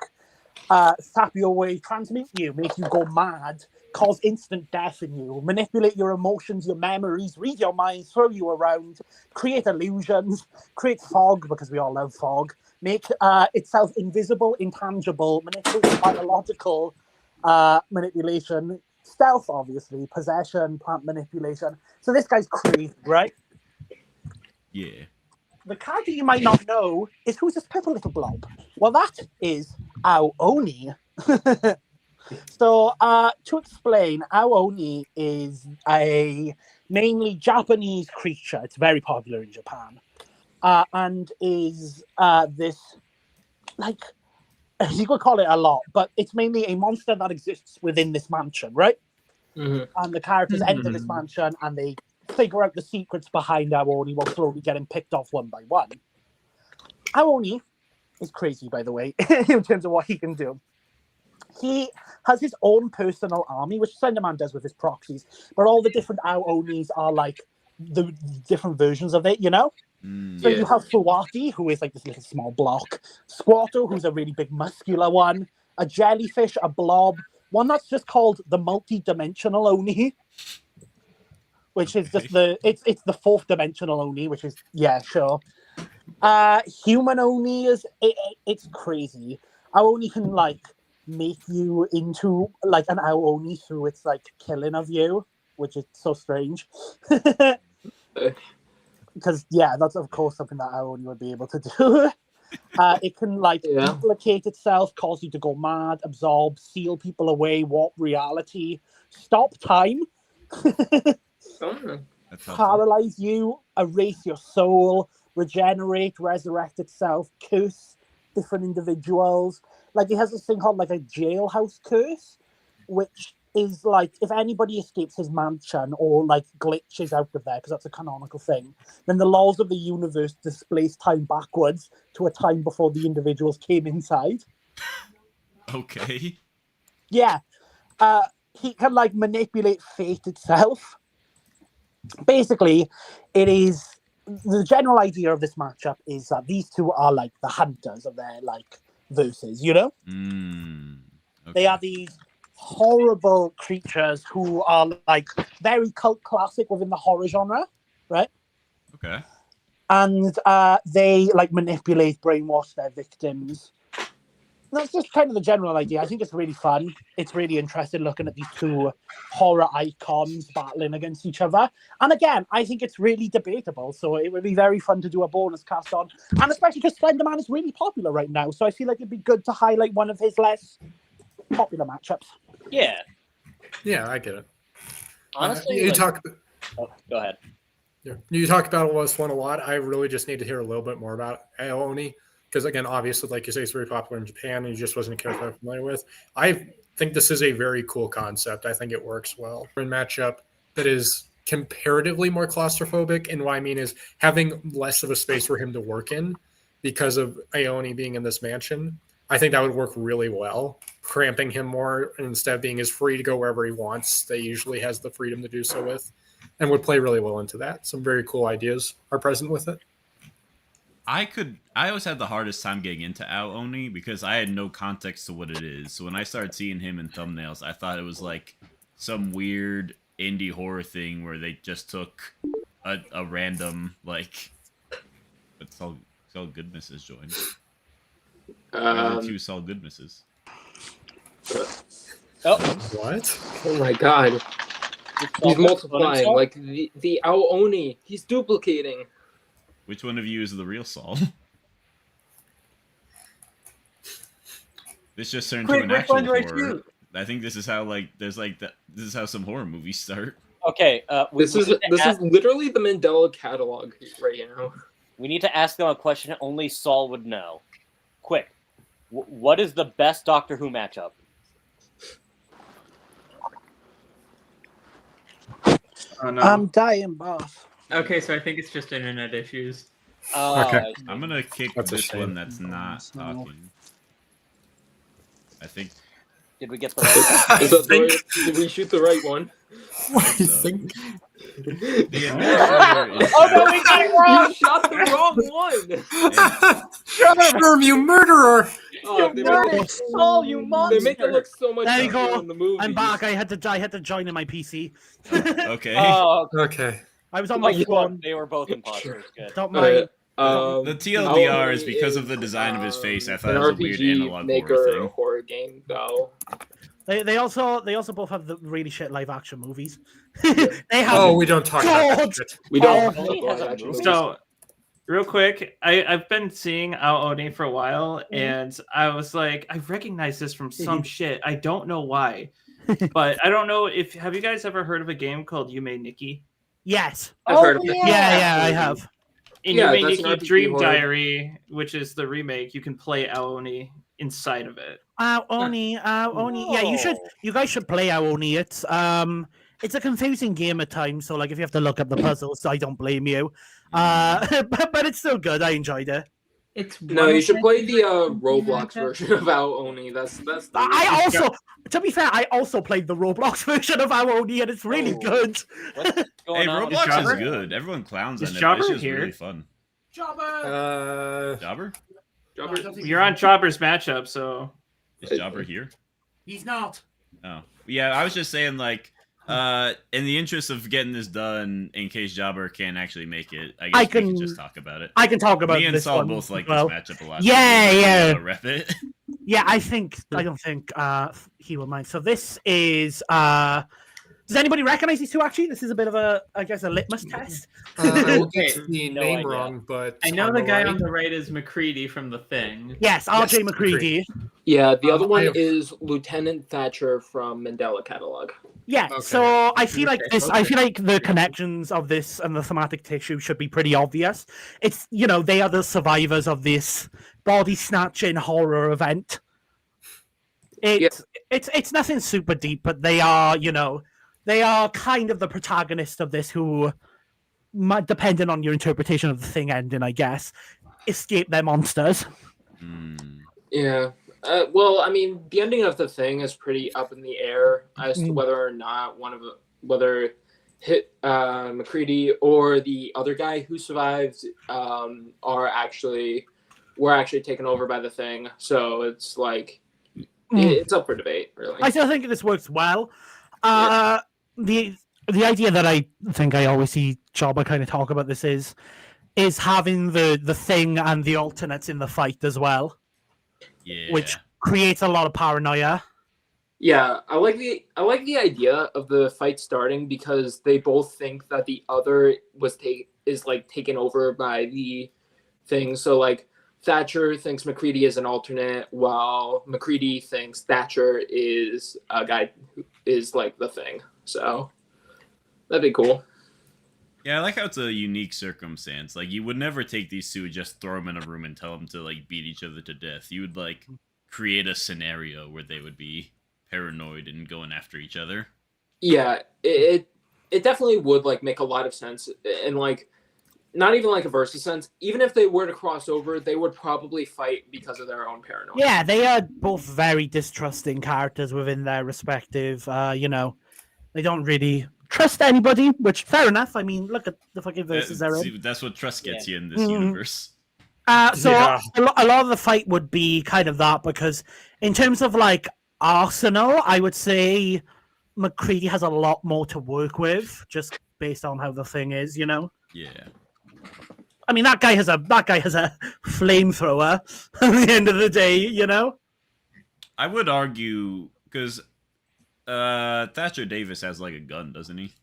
sap you away, transmute you, make you go mad, cause instant death in you, manipulate your emotions, your memories, read your mind, throw you around, create illusions, create fog, because we all love fog, make itself invisible, intangible, manipulate biological manipulation, stealth, obviously, possession, plant manipulation. So this guy's crazy, right?
Yeah.
The character you might not know is who's this purple little blob. Well, that is Aoni. So, to explain, Aoni is a mainly Japanese creature. It's very popular in Japan. And is this, like, you could call it a lot, but it's mainly a monster that exists within this mansion, right?
Mhm.
And the characters enter this mansion and they figure out the secrets behind Aoni while slowly getting picked off one by one. Aoni is crazy, by the way, in terms of what he can do. He has his own personal army, which Slenderman does with his proxies, but all the different Aonis are like the different versions of it, you know? So you have Fuwati, who is like this little small block, Squatto, who's a really big muscular one, a jellyfish, a blob, one that's just called the multi-dimensional Oni, which is just it's the fourth dimensional Oni, which is, yeah, sure. Human Oni is, it's crazy. Aoni can like make you into like an Aoni through its like killing of you, which is so strange. Because yeah, that's of course something that Aoni would be able to do. It can like duplicate itself, cause you to go mad, absorb, seal people away, warp reality, stop time, paralyze you, erase your soul, regenerate, resurrect itself, curse different individuals. Like it has this thing called like a jailhouse curse, which is like if anybody escapes his mansion or like glitches out of there, because that's a canonical thing, then the laws of the universe displace time backwards to a time before the individuals came inside.
Okay.
Yeah. He can like manipulate fate itself. Basically, it is the general idea of this matchup is that these two are like the hunters of their like verses, you know?
Okay.
They are these horrible creatures who are like very cult classic within the horror genre, right?
Okay.
And they like manipulate, brainwash their victims. That's just kind of the general idea. I think it's really fun. It's really interesting looking at these two horror icons battling against each other. And again, I think it's really debatable. So it would be very fun to do a bonus cast on. And especially because Slenderman is really popular right now. So I feel like it'd be good to highlight one of his less popular matchups.
Yeah.
Yeah, I get it.
Honestly,
you
like-
talk.
Oh, go ahead.
Yeah. You talk about was one a lot. I really just need to hear a little bit more about Aoni. Because again, obviously, like you say, it's very popular in Japan, and you just wasn't a character I'm familiar with. I think this is a very cool concept. I think it works well in matchup that is comparatively more claustrophobic. And what I mean is having less of a space for him to work in because of Aoni being in this mansion. I think that would work really well, cramping him more instead of being as free to go wherever he wants. They usually has the freedom to do so with, and would play really well into that. Some very cool ideas are present with it.
I always had the hardest time getting into Aoni because I had no context to what it is. So when I started seeing him in thumbnails, I thought it was like some weird indie horror thing where they just took a random like. But Saul Goodness has joined. The two Saul Goodnesses.
Oh,
What?
Oh my god. He's multiplying like the Aoni. He's duplicating.
Which one of you is the real Saul? This just turned to an actual horror. I think this is how this is how some horror movies start.
Okay.
This is literally the Mandela catalog right now.
We need to ask them a question only Saul would know. Quick. What is the best Doctor Who matchup?
Oh, no.
I'm dying, boss.
Okay, so I think it's just internet issues.
Okay.
I'm gonna kick
That's a
this
shame.
one that's not talking. I think.
Did we get the right
Is that the right, did we shoot the right one?
What do you think?
The administrator is.
Oh no, we got it wrong!
You shot the wrong one!
Sherm, you murderer!
Oh, they make it look-
Saul, you monster!
they make it look so much
There you
easier
go.
in the movie.
I'm back. I had to join in my PC.
Okay.
Oh,
Okay.
I was on
oh,
my
you
phone.
won. They were both imposters. Good.
Don't
Alright,
mind.
The TLDR
How
is because of the
is,
design of his face. I
an
thought it was a weird
RPG
analog
maker
horror
a
thing.
horror game though.
They also both have the really shit live action movies. They have.
Oh, we don't talk about that
God.
shit.
We don't
Oh,
have
he has a
live action
movie.
movies.
So, real quick, I've been seeing Ao-Oni for a while, and I was like, I recognize this from some shit. I don't know why, but I don't know if have you guys ever heard of a game called Yume Nikki?
Yes.
I've heard of it.
Yeah, I have.
In
Yeah,
Yume
that's an
Nikki
RPG
Dream
horror.
Diary, which is the remake, you can play Ao-Oni inside of it.
Oni. Yeah, you guys should play Oni. It's a confusing game at times. So like, if you have to look up the puzzles, I don't blame you. But it's still good. I enjoyed it.
It's
No,
one
you
of
should
my
play the
favorite
Roblox
matchups.
version of Ao-Oni. That's the
I also, to be fair, I also played the Roblox version of Oni, and it's really
Oh.
good.
What's
Hey,
going on?
Roblox
Jobber?
is good. Everyone clowns
Is
on it.
Jobber
It's just
here?
really fun. Jobber?
You're on Chopper's matchup, so
Is Jobber here?
He's not.
Oh, yeah. I was just saying, like, in the interest of getting this done, in case Jobber can't actually make it, I guess
I
we
can-
can just talk about it.
I can talk about
Me and
this
Saul
one
both like
as well.
this matchup a lot.
Yeah,
so we
yeah.
gotta rep it.
Yeah, I don't think he will mind. So this is does anybody recognize these two actually? This is a bit of a litmus test.
I will
Okay,
get the
no
name
idea.
wrong, but
I know
on
the guy
right-
on the right is McCready from The Thing.
Yes, RJ
Yes,
McCready.
Yeah, the other
I
one
have-
is Lieutenant Thatcher from Mandela Catalog.
Yeah,
Okay.
so I feel like
Okay,
this. I feel like the connections of this and the thematic tissue should be pretty obvious. It's they are the survivors of this body snatching horror event. It's nothing super deep, but they are they are kind of the protagonist of this who, depending on your interpretation of the thing ending, I guess, escape their monsters.
Yeah. Well, I mean, the ending of the thing is pretty up in the air as to
Mm.
whether or not whether McCready or the other guy who survived were actually taken over by the thing. So it's like it's up for debate, really.
I still think this works well. The idea that I think I always see Jobber kind of talk about this is having the thing and the alternates in the fight as well,
Yeah.
which creates a lot of paranoia.
Yeah, I like the idea of the fight starting because they both think that the other is taken over by the thing. So like Thatcher thinks McCready is an alternate, while McCready thinks Thatcher is a guy who is like the thing. So that'd be cool.
Yeah, I like how it's a unique circumstance. Like, you would never take these two and just throw them in a room and tell them to, like, beat each other to death. You would, like, create a scenario where they would be paranoid and going after each other.
Yeah, it definitely would like make a lot of sense, and like not even like a versus sense. Even if they were to cross over, they would probably fight because of their own paranoia.
Yeah, they are both very distrusting characters within their respective. They don't really trust anybody, which fair enough. I mean, look at the fucking verses they're in.
See, that's what trust gets you in this
Mhm.
universe.
So
Yeah.
a lot of the fight would be kind of that, because in terms of like arsenal, I would say McCready has a lot more to work with, just based on how the thing is,
Yeah.
I mean, that guy has a flamethrower at the end of the day,
I would argue, because Thatcher Davis has, like, a gun, doesn't he?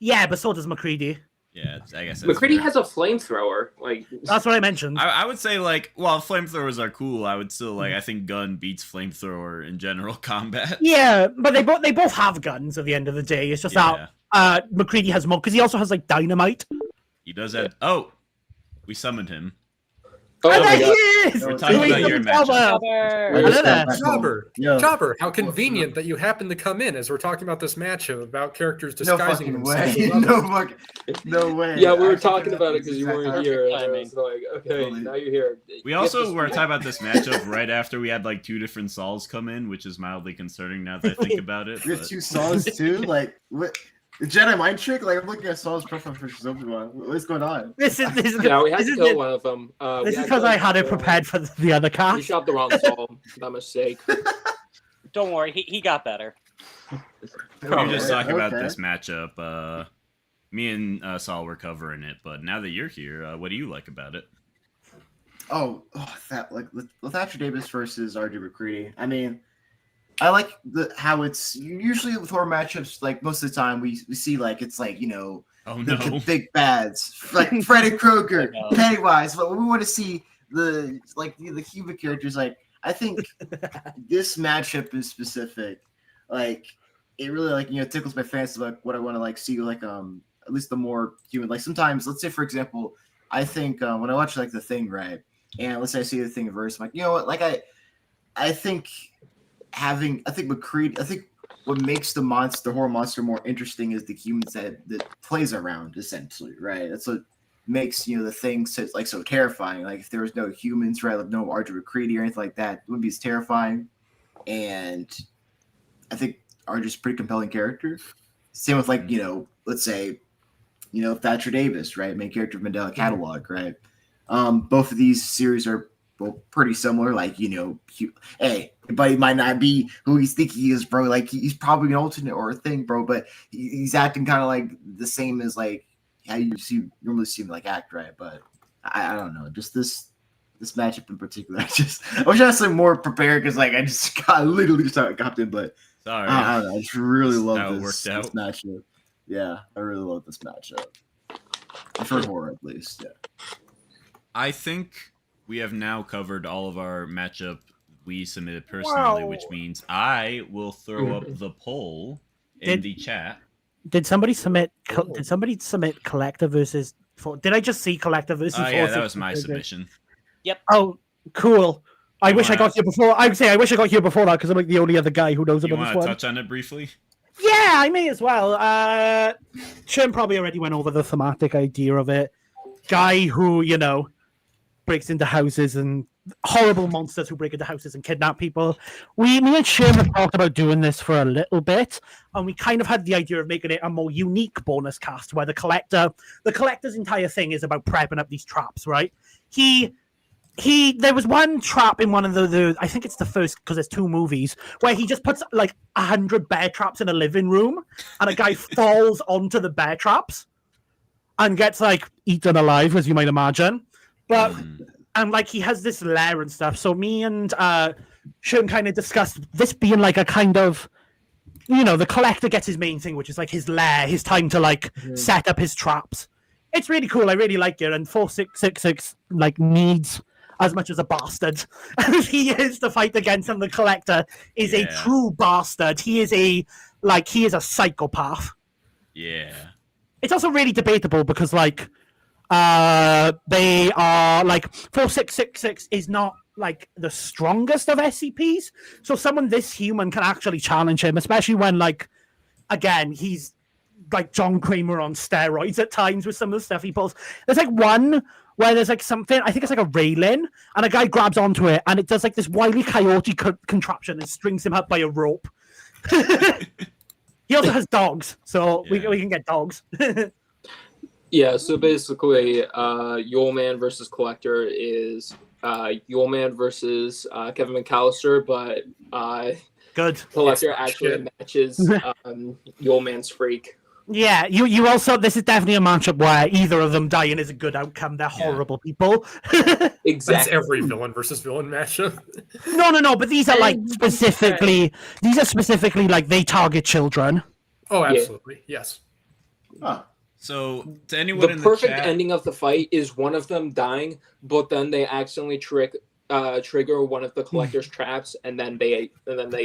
Yeah, but so does McCready.
Yeah, I guess that's
McCready
fair.
has a flamethrower. Like
That's what I mentioned.
I would say, like, while flamethrovers are cool, I would still, like, I think gun beats flamethrower in general combat.
Yeah, but they both have guns at the end of the day. It's just
Yeah.
that McCready has more, because he also has like dynamite.
He does have... Oh! We summoned him.
Oh
And
my
there he
god.
is!
We're talking about your matchup.
Hello there.
Jobber, how convenient that you happen to come in as we're talking about this matchup about characters
No
disguising
fucking way.
themselves.
No way.
Yeah, we were
Actually,
talking about it because you weren't
exactly-
here. And I
timing.
was like, okay,
Totally.
now you're here.
We
You have
also
to
were
speak.
talking about this matchup right after we had like 2 different Sauls come in, which is mildly concerning now that I think about it.
We have
but-
2 Sauls too? Like, what? The Jedi mind trick? Like, I'm looking at Saul's profile for Obi-Wan. What's going on?
This is
Yeah, we had
this
to
is
kill one of them.
this is because I had it prepared for the other
We
cast.
shot the wrong Saul. By mistake.
Don't worry, he got better.
We were just talking about
Okay.
this matchup. Me and Saul were covering it, but now that you're here, what do you like about it?
That like Thatcher Davis versus RJ McCready. I mean, I like how it's usually with horror matchups. Like most of the time, we see like it's like
Oh
the
no.
big bads like Freddy Krueger,
I know.
Pennywise. But we want to see the human characters. Like I think this matchup is specific. Like it really tickles my fancy. Like what I want to see at least the more human. Like sometimes, let's say for example, I think when I watch like The Thing, right, and let's say I see The Thing verse, I'm like, you know what, like I think McCready. I think what makes the horror monster more interesting is the humans that plays around, essentially, right? That's what makes The Thing so terrifying. Like if there was no humans, right, like no RJ McCready or anything like that, it wouldn't be as terrifying. And I think RJ's a pretty compelling character. Same with let's say, Thatcher Davis, right, main character of Mandela Catalog, right? Both of these series are pretty similar. Like hey, everybody might not be who he's thinking he is, bro. Like he's probably an alternate or a thing, bro. But he's acting kind of like the same as like how you normally see him like act, right? But I don't know, just this matchup in particular. I wish I had some more prepared because like I just literally just got in, but
Sorry.
I don't know. I just really
How
love
it
this
worked out.
matchup. Yeah, I really love this matchup. For horror, at least. Yeah.
I think we have now covered all of our matchup we submitted personally, which means I will throw up the poll in the chat.
Did somebody submit? Did somebody submit Collector versus? Did I just see Collector versus?
Oh yeah, that was my submission.
Oh, cool. I
You
wish I
wanna-
got here before. I would say I wish I got here before that because I'm like the only other guy who knows
You
about this
want to
one.
touch on it briefly?
Yeah, I may as well. Shem probably already went over the thematic idea of it. Guy who, breaks into houses and horrible monsters who break into houses and kidnap people. Me and Shem have talked about doing this for a little bit, and we kind of had the idea of making it a more unique bonus cast where the collector's entire thing is about prepping up these traps, right? There was one trap in one of the I think it's the first, because there's 2 movies, where he just puts like 100 bear traps in a living room and a guy falls onto the bear traps and gets like eaten alive, as you might imagine. But and like he has this lair and stuff. So me and Sean kind of discussed this being like a kind of, the collector gets his main thing, which is like his lair, his time to like set up his traps. It's really cool. I really like it. And 4666 like needs as much as a bastard as he is to fight against him. The collector is a true bastard. He is a psychopath.
Yeah.
It's also really debatable because like they are like 4666 is not like the strongest of SCPs. So someone this human can actually challenge him, especially when like again he's like John Kramer on steroids at times with some of the stuff he pulls. There's like one where there's like something, I think it's like a railing, and a guy grabs onto it, and it does like this Wile E. Coyote contraption and strings him up by a rope. He also has dogs, so we can get dogs.
Yeah, so basically, Yule Man versus Collector is Yule Man versus Kevin McAllister, but
Good.
Collector actually matches Yule Man's Freak.
Yeah, you also, this is definitely a matchup where either of them dying is a good outcome. They're horrible people.
Exactly.
That's every villain versus villain matchup.
No, but these are like specifically like they target children.
Oh, absolutely. Yes.
Huh.
So to anyone
The
in the
perfect
chat,
ending of the fight is one of them dying, but then they accidentally trigger one of the Collector's traps, and then they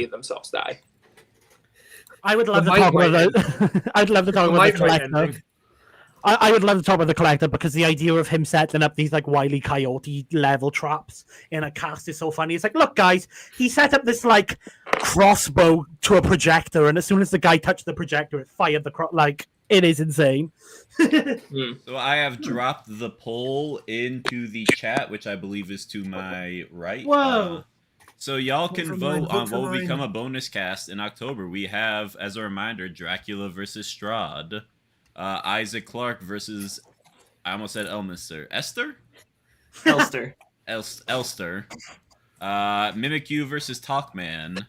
themselves die.
I would love to talk about that. I'd love to talk about the collector. I would love to talk about the Collector because the idea of him setting up these like Wile E. Coyote level traps in a cast is so funny. It's like, look, guys, he set up this like crossbow to a projector, and as soon as the guy touched the projector, it fired the like. It is insane.
So I have dropped the poll into the chat, which I believe is to my right.
Whoa.
So y'all can
for
vote
mine,
on
vote for
what will become
mine.
a bonus cast in October. We have, as a reminder, Dracula versus Strahd, Isaac Clarke versus, I almost said Elster,
Elster.
Elster, Mimikyu versus Tacman,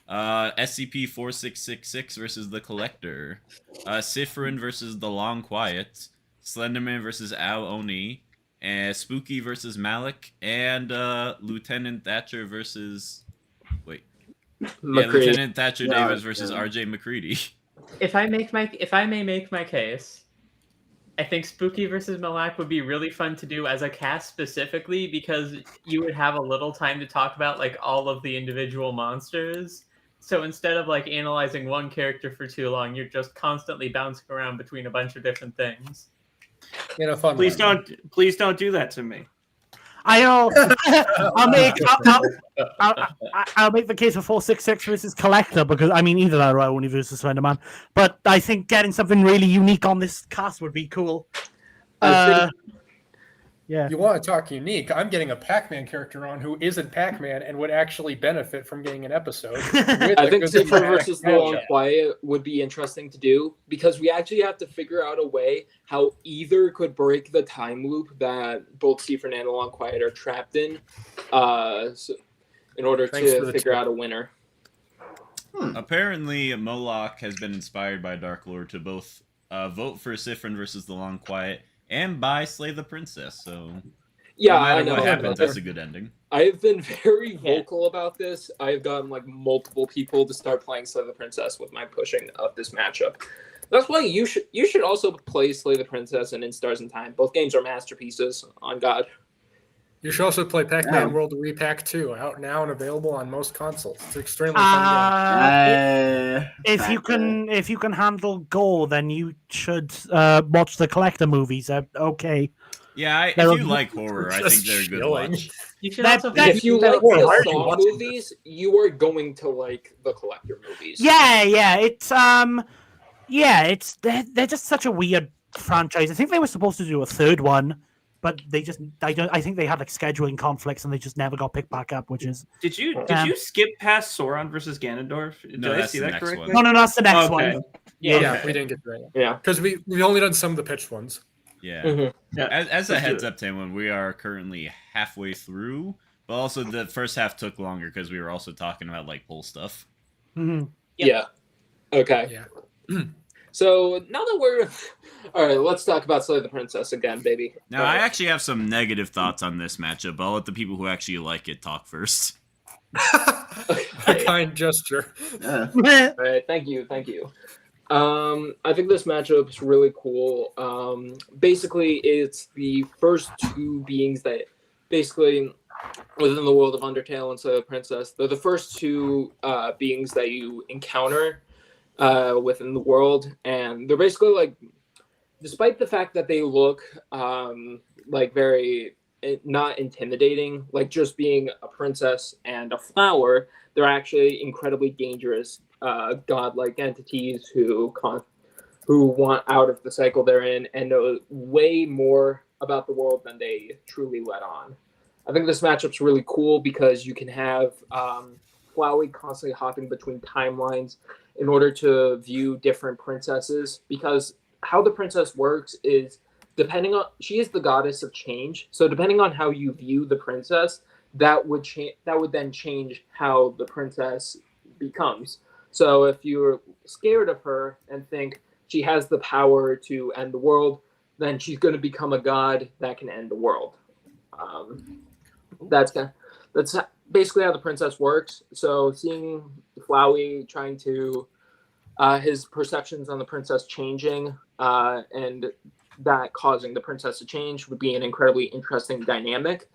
SCP-4666 versus the Collector, Seaffron versus the Long Quiet, Slenderman versus Al Oni, and Spooky versus Malak, and Lieutenant Thatcher versus Lieutenant Thatcher Davis versus RJ McCready.
If I may make my case, I think Spooky versus Malak would be really fun to do as a cast specifically because you would have a little time to talk about like all of the individual monsters. So instead of like analyzing one character for too long, you're just constantly bouncing around between a bunch of different things.
In a fun
Please
way.
don't do that to me.
I'll make the case for 466 versus Collector because I mean either that or Oni versus Slenderman. But I think getting something really unique on this cast would be cool. Yeah.
You want to talk unique? I'm getting a Pac-Man character on who isn't Pac-Man and would actually benefit from getting an episode.
I think Seaffron versus the Long Quiet would be interesting to do because we actually have to figure out a way how either could break the time loop that both Seaffron and the Long Quiet are trapped in, in order to figure out a winner.
Apparently, Malak has been inspired by Dark Lord to both vote for Seaffron versus the Long Quiet and by Slay the Princess. So
yeah,
no matter
I know.
what happens, that's a good ending.
I've been very vocal about this. I've gotten like multiple people to start playing Slay the Princess with my pushing of this matchup. That's why you should also play Slay the Princess and In Stars in Time. Both games are masterpieces. On God.
You should also play Pac-Man World Repack 2, out now and available on most consoles. It's an extremely fun game.
If you can handle gore, then you should watch the Collector movies. Okay.
Yeah, if you like horror, I think they're a good watch.
You should also
if you like the Saw movies, you are going to like the Collector movies.
Yeah, they're just such a weird franchise. I think they were supposed to do a third one, but I think they had like scheduling conflicts and they just never got picked back up, which is.
Did you skip past Sauron versus Ganondorf? Did I see that correctly?
No, that's the next one.
Yeah, we didn't get to that.
Yeah,
because we've only done some of the pitched ones.
Yeah.
Mm-hmm.
Yeah. As a heads up, Tacman, we are currently halfway through, but also the first half took longer because we were also talking about like poll stuff.
Mm-hmm.
Yeah. Okay.
Yeah.
So now that we're all right, let's talk about Slay the Princess again, baby.
Now, I actually have some negative thoughts on this matchup, but I'll let the people who actually like it talk first.
A kind gesture.
All right, thank you. I think this matchup is really cool. Basically, it's the first two beings that basically within the world of Undertale and Slay the Princess, they're the first two beings that you encounter within the world, and they're basically like, despite the fact that they look like very not intimidating, like just being a princess and a flower, they're actually incredibly dangerous godlike entities who want out of the cycle they're in and know way more about the world than they truly let on. I think this matchup's really cool because you can have Flowey constantly hopping between timelines in order to view different princesses, because how the princess works is she is the goddess of change. So depending on how you view the princess, that would then change how the princess becomes. So if you're scared of her and think she has the power to end the world, then she's going to become a god that can end the world. That's basically how the princess works. So seeing Flowey trying to his perceptions on the princess changing and that causing the princess to change would be an incredibly interesting dynamic.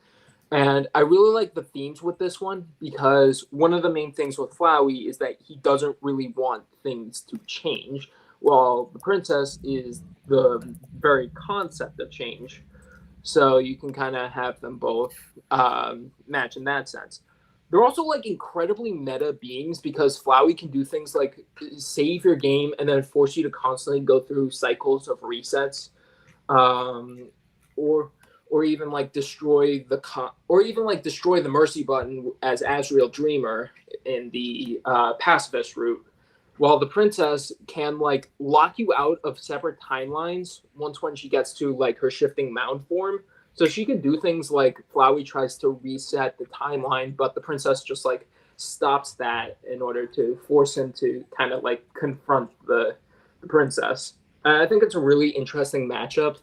And I really like the themes with this one because one of the main things with Flowey is that he doesn't really want things to change. while the princess is the very concept of change. So you can kind of have them both match in that sense. They're also like incredibly meta beings because Flowey can do things like save your game and then force you to constantly go through cycles of resets, or even like destroy the mercy button as Azrael Dreamer in the pacifist route. While the princess can like lock you out of separate timelines once when she gets to like her shifting mound form. So she can do things like Flowey tries to reset the timeline, but the princess just like stops that in order to force him to kind of like confront the princess. I think it's a really interesting matchup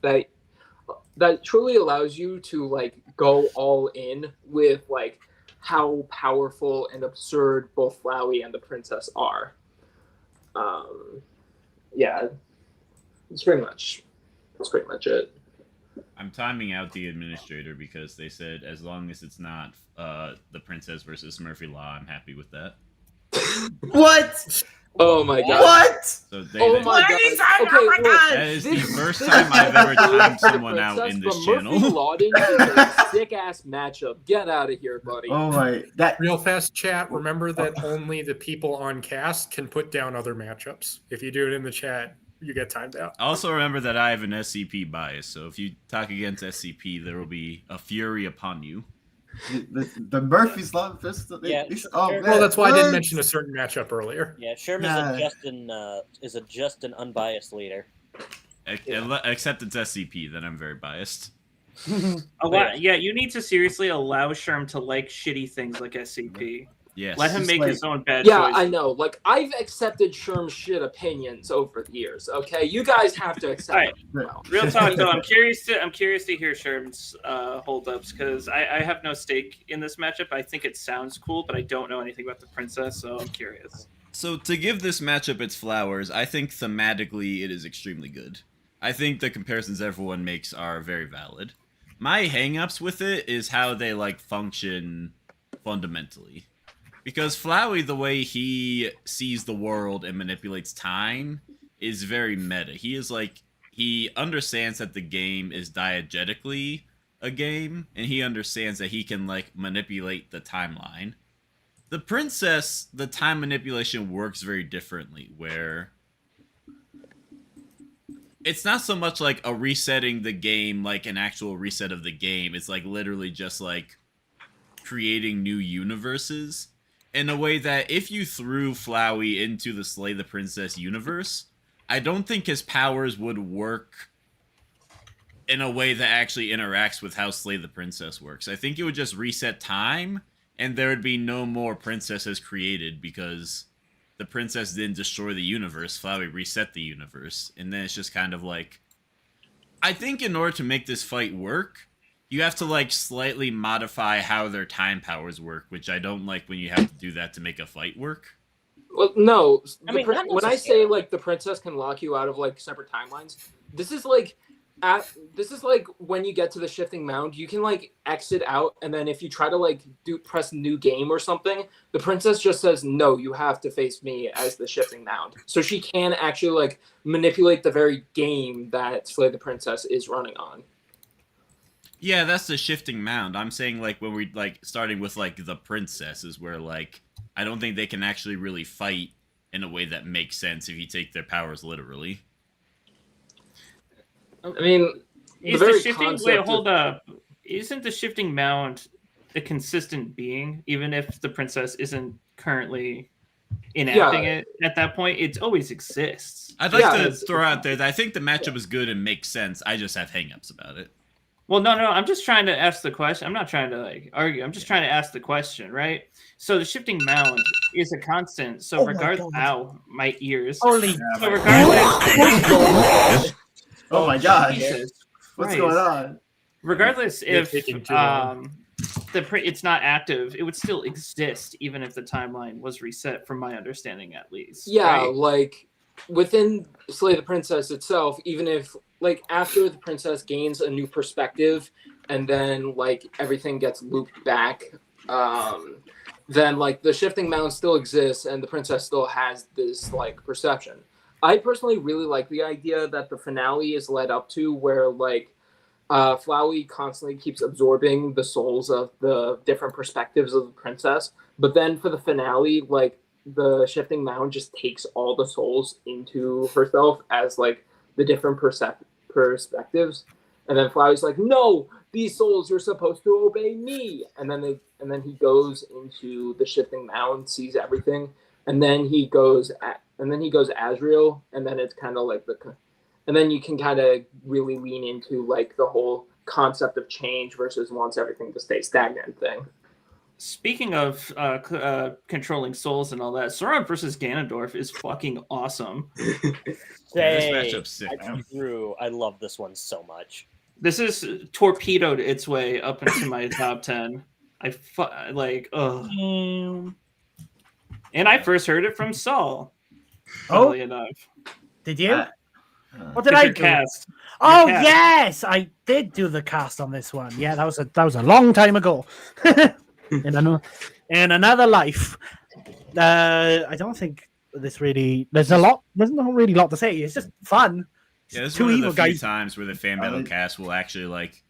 that truly allows you to like go all in with like how powerful and absurd both Flowey and the princess are. Yeah, that's pretty much it.
I'm timing out the administrator because they said as long as it's not the princess versus Murphy Law, I'm happy with that.
What?
Oh my god!
What?
So they,
Oh
they-
my god! Okay, look,
that is the first time I've ever timed someone out in this
but Murphy
channel.
Lawden is a sick ass matchup. Get out of here, buddy.
Oh my! That
Real fast chat. Remember that only the people on cast can put down other matchups. If you do it in the chat, you get timed out.
Also remember that I have an SCP bias, so if you talk against SCP, there will be a fury upon you.
the Murphy's Law pistol.
Yeah,
Oh
sure.
man!
Well, that's why I didn't
what?
mention a certain matchup earlier.
Yeah, Sherm is a just an unbiased leader.
Except it's SCP, then I'm very biased.
Yeah, you need to seriously allow Sherm to like shitty things like SCP.
Yes.
Let him
Just
make
like-
his own bad
Yeah,
choices.
I know. Like, I've accepted Sherm's shit opinions over the years. Okay, you guys have to accept
Alright.
it. Well,
Real talk though, I'm curious to hear Sherm's holdups because I have no stake in this matchup. I think it sounds cool, but I don't know anything about the princess, so I'm curious.
So to give this matchup its flowers, I think thematically it is extremely good. I think the comparisons everyone makes are very valid. My hang-ups with it is how they like function fundamentally. Because Flowey, the way he sees the world and manipulates time is very meta. He is like, he understands that the game is diegetically a game, and he understands that he can like manipulate the timeline. The princess, the time manipulation works very differently, where it's not so much like a resetting the game, like an actual reset of the game. It's like literally just like creating new universes in a way that if you threw Flowey into the Slay the Princess universe, I don't think his powers would work in a way that actually interacts with how Slay the Princess works. I think it would just reset time, and there would be no more princesses created because the princess didn't destroy the universe. Flowey reset the universe, and then it's just kind of like, I think in order to make this fight work, you have to like slightly modify how their time powers work, which I don't like when you have to do that to make a fight work.
well, no.
I mean, not
when I say
necessarily.
like the princess can lock you out of like separate timelines, this is like when you get to the shifting mound, you can like exit out, and then if you try to like press new game or something, the princess just says no, you have to face me as the shifting mound. So she can actually like manipulate the very game that Slay the Princess is running on.
Yeah, that's the shifting mound. I'm saying like when we like starting with like the princess is where like I don't think they can actually really fight in a way that makes sense if you take their powers literally.
I mean,
Is the shifting hold up? Isn't the shifting mound a consistent being, even if the princess isn't currently enacting it at that point? It always exists.
I'd like
Yeah,
to throw out there that I think the matchup is good and makes sense. I just have hangups about it.
Well, no, I'm just trying to ask the question. I'm not trying to like argue. I'm just trying to ask the question, right? So the shifting mound is a constant. So
Oh my
regardless,
God.
ow, my ears.
Holy
So regardless,
Oh my gosh!
Jesus
What's
Christ.
going on?
Regardless
You're
if
taking too long.
it's not active, it would still exist even if the timeline was reset, from my understanding at least.
Yeah,
right?
like within Slay the Princess itself, even if like after the princess gains a new perspective and then like everything gets looped back, then like the shifting mound still exists and the princess still has this like perception. I personally really like the idea that the finale is led up to, where like Flowey constantly keeps absorbing the souls of the different perspectives of the princess, but then for the finale, like the shifting mound just takes all the souls into herself as like the different perspectives, and then Flowey's like, "No, these souls are supposed to obey me," and then he goes into the shifting mound, sees everything, and then he goes Azrael, and then it's kind of like and then you can kind of really lean into like the whole concept of change versus wants everything to stay stagnant thing.
Speaking of controlling souls and all that, Sauron versus Ganondorf is fucking awesome.
This matchup's sick.
I love this one so much.
This is torpedoed its way up into my top 10. And I first heard it from Saul. Funnily enough.
Did you? What did
It's
I
your
do?
cast.
Oh
Your cast.
yes, I did do the cast on this one. Yeah, that was a long time ago. in another life. I don't think there's not really a lot to say. It's just fun.
Yeah, this is
Two
one of the
evil
few
guys.
times where the fan battle cast will actually like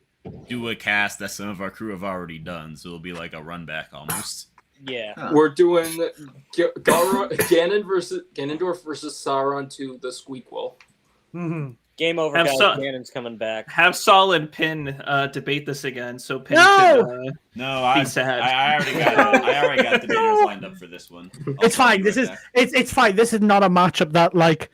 do a cast that some of our crew have already done, so it'll be like a run back almost.
Yeah.
We're doing Ganondorf versus Sauron to the Squeakquel.
Mm-hmm.
Game over,
Have
guys.
Saul-
Ganon's coming back.
Have Saul and Pin debate this again, so Pin
No!
could
No, I
be sad.
I already got the videos lined up for this one.
It's fine. It's fine. This is not a matchup that like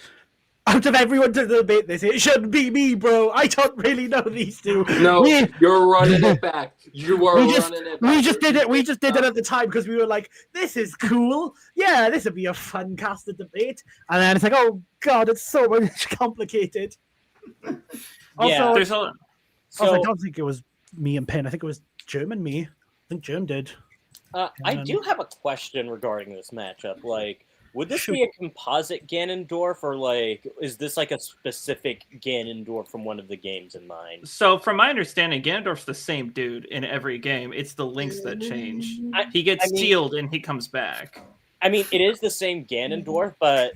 out of everyone to debate this, it shouldn't be me, bro. I don't really know these two.
No,
We-
you're running it back. You are
we just,
running it back.
we just did it. We just did it at the time because we were like, "This is cool. Yeah, this would be a fun cast to debate." And then it's like, "Oh God, it's so much complicated."
Yeah,
There's a
Also, I don't think it was me and Penn. I think it was German me. I think Germ did.
I do have a question regarding this matchup. Like, would this be a composite Ganondorf, or like, is this like a specific Ganondorf from one of the games in mind?
So, from my understanding, Ganondorf's the same dude in every game. It's the links that change. He gets sealed and he comes back.
I mean, it is the same Ganondorf, but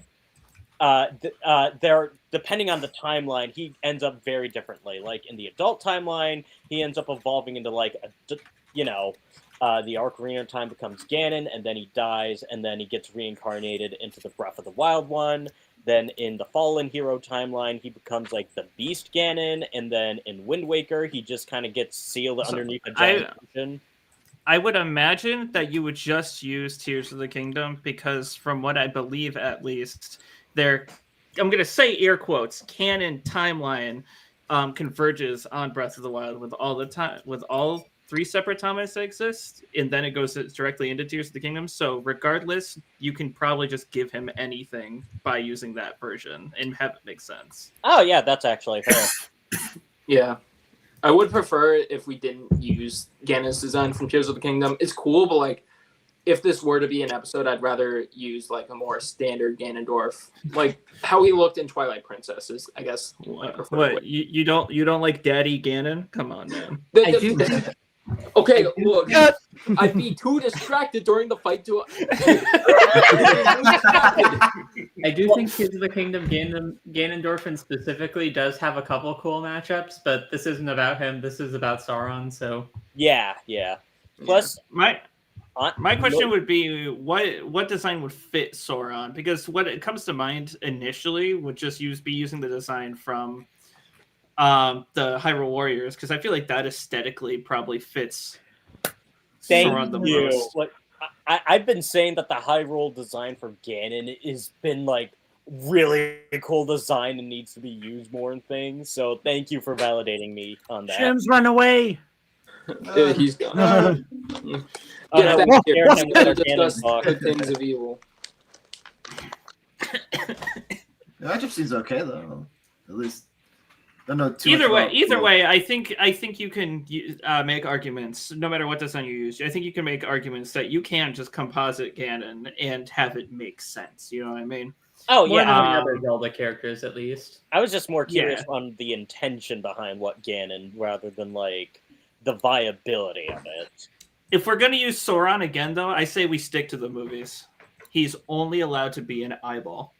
depending on the timeline, he ends up very differently. Like in the adult timeline, he ends up evolving into like the Ocarina of Time becomes Ganon, and then he dies, and then he gets reincarnated into the Breath of the Wild one. Then in the Fallen Hero timeline, he becomes like the Beast Ganon, and then in Wind Waker, he just kind of gets sealed underneath a giant ocean.
I would imagine that you would just use Tears of the Kingdom because, from what I believe, at least, I'm going to say air quotes, canon timeline converges on Breath of the Wild with all 3 separate timelines that exist, and then it goes directly into Tears of the Kingdom. So regardless, you can probably just give him anything by using that version and have it make sense.
Oh yeah, that's actually fair.
Yeah. I would prefer it if we didn't use Ganon's design from Tears of the Kingdom. It's cool, but like, if this were to be an episode, I'd rather use like a more standard Ganondorf, like how he looked in Twilight Princess. Is I guess
What you don't like Daddy Ganon? Come on, man.
Okay, look, I'd be too distracted during the fight to.
I do think Tears of the Kingdom Ganondorf specifically does have a couple cool matchups, but this isn't about him. This is about Sauron. So
yeah. Plus,
my question would be what design would fit Sauron? Because what it comes to mind initially would just be using the design from the Hyrule Warriors, because I feel like that aesthetically probably fits Sauron the most.
Like, I've been saying that the Hyrule design for Ganon has been like really cool design and needs to be used more in things. So thank you for validating me on that.
Shim's run away.
He's gone. Get back here. We're gonna discuss the things of evil.
The matchup seems okay though. At least. Don't know too
Either
much
way, I think you can make arguments, no matter what design you use. I think you can make arguments that you can just composite Ganon and have it make sense. You know what I mean?
Oh
more
yeah,
than the other Zelda characters at least.
I was just more curious on the intention behind what Ganon, rather than like the viability of it.
If we're gonna use Sauron again, though, I say we stick to the movies. He's only allowed to be an eyeball.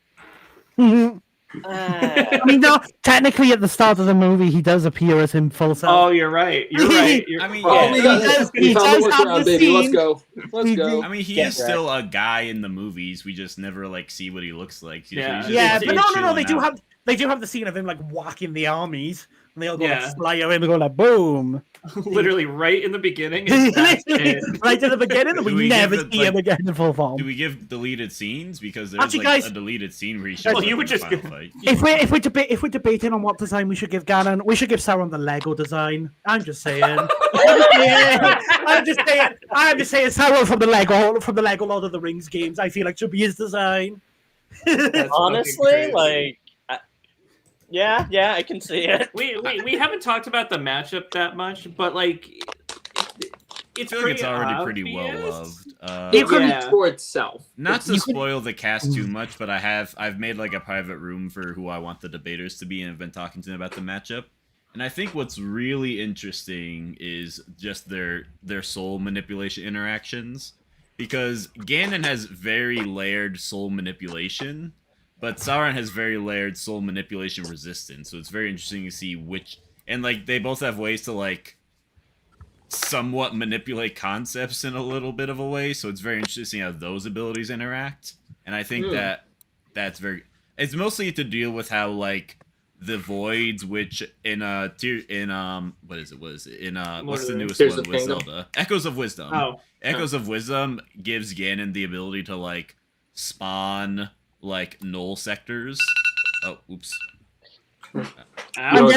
I mean, no, technically at the start of the movie, he does appear as him full self.
Oh, you're right. You're right.
I mean,
Oh,
yeah.
we found the workaround, baby. Let's
scene.
go. Let's go.
I mean, he
Yeah,
is still a guy in the movies. We just never like see what he looks like. He's
Yeah.
just
Yeah, but no,
chilling
they do
out.
have the scene of him like whacking the armies, and they all go
Yeah.
like fly in and go like boom.
Literally right in the beginning. And that's it.
Right at the beginning, and
Do
we
we
never
give it,
see
like-
him again in full form.
Do we give deleted scenes because there's
Actually,
like
guys-
a deleted scene where he shows
Well,
up
you would
in the
just
final
go-
fight.
If we're debating on what design we should give Ganon, we should give Sauron the Lego design. I'm just saying. I'm just saying Sauron from the Lego Lord of the Rings games. I feel like should be his design.
That's
Honestly,
fucking crazy.
yeah, I can see it.
We haven't talked about the matchup that much, but like
I
it's
feel like it's already pretty well loved.
It could
Yeah.
be for itself.
Not to
You could-
spoil the cast too much, but I've made like a private room for who I want the debaters to be, and I've been talking to them about the matchup. And I think what's really interesting is just their soul manipulation interactions, because Ganon has very layered soul manipulation, but Sauron has very layered soul manipulation resistance. So it's very interesting to see which, and like they both have ways to like somewhat manipulate concepts in a little bit of a way. So it's very interesting how those abilities interact. And I think that's very. It's mostly to deal with how like the voids, which in what is it? What's the newest
Tears
one
of
with
Kingdom?
Zelda? Echoes of Wisdom.
Oh,
Echoes of Wisdom gives Ganon the ability to like spawn like null sectors. Oh, oops.
I'm
ow,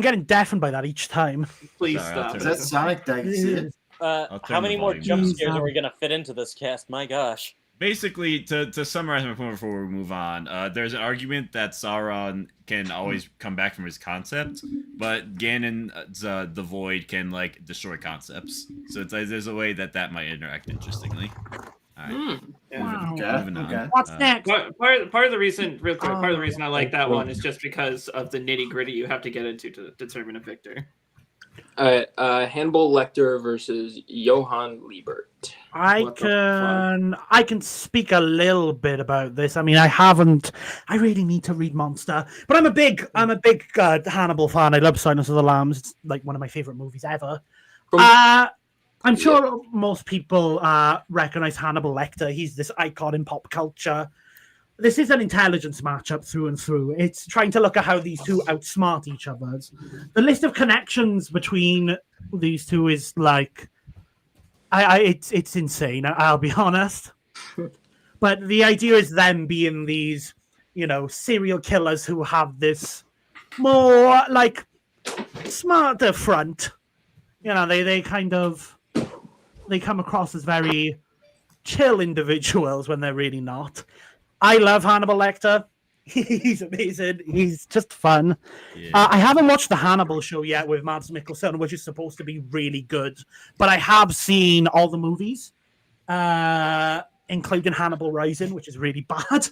getting deafened by that each time.
please
Sorry, I'll
stop.
Is
turn
that Sonic? Did I see it?
I'll
How
turn
many
the
more
volume
jump
down.
scares are we gonna fit into this cast? My gosh.
Basically, to summarize my point before we move on, there's an argument that Sauron can always come back from his concept, but Ganon's the Void can like destroy concepts. So it's like, there's a way that might interact interestingly. All right,
Hmm.
moving on.
Okay.
What's next?
Part of the reason, real quick, part of the reason I like that one is just because of the nitty gritty you have to get into to determine a victor.
Hannibal Lecter versus Johann Liebert.
I
What the
can speak a little bit about this. I mean, I really need to read Monster, but I'm a big Hannibal fan. I love Silence of the Lambs. It's like one of my favorite movies ever. I'm sure most people recognize Hannibal Lecter. He's this icon in pop culture. This is an intelligence matchup through and through. It's trying to look at how these two outsmart each other. The list of connections between these two is like, it's insane. I'll be honest. But the idea is them being these, serial killers who have this more like smarter front. They come across as very chill individuals when they're really not. I love Hannibal Lecter. He's amazing. He's just fun.
Yeah.
I haven't watched the Hannibal show yet with Mads Mikkelsen, which is supposed to be really good. But I have seen all the movies, including Hannibal Rising, which is really bad.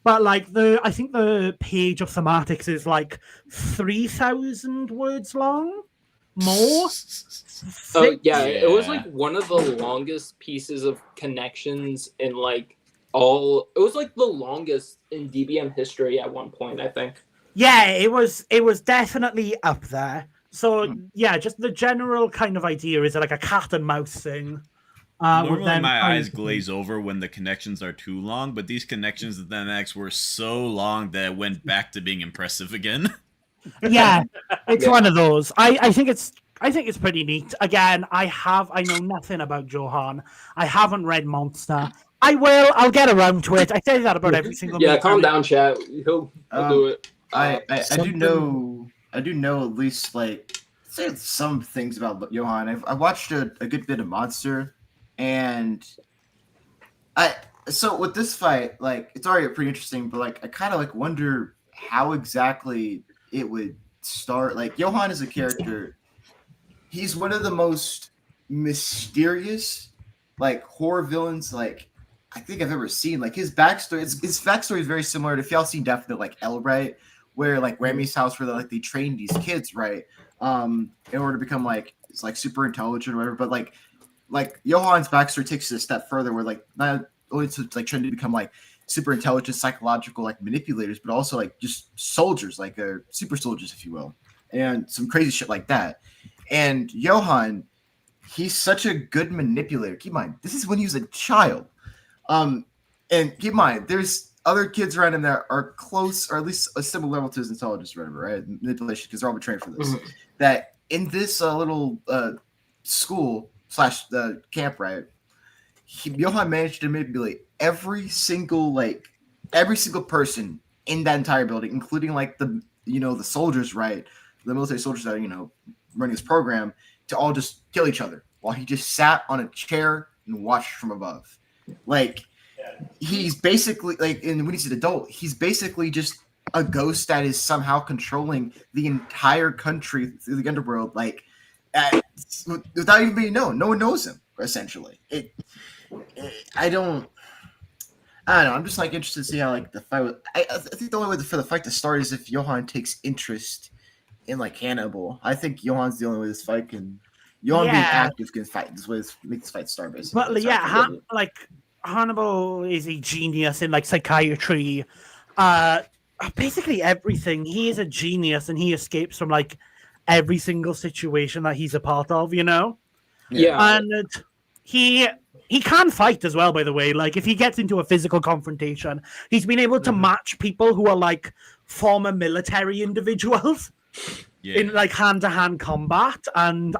But like I think the page of thematics is like 3,000 words long. More.
Oh yeah, it was
Yeah.
like one of the longest pieces of connections in like all. It was like the longest in DBM history at one point, I think.
Yeah, it was definitely up there. So yeah, just the general kind of idea is like a cat and mouse thing.
Normally my eyes glaze over when the connections are too long, but these connections at the MX were so long that it went back to being impressive again.
Yeah, it's one of those. I think it's pretty neat. Again, I know nothing about Johan. I haven't read Monster. I'll get around to it. I say that about every single
Yeah,
movie.
calm down, chat. He'll do it.
I do know at least like say some things about Johan. I watched a good bit of Monster, and so with this fight, like it's already pretty interesting, but like I kind of like wonder how exactly it would start. Like Johan is a character. He's one of the most mysterious like horror villains like I think I've ever seen. Like his backstory, his backstory is very similar to if y'all seen Definite like L, right? Where like Remy's house where they train these kids, right? In order to become like it's like super intelligent or whatever. But like Johan's backstory takes it a step further where like not always like trying to become like super intelligent, psychological like manipulators, but also like just soldiers, like super soldiers, if you will, and some crazy shit like that. And Johan, he's such a good manipulator. Keep in mind, this is when he was a child. And keep in mind, there's other kids around him that are close, or at least a similar level to his intelligence, or whatever, right? Manipulation, because they're all been trained for this.
Mhm.
That in this little school / camp, right? Johan managed to manipulate every single person in that entire building, including like the soldiers, right? The military soldiers that running this program, to all just kill each other while he just sat on a chair and watched from above. Like he's basically like, and when he's an adult, he's basically just a ghost that is somehow controlling the entire country through the underworld, like without even being known. No one knows him, essentially. I don't know. I'm just like interested to see how like the fight. I think the only way for the fight to start is if Johan takes interest in like Hannibal. I think Johan's the only way this fight can. Johan being active can fight. This way make this fight start, basically.
But like Hannibal is a genius in like psychiatry. Basically everything. He is a genius, and he escapes from like every single situation that he's a part of.
Yeah.
And he can fight as well, by the way. Like if he gets into a physical confrontation, he's been able to match people who are like former military individuals in like hand-to-hand combat. And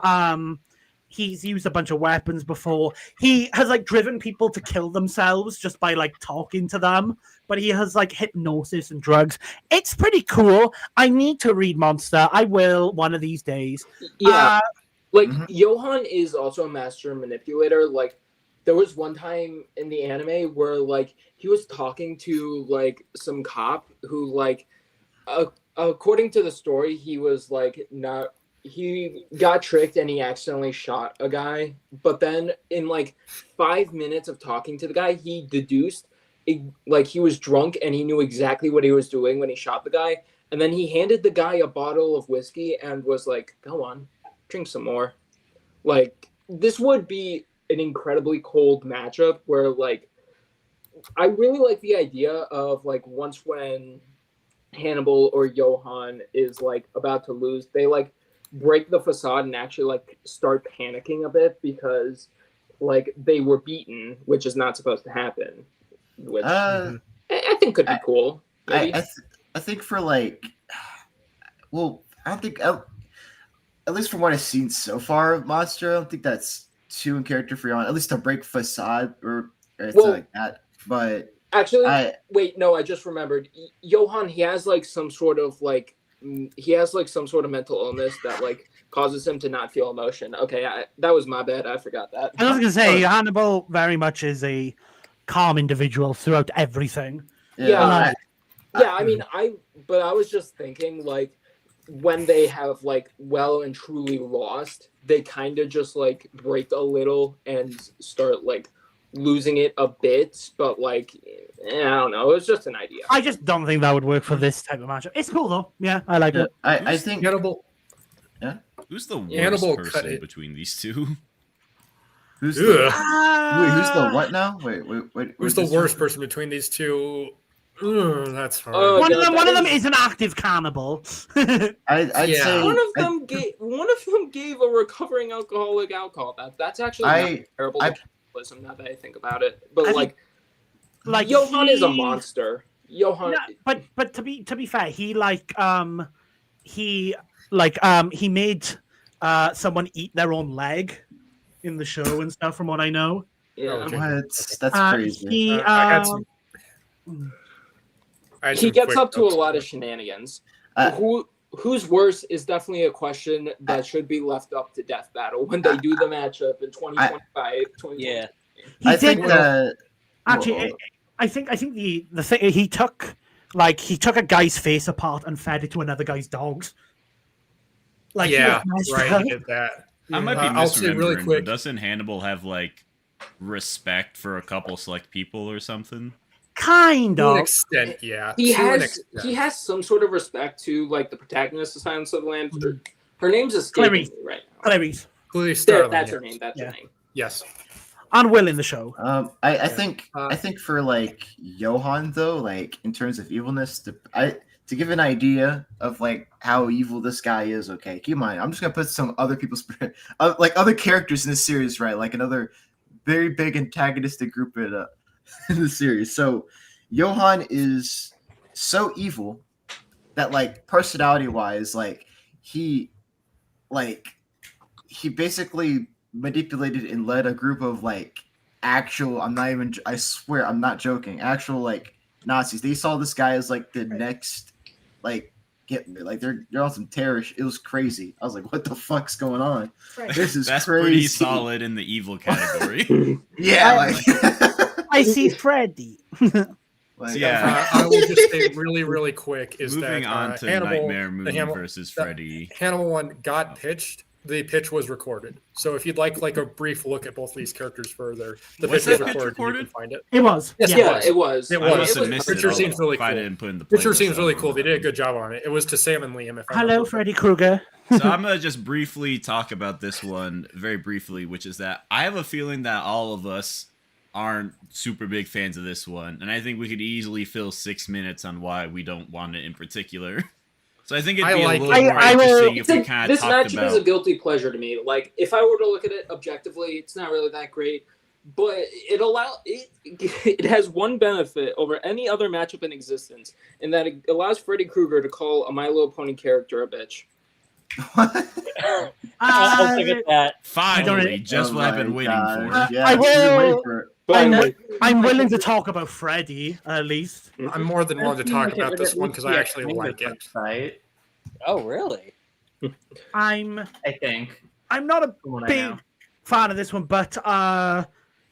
he's used a bunch of weapons before. He has like driven people to kill themselves just by like talking to them. But he has like hypnosis and drugs. It's pretty cool. I need to read Monster. I will one of these days.
Yeah. Johan is also a master manipulator. Like, there was one time in the anime where, like, he was talking to, like, some cop who, like, according to the story, he was, like, he got tricked and he accidentally shot a guy. But then in, like, 5 minutes of talking to the guy, he deduced, like, he was drunk and he knew exactly what he was doing when he shot the guy. And then he handed the guy a bottle of whiskey and was like, go on. Drink some more. Like, this would be an incredibly cold matchup where, like, I really like the idea of, like, once when Hannibal or Johan is, like, about to lose, they, like, break the facade and actually, like, start panicking a bit because, like, they were beaten, which is not supposed to happen. Which I think could be cool.
I think for, like, well, I don't think... At least from what I've seen so far of Monster, I don't think that's too in character for Johan. At least to break facade or anything like that. But
actually, wait, no, I just remembered. Johan, he has like some sort of mental illness that like causes him to not feel emotion. Okay, that was my bad. I forgot that.
I was gonna say Hannibal very much is a calm individual throughout everything.
Yeah, I mean, I was just thinking like, when they have like well and truly lost, they kind of just like break a little and start like losing it a bit. But like, I don't know. It was just an idea.
I just don't think that would work for this type of matchup. It's cool though. Yeah, I like it.
I think
Hannibal.
Yeah. Who's the worst
Hannibal
person between these two?
Who's the what now? Wait.
Who's the worst person between these two? That's hard.
One of them is an active cannibal.
I'd say
one of them gave a recovering alcoholic alcohol. That's actually not terrible cannibalism now that I think about it. But like Johan is a monster. Johan,
but to be fair, he made someone eat their own leg in the show and stuff. From what I know,
that's crazy.
He gets up to a lot of shenanigans. Who's worse is definitely a question that should be left up to Death Battle when they do the matchup in 2025.
Yeah,
I think
the thing he took a guy's face apart and fed it to another guy's dogs. Like,
yeah, right. He did that.
I might be
I'll say
misremembering,
really quick.
but doesn't Hannibal have like respect for a couple select people or something?
Kind of.
To an extent, yeah.
He has some sort of respect to like the protagonist of Silence of the Lambs. Her name's escaping me right now.
Clarice.
Starling,
That's her name. That's her name.
Yes.
and Will in the show.
I think for like Johan though, like in terms of evilness, to give an idea of like how evil this guy is. Okay, keep in mind, I'm just gonna put some other people's like other characters in this series, right? Like another very big antagonistic group in the series. So Johan is so evil that like personality wise, like he basically manipulated and led a group of like actual, I swear I'm not joking, actual like Nazis. They saw this guy as like the next like they're on some terrorist. It was crazy. I was like, what the fuck's going on? This is
That's
crazy.
pretty solid in the evil category.
Yeah,
I see Freddy.
Yeah.
I will just say really, really quick is
Moving
that
on to
Hannibal,
Nightmare Moon versus Freddy.
Hannibal one got pitched. The pitch was recorded. So if you'd like a brief look at both of these characters further, the
Was
pitch was
that pitch
recorded. You can find it.
It was.
Yes,
Yeah, it was.
It
I
was.
must have missed
The picture
it.
seems really
if I
cool.
didn't put in the
Picture
playlist,
seems
I
really
don't
cool. They did a
remember.
good job on it. It was to Sam and Liam. If I
Hello,
remember.
Freddy Krueger.
So I'm gonna just briefly talk about this one very briefly, which is that I have a feeling that all of us aren't super big fans of this one, and I think we could easily fill 6 minutes on why we don't want it in particular. So I think it'd be a little more interesting if we kind of
This
talked
matchup
about.
is a guilty pleasure to me. Like, if I were to look at it objectively, it's not really that great. But it has one benefit over any other matchup in existence, in that it allows Freddy Krueger to call a My Little Pony character a bitch.
I'll give it that.
Finally, just what I've been waiting for.
Yeah,
I
I've been waiting
will-
for it.
I'm willing to talk about Freddy, at least.
I'm more than willing to talk about this one because I actually like it.
Fight,
Oh, really?
I'm
I think.
not a
From what I
big
know.
fan of this one, but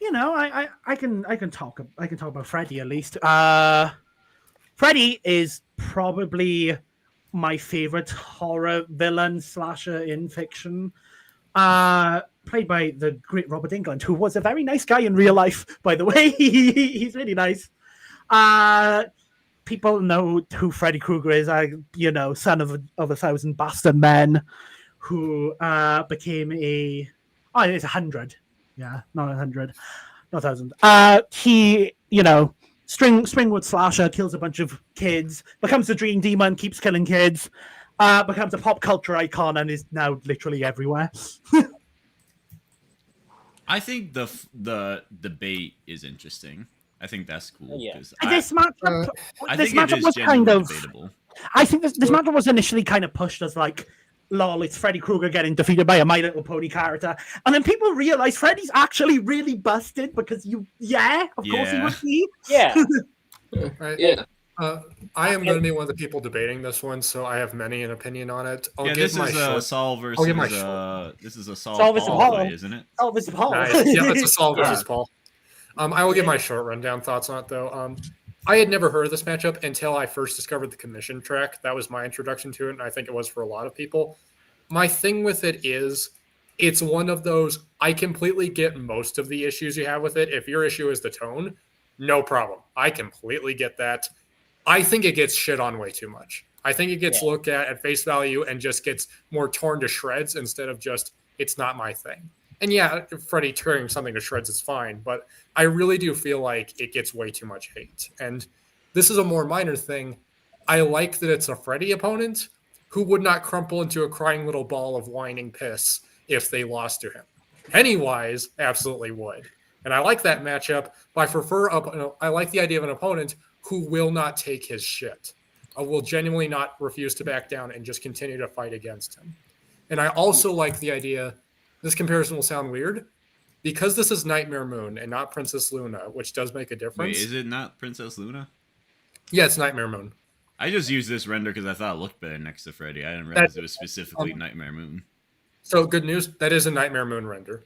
you know, I can talk about Freddy at least. Freddy is probably my favorite horror villain slasher in fiction. Played by the great Robert Englund, who was a very nice guy in real life, by the way. He's really nice. People know who Freddy Krueger is. You know, son of a thousand bastard men, who became it's 100. Yeah, not 100, not 1,000. He, you know, Stringwood slasher, kills a bunch of kids, becomes a dream demon, keeps killing kids, becomes a pop culture icon, and is now literally everywhere.
I think the debate is interesting. I think that's cool.
Yeah.
'cause
This matchup,
I
this
think it
matchup
is
was kind
genuinely
of.
debatable.
I think this matchup was initially kind of pushed as like, lol, it's Freddy Krueger getting defeated by a My Little Pony character, and then people realize Freddy's actually really busted because of course he would be.
Yeah.
Right?
Yeah.
I am going to be one of the people debating this one, so I have many an opinion on it. I'll
Yeah,
give
this
my
is
short.
a Saul versus
I'll give my short.
this is a Saul
Saul versus
Paul
Paul.
fight, isn't it?
Oh, Mr. Paul.
Nice. Yeah, it's a Saul versus Paul. I will give my short rundown thoughts on it, though. I had never heard of this matchup until I first discovered the commission track. That was my introduction to it, and I think it was for a lot of people. My thing with it is it's one of those, I completely get most of the issues you have with it. If your issue is the tone, no problem. I completely get that. I think it gets shit on way too much. I think it gets looked at face value and just gets more torn to shreds instead of just, it's not my thing. And yeah, Freddy tearing something to shreds is fine, but I really do feel like it gets way too much hate. And this is a more minor thing. I like that it's a Freddy opponent who would not crumple into a crying little ball of whining piss if they lost to him. Pennywise absolutely would. And I like that matchup, but I like the idea of an opponent who will not take his shit, will genuinely not refuse to back down and just continue to fight against him. And I also like the idea, this comparison will sound weird, because this is Nightmare Moon and not Princess Luna, which does make a difference.
Wait, is it not Princess Luna?
Yeah, it's Nightmare Moon.
I just used this render because I thought it looked better next to Freddy. I didn't realize it was specifically Nightmare Moon.
So good news, that is a Nightmare Moon render.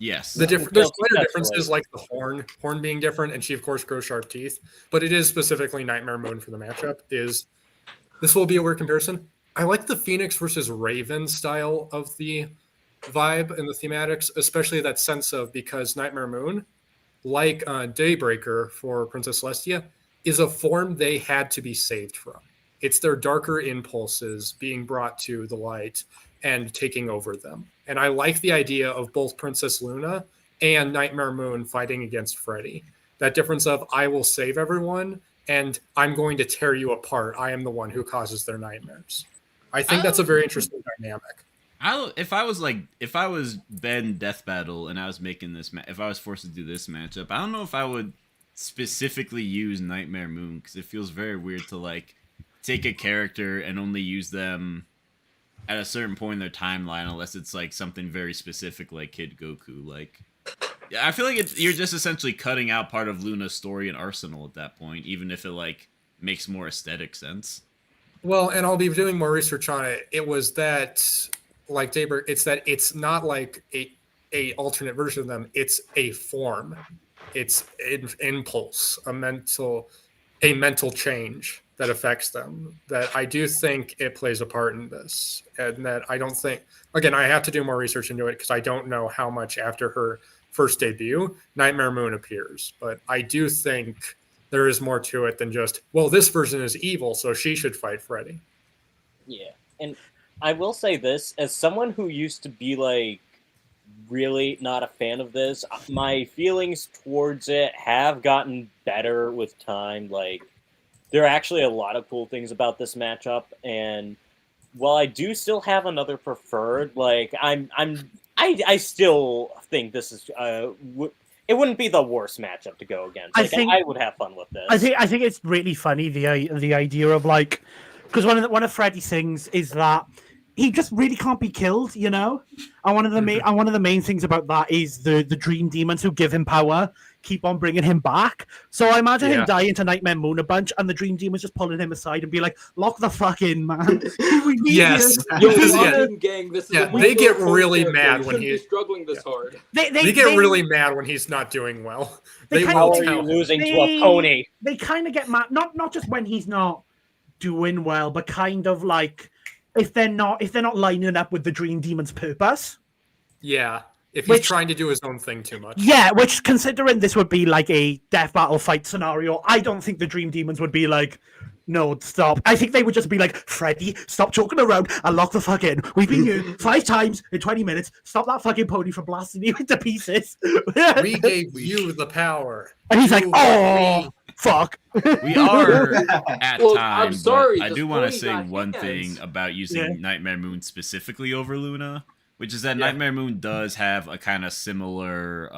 Yes.
There's minor differences like the horn being different, and she of course grows sharp teeth. But it is specifically Nightmare Moon for the matchup. This will be a weird comparison. I like the Phoenix versus Raven style of the vibe and the thematics, especially that sense of, because Nightmare Moon, like Daybreaker for Princess Celestia, is a form they had to be saved from. It's their darker impulses being brought to the light and taking over them. And I like the idea of both Princess Luna and Nightmare Moon fighting against Freddy. That difference of I will save everyone and I'm going to tear you apart. I am the one who causes their nightmares. I think that's a very interesting dynamic.
If I was Ben Death Battle and I was making this, if I was forced to do this matchup, I don't know if I would specifically use Nightmare Moon because it feels very weird to like take a character and only use them at a certain point in their timeline unless it's like something very specific like Kid Goku. Like, I feel like you're just essentially cutting out part of Luna's story and arsenal at that point, even if it like makes more aesthetic sense.
Well, and I'll be doing more research on it. It was that, like Daber, it's that it's not like a alternate version of them. It's a form. It's an impulse, a mental change that affects them. That I do think it plays a part in this, and that I don't think. Again, I have to do more research into it because I don't know how much after her first debut Nightmare Moon appears, but I do think there is more to it than just, well, this version is evil, so she should fight Freddy.
Yeah, and I will say this, as someone who used to be, like, really not a fan of this, my feelings towards it have gotten better with time. Like, there are actually a lot of cool things about this matchup, and while I do still have another preferred, like, I still think this is, it wouldn't be the worst matchup to go against. Like, I would have fun with this.
I think it's really funny the idea of like, because one of Freddy's things is that he just really can't be killed, you know. And one of the main things about that is the dream demons who give him power keep on bringing him back. So I imagine him dying to Nightmare Moon a bunch, and the dream demons just pulling him aside and be like, "Lock the fuck in, man." We need
Yo, gang, this is
they get really mad when he's
struggling this hard.
They get really mad when he's not doing well. They
How are you losing to a pony?
They kind of get mad, not just when he's not doing well, but kind of like if they're not lining up with the dream demon's purpose.
Yeah. If he's trying to do his own thing too much.
Yeah, which, considering this would be like a death battle fight scenario, I don't think the Dream Demons would be like, no, stop. I think they would just be like, Freddy, stop joking around and lock the fuck in. We've been here 5 times in 20 minutes. Stop that fucking pony from blasting you into pieces.
We gave you the power.
And he's like, oh, fuck.
We are at time.
I'm sorry.
I do want to say one thing about using Nightmare Moon specifically over Luna, which is that Nightmare Moon does have a kind of similar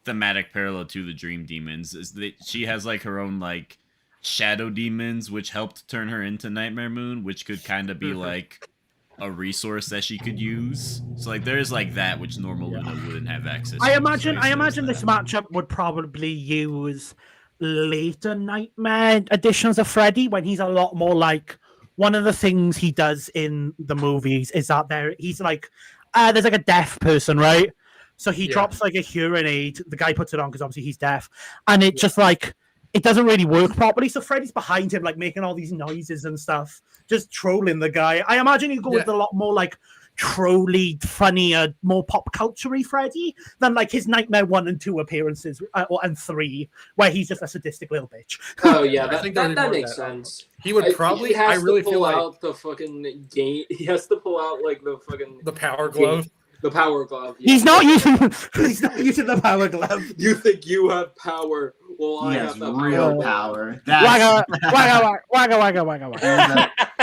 thematic parallel to the Dream Demons. Is that she has like her own like shadow demons, which helped turn her into Nightmare Moon, which could kind of be like a resource that she could use. So like there's like that which normal Luna wouldn't have access to.
I imagine this matchup would probably use later Nightmare editions of Freddy when he's a lot more like. One of the things he does in the movies is that he's like, there's like a deaf person, right? So he drops like a hearing aid. The guy puts it on because obviously he's deaf, and it just like it doesn't really work properly. So Freddy's behind him, like making all these noises and stuff, just trolling the guy. I imagine you go with a lot more like trolly, funnier, more pop culture-y Freddy than like his Nightmare 1 and 2 appearances and 3, where he's just a sadistic little bitch.
Oh yeah, that makes sense.
He would probably. I really feel like
out the fucking game. He has to pull out like the fucking
power glove.
The power glove. Yeah.
He's not using the power glove.
You think you have power? Well, I have the
real power.
Wagga.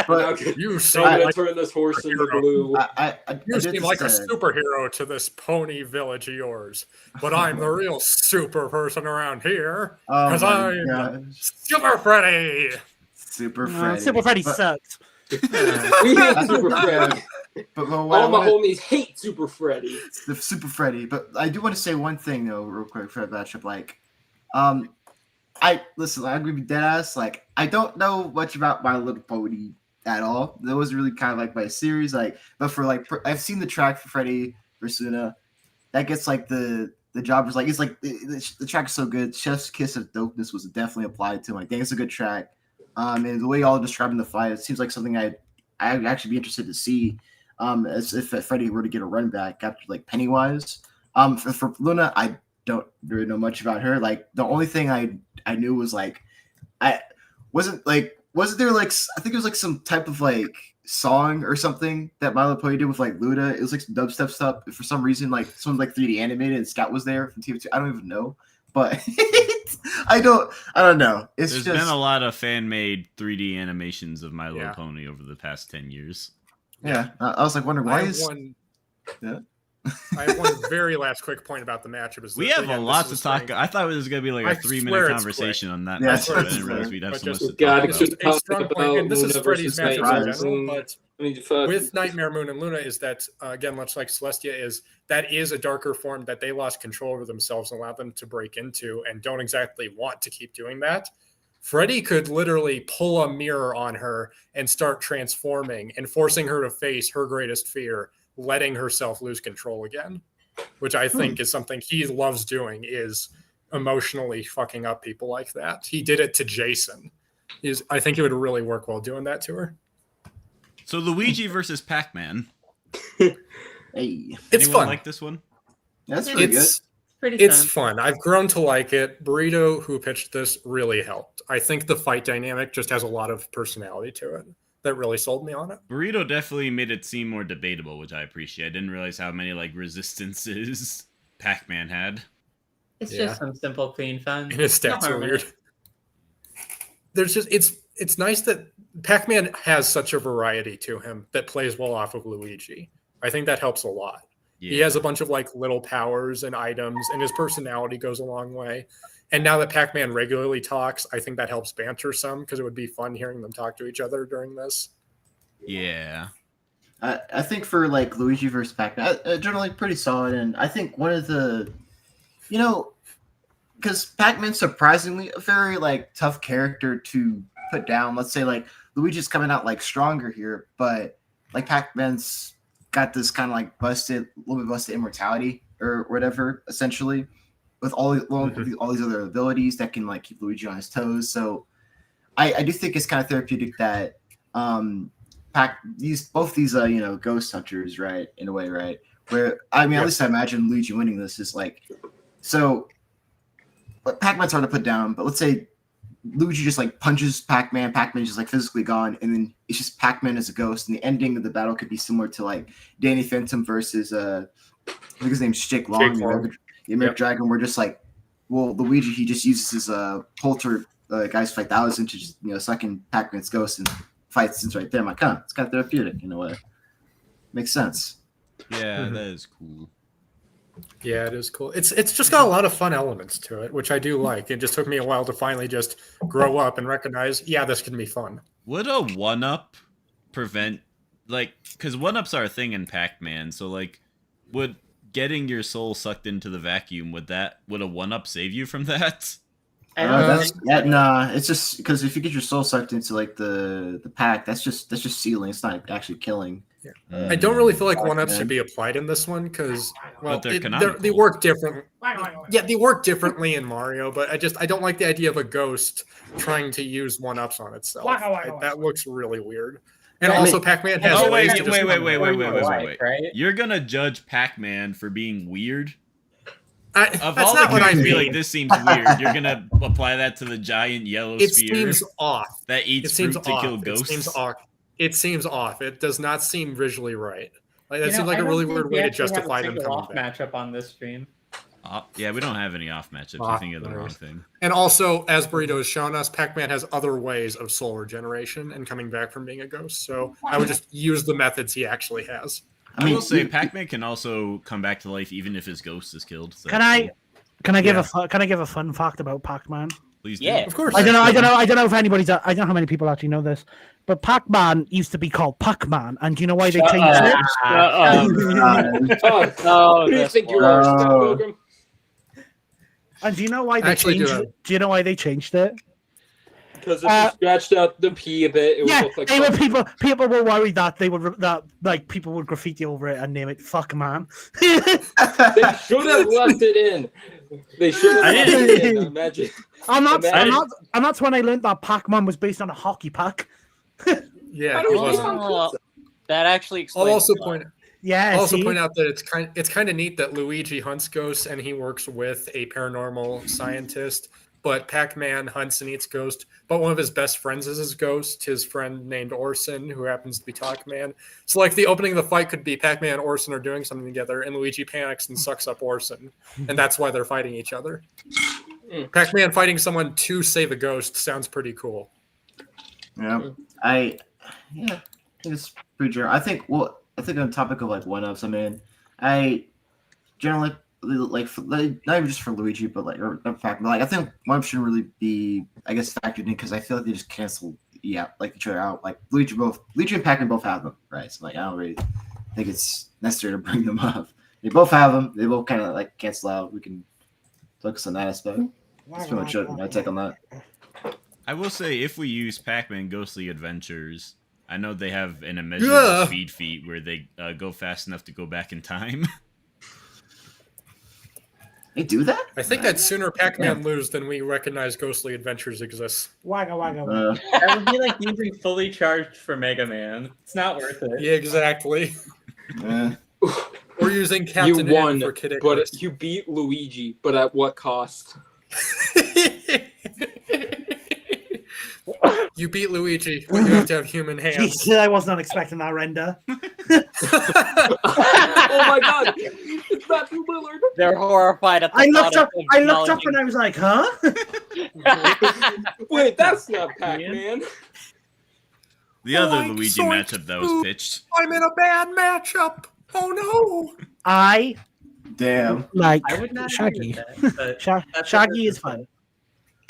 But
you
I'm gonna turn this horse into blue.
You seem like a superhero to this pony village of yours, but I'm the real super person around here because I'm Super Freddy.
Super Freddy.
Super Freddy sucks.
We hate Super Freddy.
But
all my homies hate Super Freddy.
The Super Freddy. But I do want to say one thing though, real quick for that matchup. Like, I agree with Deadass. Like, I don't know much about My Little Pony at all. That was really kind of like my series. Like, but for like, I've seen the track for Freddy vs. Luna. That gets like the job was like it's like the track is so good. Chef's kiss of dopeness was definitely applied to him. Like, dang, it's a good track. And the way y'all are describing the fight, it seems like something I'd actually be interested to see. As if Freddy were to get a run back after like Pennywise. For Luna, I don't really know much about her. Like, the only thing I knew was like, wasn't there like I think it was like some type of like song or something that My Little Pony did with like Luna. It was like some dubstep stuff. For some reason, like someone like 3D animated and Scout was there from TV2. I don't even know, but I don't know.
There's been a lot of fan-made 3D animations of My Little Pony over the past 10 years.
Yeah, I was like wondering why
I have one very last quick point about the matchup.
We have a lot to talk. I thought it was going to be like a 3-minute conversation on that.
Yeah,
match, but I didn't realize we'd have so much to
God,
talk
it's
about.
just
a strong
about
point, and this is
Luna
Freddy's
versus
matchup in
Nightmare.
general, but
I mean, fuck.
with Nightmare Moon and Luna is that, again, much like Celestia is, that is a darker form that they lost control over themselves and allowed them to break into and don't exactly want to keep doing that. Freddy could literally pull a mirror on her and start transforming and forcing her to face her greatest fear, letting herself lose control again, which I think is something he loves doing, is emotionally fucking up people like that. He did it to Jason. I think it would really work well doing that to her.
So Luigi versus Pac-Man.
Hey,
It's
Anyone
fun.
like this one?
that's pretty good.
It's fun. I've grown to like it. Burrito, who pitched this, really helped. I think the fight dynamic just has a lot of personality to it that really sold me on it.
Burrito definitely made it seem more debatable, which I appreciate. I didn't realize how many like resistances Pac-Man had.
It's just some simple, clean fun.
And his stats
No
are
harm in
weird.
it.
There's just it's nice that Pac-Man has such a variety to him that plays well off of Luigi. I think that helps a lot.
Yeah.
He has a bunch of like little powers and items, and his personality goes a long way. And now that Pac-Man regularly talks, I think that helps banter some, because it would be fun hearing them talk to each other during this.
Yeah.
I think for like Luigi versus Pac-Man, generally pretty solid, and I think one of the, because Pac-Man's surprisingly a very like tough character to put down. Let's say like Luigi's coming out like stronger here, but like Pac-Man's got this kind of like a little bit busted immortality or whatever, essentially, with all these other abilities that can like keep Luigi on his toes. So I do think it's kind of therapeutic that both these ghost hunters, right, in a way, right, where I mean, at least I imagine Luigi winning this is like, so Pac-Man's hard to put down, but let's say Luigi just like punches Pac-Man, Pac-Man's just like physically gone, and then it's just Pac-Man as a ghost, and the ending of the battle could be similar to like Danny Phantom versus I think his name's Jake Long, the American Dragon, where just like, well, Luigi, he just uses his polter guys fight thousands into just suck in Pac-Man's ghost and fights since right there. I'm like, it's kind of therapeutic in a way. Makes sense.
Yeah, that is cool.
Yeah, it is cool. It's just got a lot of fun elements to it, which I do like. It just took me a while to finally just grow up and recognize, this can be fun.
Would a 1-up prevent, like, because 1-ups are a thing in Pac-Man, so like, would getting your soul sucked into the vacuum, would a 1-up save you from that?
It's just because if you get your soul sucked into like the pack, that's just sealing. It's not actually killing.
Yeah. I don't really feel like 1-ups should be applied in this one because, they work differently. Yeah, they work differently in Mario, but I don't like the idea of a ghost trying to use 1-ups on itself. That looks really weird. And also, Pac-Man has.
Oh wait!
Right?
You're gonna judge Pac-Man for being weird?
That's
Of all
not
the
what I
games,
mean.
like, this seems weird. You're gonna apply that to the giant yellow
It
sphere
seems off.
that eats fruit to kill ghosts.
It seems off. It does not seem visually right. Like that seems like a really weird way to justify them coming
off
back.
matchup on this stream.
Yeah, we don't have any off matchups. I think of the wrong thing.
And also, as Burrito has shown us, Pac-Man has other ways of soul regeneration and coming back from being a ghost. So I would just use the methods he actually has.
I will say Pac-Man can also come back to life even if his ghost is killed. So
Can I give a fun fact about Pac-Man?
Please do.
Yeah,
Of course.
I don't know if anybody's. I don't know how many people actually know this, but Pac-Man used to be called Pac-Man, and do you know why they changed it?
Who do you think you are, Pilgrim?
And do you know why they changed it? Do you know why they changed it?
Because if you scratched out the P a bit, it would look like
people were worried that people would graffiti over it and name it Fuck Man.
They should have left it in. They should have left it in. Imagine.
And that's when I learned that Pac-Man was based on a hockey puck.
Yeah,
I
it
don't
wasn't.
know.
that actually explains.
I'll also
a lot.
point out that it's kind of neat that Luigi hunts ghosts and he works with a paranormal scientist, but Pac-Man hunts and eats Ghost. But one of his best friends is his Ghost, his friend named Orson, who happens to be Tacman. So like the opening of the fight could be Pac-Man and Orson are doing something together, and Luigi panics and sucks up Orson, and that's why they're fighting each other. Pac-Man fighting someone to save a Ghost sounds pretty cool.
Yeah, I think it's pretty true. I think on the topic of like one-ups, I mean, I generally like not even just for Luigi, but like I think one-up shouldn't really be, I guess, factored in because I feel like they just cancel like each other out. Like Luigi and Pac-Man both have them, right? So like I don't really think it's necessary to bring them up. They both have them. They both kind of like cancel out. We can focus on that aspect. That's pretty much it. My take on that.
I will say, if we use Pac-Man Ghostly Adventures, I know they have an immeasurable speed feat where they go fast enough to go back in time.
They do that?
I think I'd sooner Pac-Man lose than we recognize Ghostly Adventures exists.
Wagga wagga.
That would be like using fully charged for Mega Man. It's not worth it.
Yeah, exactly. We're using Captain
You won,
N for Kid
but
Icarus.
you beat Luigi, but at what cost?
You beat Luigi, but you have to have human hands.
Jesus, I was not expecting that render.
Oh my god! It's Matthew Willard!
They're horrified at the
I looked
thought
up
of
and I was like, huh?
Wait, that's not Pac-Man.
The other
Oink,
Luigi
zoink,
matchup that was
boop.
pitched.
I'm in a bad matchup. Oh no!
I
Damn.
like
I would not
Shaggy.
agree with that, but that's
Shaggy
a
is fun.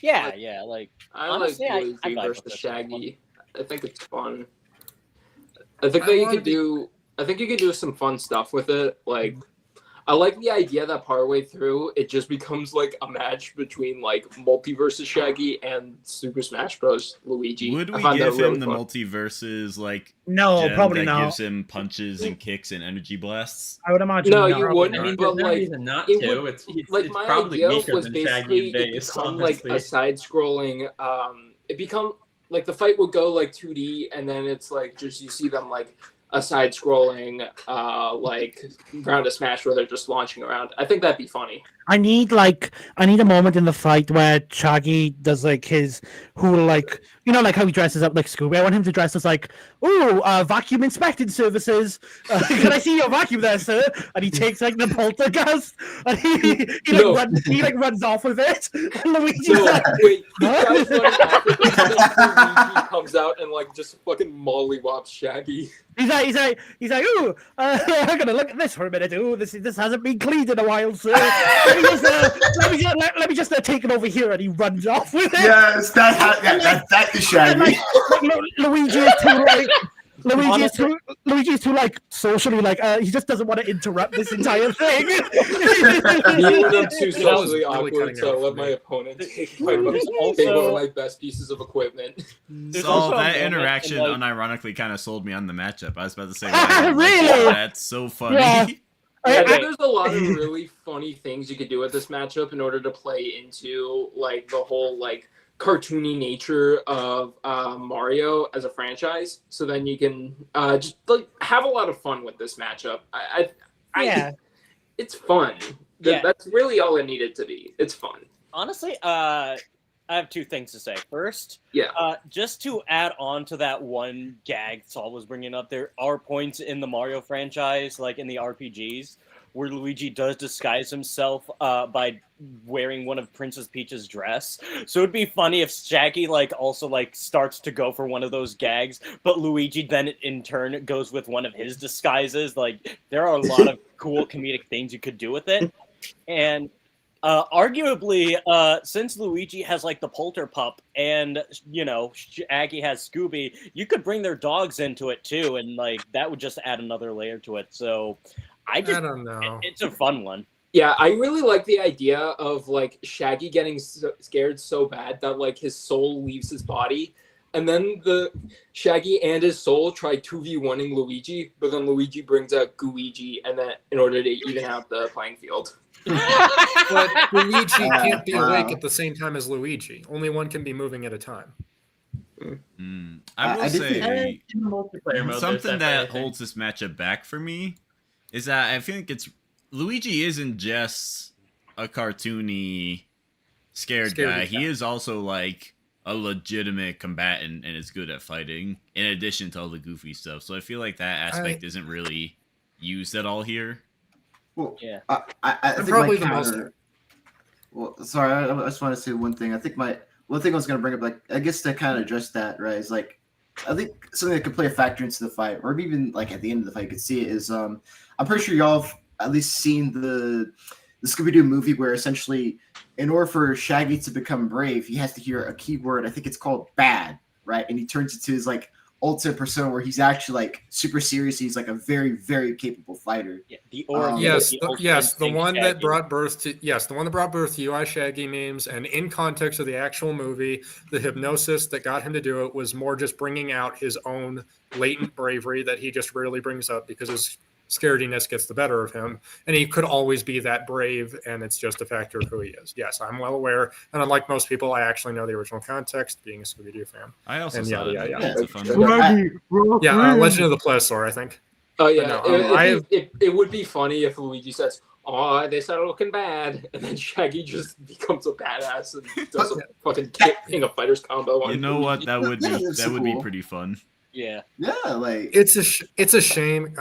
Yeah, like
I
honestly,
like
I
Luigi
vibe with
versus
this
Shaggy. I think it's fun. I think that you could do. I think you could do some fun stuff with it. Like, I like the idea that partway through it just becomes like a match between like Multiversus Shaggy and Super Smash Bros. Luigi.
Would
I
we
find that
give him
really
the
fun.
multiverses like
No,
gem
probably
that
not.
gives him punches and kicks and energy blasts?
I would imagine.
No,
not.
you
I
wouldn't.
mean,
But
there's no
like,
reason not
it
to.
would-
It's
like my
probably
idea
weaker
was
than
basically
Shaggy and
it
Base,
become like
honestly.
a side-scrolling. It become like the fight would go like 2D, and then it's like just you see them like a side-scrolling like round of Smash where they're just launching around. I think that'd be funny.
I need a moment in the fight where Shaggy does like his like how he dresses up like Scooby. I want him to dress as like, vacuum inspecting services. Can I see your vacuum there, sir? And he takes like the poltergust and he runs off with it. And Luigi's
No,
like,
wait, the guy's running after him, and Luigi comes out and like just fucking mollywops Shaggy.
he's like, I'm gonna look at this for a minute. This hasn't been cleaned in a while, sir. Let me just take it over here, and he runs off with it.
Yes, that is Shaggy.
Luigi is too like socially he just doesn't want to interrupt this entire thing.
Me and I'm too
That was
socially
really
awkward,
cutting
so I
out
let
for
my
me.
opponent take one
also
of my best pieces of equipment.
there's
So
also a
that
moment
interaction
in, like,
unironically kind of sold me on the matchup. I was about to say, wow,
Really?
That's so funny.
Yeah.
I think there's a lot of really funny things you could do with this matchup in order to play into like the whole like cartoony nature of Mario as a franchise. So then you can just like have a lot of fun with this matchup. It's fun.
Yeah.
That's really all it needed to be. It's fun.
honestly, I have two things to say. First, just to add on to that one gag Saul was bringing up, there are points in the Mario franchise, like in the RPGs, where Luigi does disguise himself by wearing one of Princess Peach's dress. So it'd be funny if Shaggy also starts to go for one of those gags, but Luigi then in turn goes with one of his disguises. Like, there are a lot of cool comedic things you could do with it. And arguably, since Luigi has the Polter Pup and Shaggy has Scooby, you could bring their dogs into it too, and that would just add another layer to it. So I don't know. It's a fun one.
Yeah, I really like the idea of Shaggy getting scared so bad that his soul leaves his body, and then the Shaggy and his soul try 2v1ing Luigi, but then Luigi brings out Gooigi, and then in order to even out the playing field.
But Luigi can't be awake at the same time as Luigi. Only one can be moving at a time.
I will say
in the multiplayer mode,
something
there's
that
everything.
holds this matchup back for me is that I think Luigi isn't just a cartoony scared
Scaredy
guy.
cat.
He is also like a legitimate combatant and is good at fighting, in addition to all the goofy stuff. So I feel like that aspect isn't really used at all here.
Well,
Yeah.
I think
probably
my
the most-
counter. Well, sorry, I just want to say one thing. I think one thing I was going to bring up, like, I guess to kind of address that, right, is like, I think something that could play a factor into the fight, or even like at the end of the fight, you could see it is, I'm pretty sure y'all have at least seen the Scooby-Doo movie where essentially, in order for Shaggy to become brave, he has to hear a keyword. I think it's called bad, right? And he turns into his like ultimate persona where he's actually like super serious. He's like a very, very capable fighter.
Yeah, the origin.
Yes,
the
the one that
Shaggy.
brought birth to the one that brought birth to UI Shaggy memes, and in context of the actual movie, the hypnosis that got him to do it was more just bringing out his own latent bravery that he just rarely brings up because his scarediness gets the better of him, and he could always be that brave, and it's just a factor of who he is. Yes, I'm well aware, and unlike most people, I actually know the original context, being a Scooby-Doo fan.
I also
And
saw
yada,
it.
yada,
It's a fun
Legend of the Plesiosaur, I think.
Oh yeah,
No,
it would be funny if Luigi says, "Oh, they started looking bad," and then Shaggy just becomes a badass and does a fucking King of Fighters combo. On
You know what? That would be
That's
that would be
cool.
pretty fun.
Yeah.
Yeah, like
It's a shame.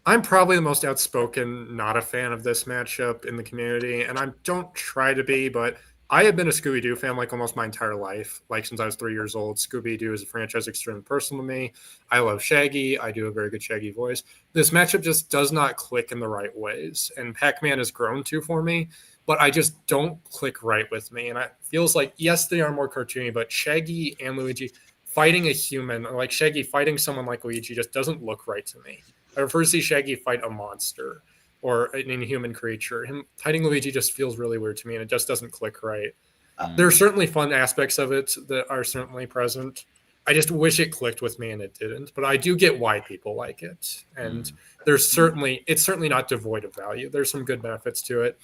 I'm probably the most outspoken, not a fan of this matchup in the community, and I don't try to be, but I have been a Scooby-Doo fan like almost my entire life, like since I was 3 years old. Scooby-Doo is a franchise extremely personal to me. I love Shaggy. I do a very good Shaggy voice. This matchup just does not click in the right ways, and Pac-Man has grown to for me, but I just don't click right with me, and it feels like, yes, they are more cartoony, but Shaggy and Luigi fighting a human, or like Shaggy fighting someone like Luigi, just doesn't look right to me. I prefer to see Shaggy fight a monster or an inhuman creature. Him fighting Luigi just feels really weird to me, and it just doesn't click right. There are certainly fun aspects of it that are certainly present. I just wish it clicked with me, and it didn't. But I do get why people like it, and it's certainly not devoid of value. There's some good benefits to it.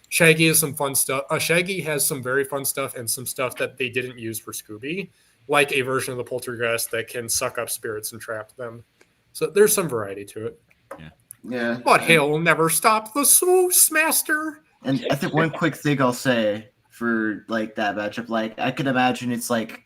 Shaggy has some fun stuff. Shaggy has some very fun stuff and some stuff that they didn't use for Scooby, like a version of the poltergeist that can suck up spirits and trap them. So there's some variety to it.
yeah.
But he'll never stop the Swoosh Master.
And I think one quick thing I'll say for like that matchup, like I could imagine it's like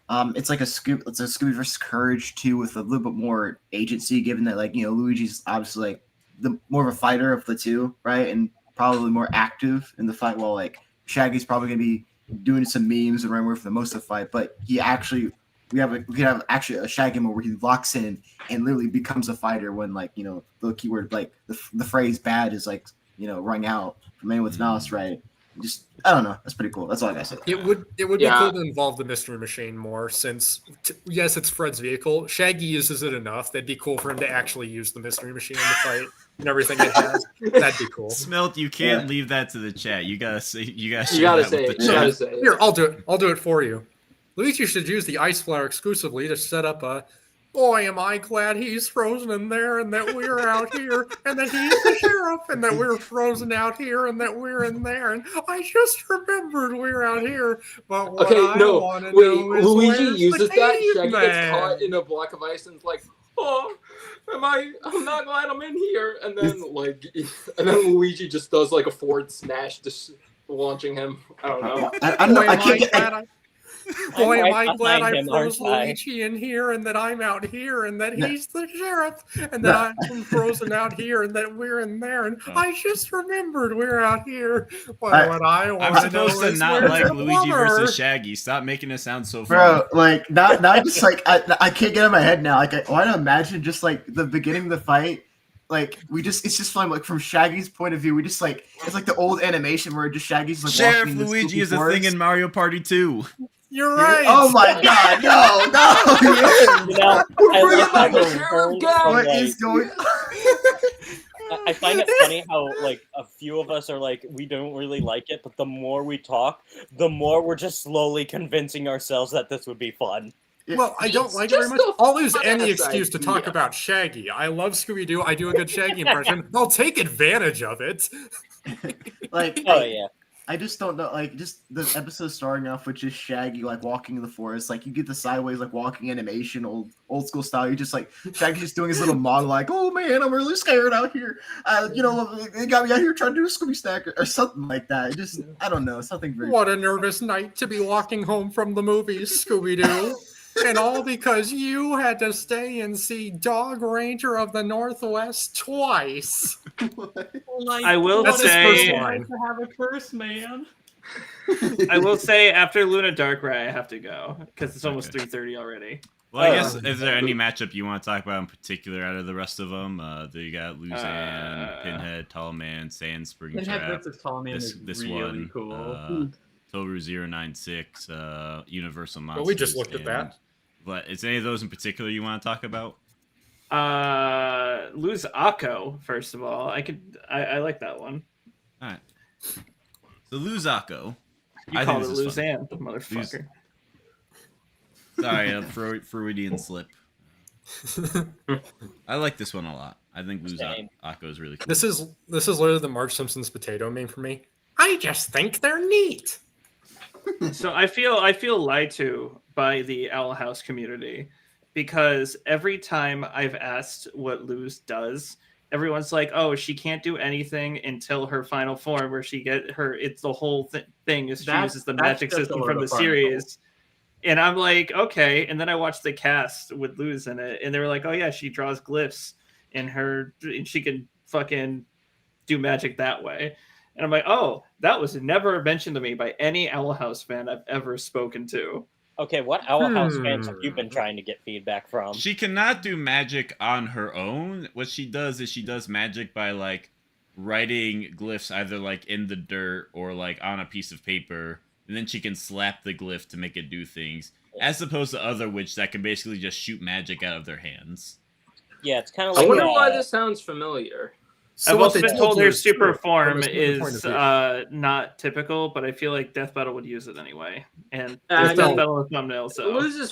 a Scooby versus Courage too, with a little bit more agency, given that like Luigi's obviously like the more of a fighter of the two, right, and probably more active in the fight, while like Shaggy's probably gonna be doing some memes and running away for the most of the fight, but we could have actually a Shaggy mode where he locks in and literally becomes a fighter when like the keyword like the phrase bad is like rung out from anyone's mouth, right? Just I don't know, that's pretty cool. That's all I gotta say.
It would be cool to involve the Mystery Machine more, since yes, it's Fred's vehicle. Shaggy uses it enough. That'd be cool for him to actually use the Mystery Machine in the fight and everything it has. That'd be cool.
Smelt, you can't leave that to the chat. You gotta say
You gotta say it.
Here, I'll do it. I'll do it for you. Luigi should use the Ice Flower exclusively to set up a "Boy, am I glad he's frozen in there and that we're out here and that he's the sheriff and that we're frozen out here and that we're in there and I just remembered we're out here." But what I want to know is
Luigi
where's
uses
the
that. Shaggy gets
caveman?
caught in a block of ice and it's like, "Oh, I'm not glad I'm in here." And then Luigi just does like a forward smash, just launching him. I don't know.
I don't know. I can't get.
Boy, am I glad
behind
I
him,
froze
aren't I?
Luigi in here and that I'm out here and that he's the sheriff and that I'm frozen out here and that we're in there and I just remembered we're out here. What I want
I'm supposed to
is
not
where's
like
the
Luigi
plumber?
versus Shaggy. Stop making it sound so fun.
Bro, like not just like I can't get in my head now. Like I want to imagine just like the beginning of the fight. Like it's just fun. Like from Shaggy's point of view, we just like it's like the old animation where just Shaggy's like
Sheriff
walking in
Luigi
the
is a
forest.
thing in Mario Party 2.
You're right.
Oh my god, no.
I love how the
Sheriff
turn
guy.
from,
What
like,
is going
I find it funny how like a few of us are like we don't really like it, but the more we talk, the more we're just slowly convincing ourselves that this would be fun.
Well, I don't like it very much. I'll use any excuse to talk about Shaggy. I love Scooby-Doo. I do a good Shaggy impression. I'll take advantage of it.
like
Oh yeah.
I just don't know. Like, just the episode starting off with just Shaggy like walking in the forest. Like, you get the sideways like walking animation, old school style. You just like Shaggy just doing his little monologue. Oh man, I'm really scared out here. They got me out here trying to do a Scooby Snack or something like that. Just I don't know, something very.
What a nervous night to be walking home from the movies, Scooby-Doo. And all because you had to stay and see Dog Ranger of the Northwest twice.
I will
That's his
say,
first line.
To have a curse, man.
I will say, after Luna Darkrai, I have to go because it's almost
Okay.
3:30 already.
Well, I guess, is there any matchup you want to talk about in particular out of the rest of them? You got Luzan, Pinhead, Tall Man, Sand Spring
Pinhead
Trap.
versus Tall Man is really
one,
cool.
Toru 096, Universal Monsters.
Well, we just looked at that.
But is any of those in particular you want to talk about?
Lose Akko, first of all. I like that one.
All right. So Luzako.
You called it Luzanne, motherfucker.
Sorry, Freudian slip. I like this one a lot. I think Luzako is really cool.
This is literally the Marge Simpson's potato meme for me. I just think they're neat.
So I feel lied to by the Owl House community because every time I've asked what Luz does, everyone's like, "Oh, she can't do anything until her final form, where she get her." It's the whole thing is she uses the magic system from the series, and I'm like, okay. And then I watched the cast with Luz in it, and they were like, "Oh yeah, she draws glyphs and she can fucking do magic that way." And I'm like, oh, that was never mentioned to me by any Owl House fan I've ever spoken to.
Okay, what Owl House fans have you been trying to get feedback from?
She cannot do magic on her own. What she does is she does magic by like writing glyphs either like in the dirt or like on a piece of paper, and then she can slap the glyph to make it do things. As opposed to other witches that can basically just shoot magic out of their hands.
Yeah, it's kind of like.
I wonder why this sounds familiar.
So
I've
what
also
they
been
told
told
you
her
is
super
true
form
from a certain point
is
of view.
not typical, but I feel like Death Battle would use it anyway. And
I
there's Death
mean,
Battle in the thumbnail, so
Luz's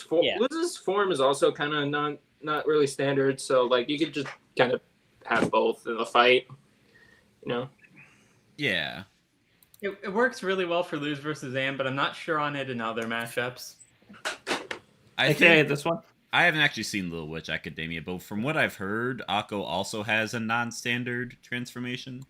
form is also kind of not really standard, so like you could just kind of have both in the fight, you know.
Yeah.
It works really well for Luz versus Anne, but I'm not sure on it in other matchups.
I
AKA
think
this one.
I haven't actually seen Little Witch Academia, but from what I've heard, Akko also has a non-standard transformation.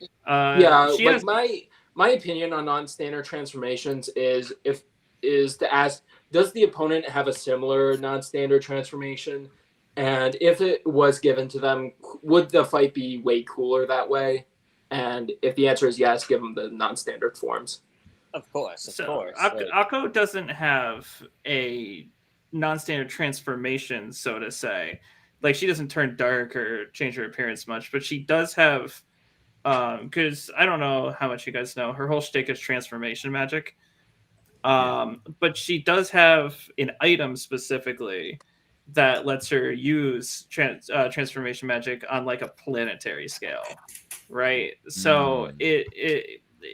She
like
has
my opinion on non-standard transformations is to ask, does the opponent have a similar non-standard transformation? And if it was given to them, would the fight be way cooler that way? And if the answer is yes, give them the non-standard forms.
Of course.
Akko doesn't have a non-standard transformation, so to say. Like, she doesn't turn dark or change her appearance much, but she does have, because I don't know how much you guys know, her whole shtick is transformation magic. But she does have an item specifically that lets her use transformation magic on like a planetary scale, right? So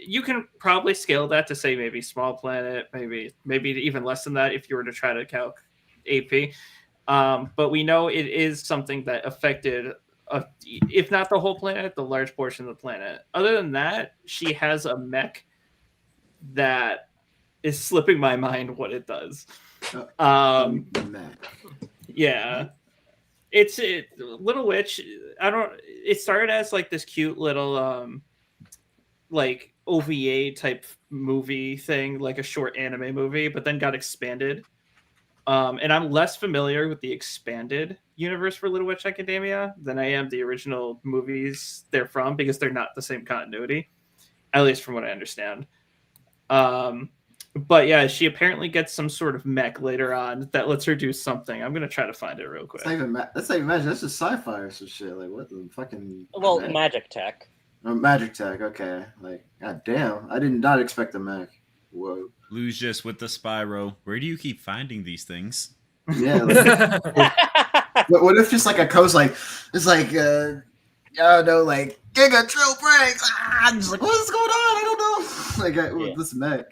you can probably scale that to say maybe small planet, maybe even less than that if you were to try to calc AP. But we know it is something that affected, if not the whole planet, the large portion of the planet. Other than that, she has a mech that is slipping my mind what it does. Yeah. It's Little Witch. It started as like this cute little like OVA type movie thing, like a short anime movie, but then got expanded. And I'm less familiar with the expanded universe for Little Witch Academia than I am the original movies they're from, because they're not the same continuity, at least from what I understand. But yeah, she apparently gets some sort of mech later on that lets her do something. I'm gonna try to find it real quick.
That's not even magic. That's just sci-fi or some shit. Like, what the fucking?
Well, magic tech.
Oh, magic tech. Okay. Like, god damn, I did not expect a mech. Whoa.
Lose just with the Spyro. Where do you keep finding these things?
Yeah. Like, what if just like a coast like it's like I don't know, like Giga Trill Breaks. I'm just like, what is going on? I don't know. Like this mech.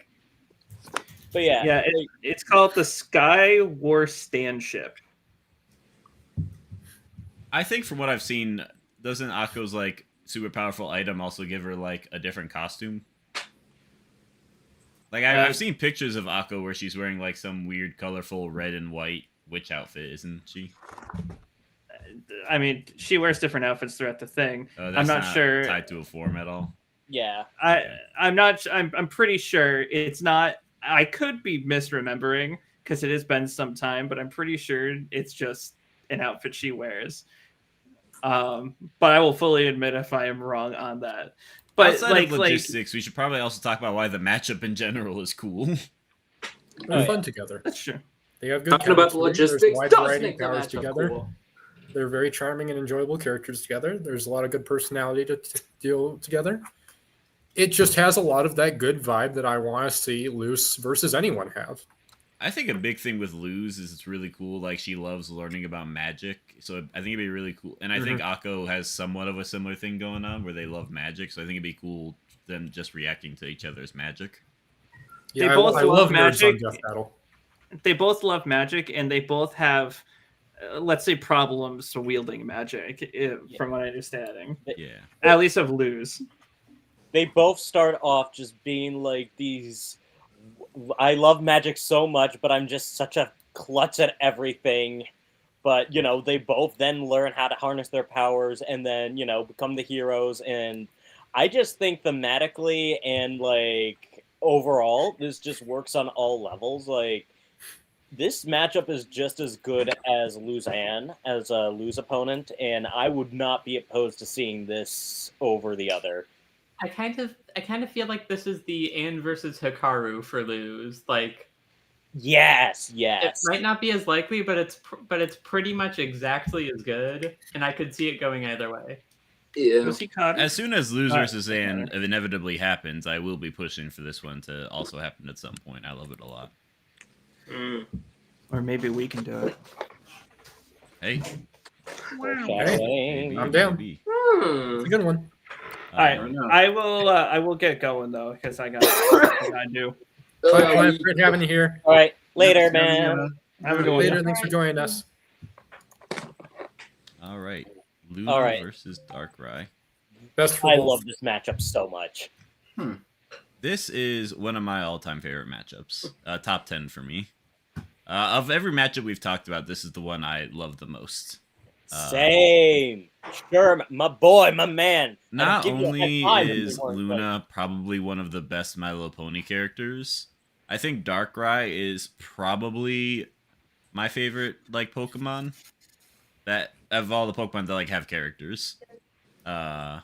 But yeah,
it's called the Sky War Stand Ship.
I think from what I've seen, doesn't Akko's like super powerful item also give her like a different costume? Like I've seen pictures of Akko where she's wearing like some weird, colorful red and white witch outfit, isn't she?
I mean, she wears different outfits throughout the thing.
That's
I'm not sure
tied to a form at all.
Yeah.
I'm pretty sure it's not. I could be misremembering because it has been some time, but I'm pretty sure it's just an outfit she wears. But I will fully admit if I am wrong on that. But
outside of logistics, we should probably also talk about why the matchup in general is cool.
They're fun together.
That's true.
They have good
Talking about the
chemistry. There's
logistics
a wide
does
variety
make
of
the
powers
matchup
together.
cool.
They're very charming and enjoyable characters together. There's a lot of good personality to deal together. It just has a lot of that good vibe that I want to see Luce versus anyone have.
I think a big thing with Luz is it's really cool. Like, she loves learning about magic. So I think it'd be really cool. And I think Akko has somewhat of a similar thing going on where they love magic. So I think it'd be cool them just reacting to each other's magic.
Yeah,
They both
I
love
love nerds on
magic.
Death Battle.
They both love magic, and they both have, let's say, problems wielding magic, from what I'm understanding.
Yeah.
At least of Luz.
They both start off just being like these. I love magic so much, but I'm just such a klutz at everything. But, you know, they both then learn how to harness their powers and then, you know, become the heroes. And I just think thematically and, like, overall, this just works on all levels. Like, this matchup is just as good as Luzanne, as a Luz opponent, and I would not be opposed to seeing this over the other.
I kind of feel like this is the Anne versus Hikaru for Luz. Like,
yes.
It might not be as likely, but it's pretty much exactly as good, and I could see it going either way.
Yeah.
As soon as Luz versus Anne inevitably happens, I will be pushing for this one to also happen at some point. I love it a lot.
Or maybe we can do it.
Hey.
Hey, I'm down. It's a good one.
All right, I will get going though because I got something I do.
Bye, great having you here.
All right, later, man.
Have a good one.
Later. Thanks for joining us.
All right, Luna
All right.
versus Darkrai.
Best for
I
both.
love this matchup so much.
This is one of my all-time favorite matchups. Top 10 for me. Of every matchup we've talked about, this is the one I love the most.
Same. Sure, my boy, my man.
Not
I'd give you a
only
high five if
is
you weren't,
Luna probably one of the best My Little Pony characters, I think Darkrai is probably my favorite like Pokemon. That of all the Pokemon that like have characters. I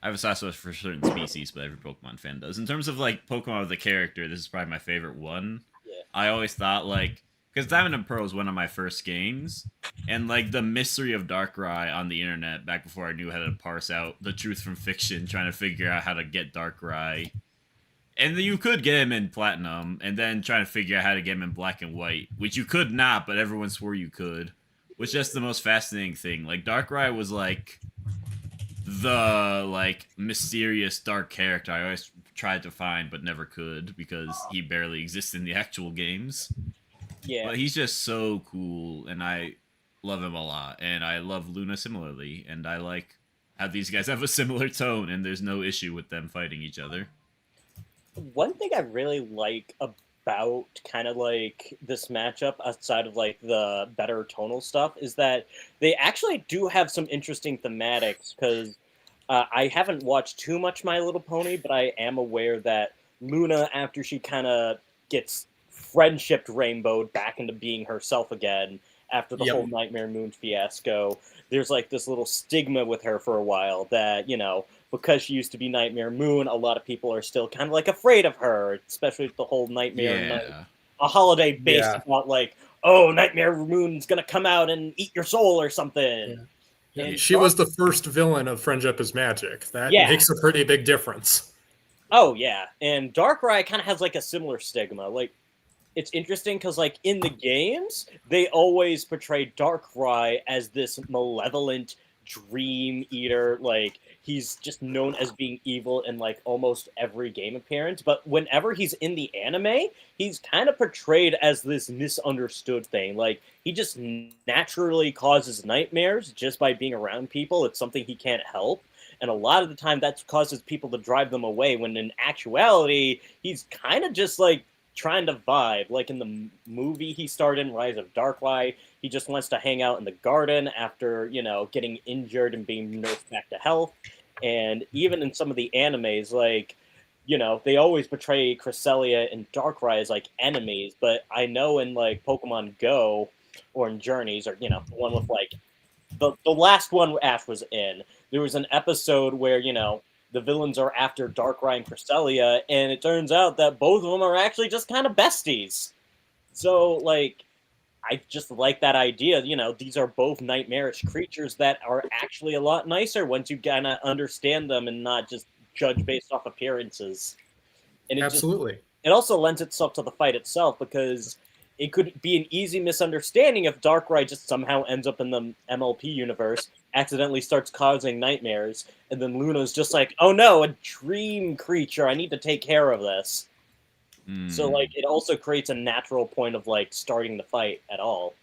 have a soft spot for certain species, but every Pokemon fan does. In terms of like Pokemon with a character, this is probably my favorite one.
Yeah.
I always thought like, because Diamond and Pearl was one of my first games, and like the mystery of Darkrai on the internet back before I knew how to parse out the truth from fiction, trying to figure out how to get Darkrai. And you could get him in Platinum, and then trying to figure out how to get him in Black and White, which you could not, but everyone swore you could. Was just the most fascinating thing. Like Darkrai was like the like mysterious dark character I always tried to find but never could because he barely exists in the actual games.
Yeah.
But he's just so cool, and I love him a lot, and I love Luna similarly, and I like how these guys have a similar tone, and there's no issue with them fighting each other.
One thing I really like about kind of like this matchup, outside of like the better tonal stuff, is that they actually do have some interesting thematics. Because I haven't watched too much My Little Pony, but I am aware that Luna, after she kind of gets friendshiped rainbowed back into being herself again after the whole Nightmare Moon fiasco, there's like this little stigma with her for a while that, you know, because she used to be Nightmare Moon, a lot of people are still kind of like afraid of her, especially with the whole Nightmare Night, a holiday based about like, oh, Nightmare Moon's gonna come out and eat your soul or something. And
she was the first villain of Friendship is Magic. That makes a pretty big difference.
Oh yeah, and Darkrai kind of has like a similar stigma. Like, it's interesting because like in the games, they always portray Darkrai as this malevolent, dream eater. Like, he's just known as being evil in like almost every game appearance. But whenever he's in the anime, he's kind of portrayed as this misunderstood thing. Like, he just naturally causes nightmares just by being around people. It's something he can't help. And a lot of the time that causes people to drive them away, when in actuality, he's kind of just like trying to vibe. Like in the movie he starred in, Rise of Darkrai, he just wants to hang out in the garden after, you know, getting injured and being nursed back to health. And even in some of the animes, like, you know, they always portray Cresselia and Darkrai as like enemies, but I know in like Pokemon Go or in Journeys, or, you know, the one with like the last one Ash was in, there was an episode where, you know, the villains are after Darkrai and Cresselia, and it turns out that both of them are actually just kind of besties. So, like, I just like that idea. You know, these are both nightmarish creatures that are actually a lot nicer once you kind of understand them and not just judge based off appearances. And
Absolutely.
It also lends itself to the fight itself, because it could be an easy misunderstanding if Darkrai just somehow ends up in the MLP universe, accidentally starts causing nightmares, and then Luna's just like, oh no, a dream creature, I need to take care of this. So, like, it also creates a natural point of, like, starting the fight at all.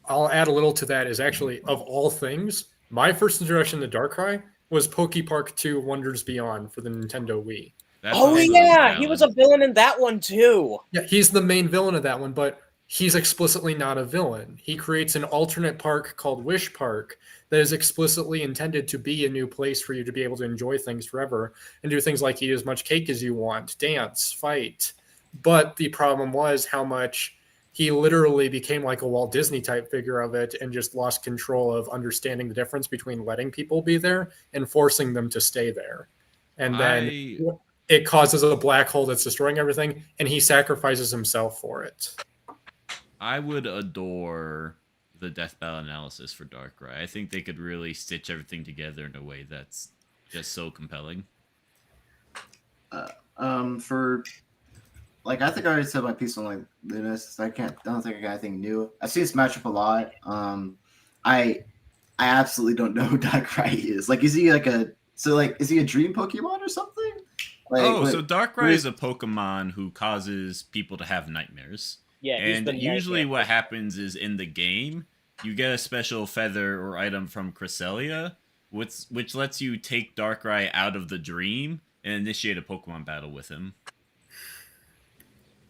I'll add a little to that, is actually, of all things, my first introduction to Darkrai was Poke Park 2 Wonders Beyond for the Nintendo Wii.
Oh yeah, he was a villain in that one too.
Yeah, he's the main villain of that one, but he's explicitly not a villain. He creates an alternate park called Wish Park that is explicitly intended to be a new place for you to be able to enjoy things forever and do things like eat as much cake as you want, dance, fight. But the problem was how much he literally became like a Walt Disney type figure of it and just lost control of understanding the difference between letting people be there and forcing them to stay there. And then it causes a black hole that's destroying everything, and he sacrifices himself for it.
I would adore the death battle analysis for Darkrai. I think they could really stitch everything together in a way that's just so compelling.
For like, I think I already said my piece on like Lunas. I don't think I got anything new. I've seen this matchup a lot. I absolutely don't know who Darkrai is. Like, is he like is he a dream Pokemon or something? Like,
so Darkrai is a Pokemon who causes people to have nightmares.
Yeah,
and usually what happens is in the game, you get a special feather or item from Cresselia, which lets you take Darkrai out of the dream and initiate a Pokemon battle with him.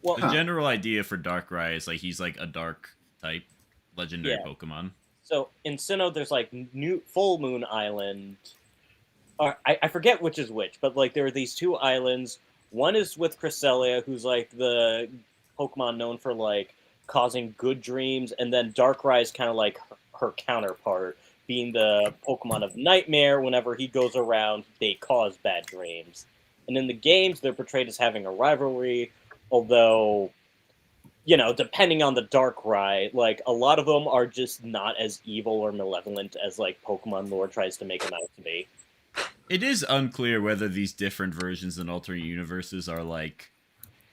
Well, the general idea for Darkrai is like he's like a dark type legendary Pokemon.
So in Sinnoh, there's like new Full Moon Island. Or I forget which is which, but like there are these two islands. One is with Cresselia, who's like the Pokemon known for like causing good dreams, and then Darkrai is kind of like her counterpart, being the Pokemon of Nightmare. Whenever he goes around, they cause bad dreams. And in the games, they're portrayed as having a rivalry, although, you know, depending on the Darkrai, like a lot of them are just not as evil or malevolent as like Pokemon lore tries to make them out to be.
It is unclear whether these different versions in alternate universes are like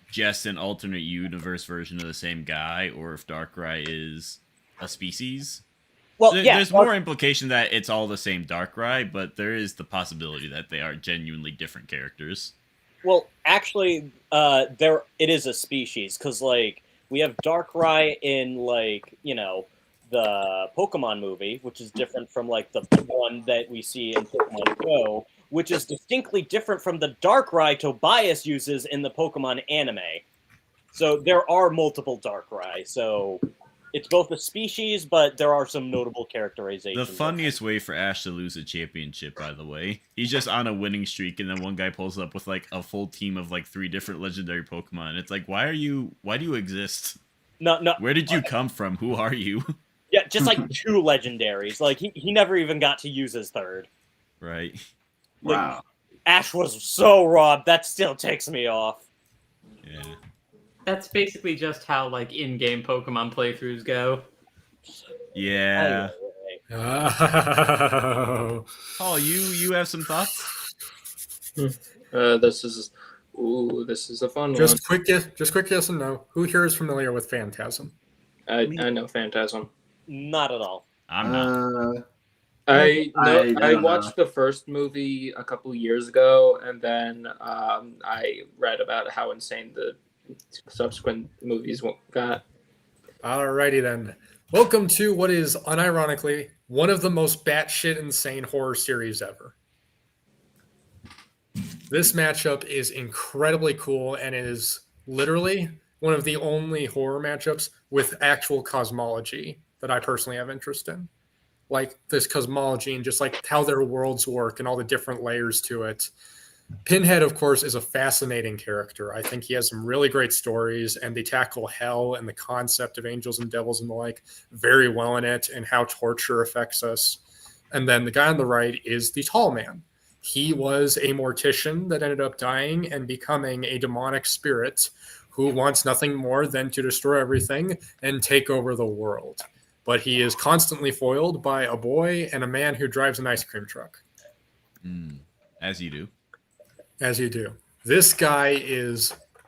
just an alternate universe version of the same guy, or if Darkrai is a species. Well, there's more implication that it's all the same Darkrai, but there is the possibility that they are genuinely different characters.
Well, actually, it is a species, because like we have Darkrai in like, you know, the Pokemon movie, which is different from like the one that we see in Pokemon Go, which is distinctly different from the Darkrai Tobias uses in the Pokemon anime. So there are multiple Darkrai. So it's both a species, but there are some notable characterizations.
The funniest way for Ash to lose a championship, by the way, he's just on a winning streak, and then one guy pulls up with like a full team of like 3 different legendary Pokemon. It's like, why do you exist?
No.
Where did you come from? Who are you?
Yeah, just like 2 legendaries. Like he never even got to use his third.
Right.
Like,
wow.
Ash was so robbed. That still takes me off.
Yeah.
That's basically just how like in-game Pokemon playthroughs go.
Yeah.
Oh.
Paul, you have some thoughts?
This is a fun one.
Just quick yes and no. Who here is familiar with Phantasm?
I know Phantasm.
Not at all.
I'm not.
I
don't
watched the first movie a couple years ago, and then I read about how insane the subsequent movies got.
Alrighty then. Welcome to what is unironically one of the most batshit insane horror series ever. This matchup is incredibly cool and it is literally one of the only horror matchups with actual cosmology that I personally have interest in. Like this cosmology and just like how their worlds work and all the different layers to it. Pinhead, of course, is a fascinating character. I think he has some really great stories, and they tackle hell and the concept of angels and devils and the like very well in it, and how torture affects us. And then the guy on the right is the tall man. He was a mortician that ended up dying and becoming a demonic spirit who wants nothing more than to destroy everything and take over the world. But he is constantly foiled by a boy and a man who drives an ice cream truck.
As you do.
As you do. This guy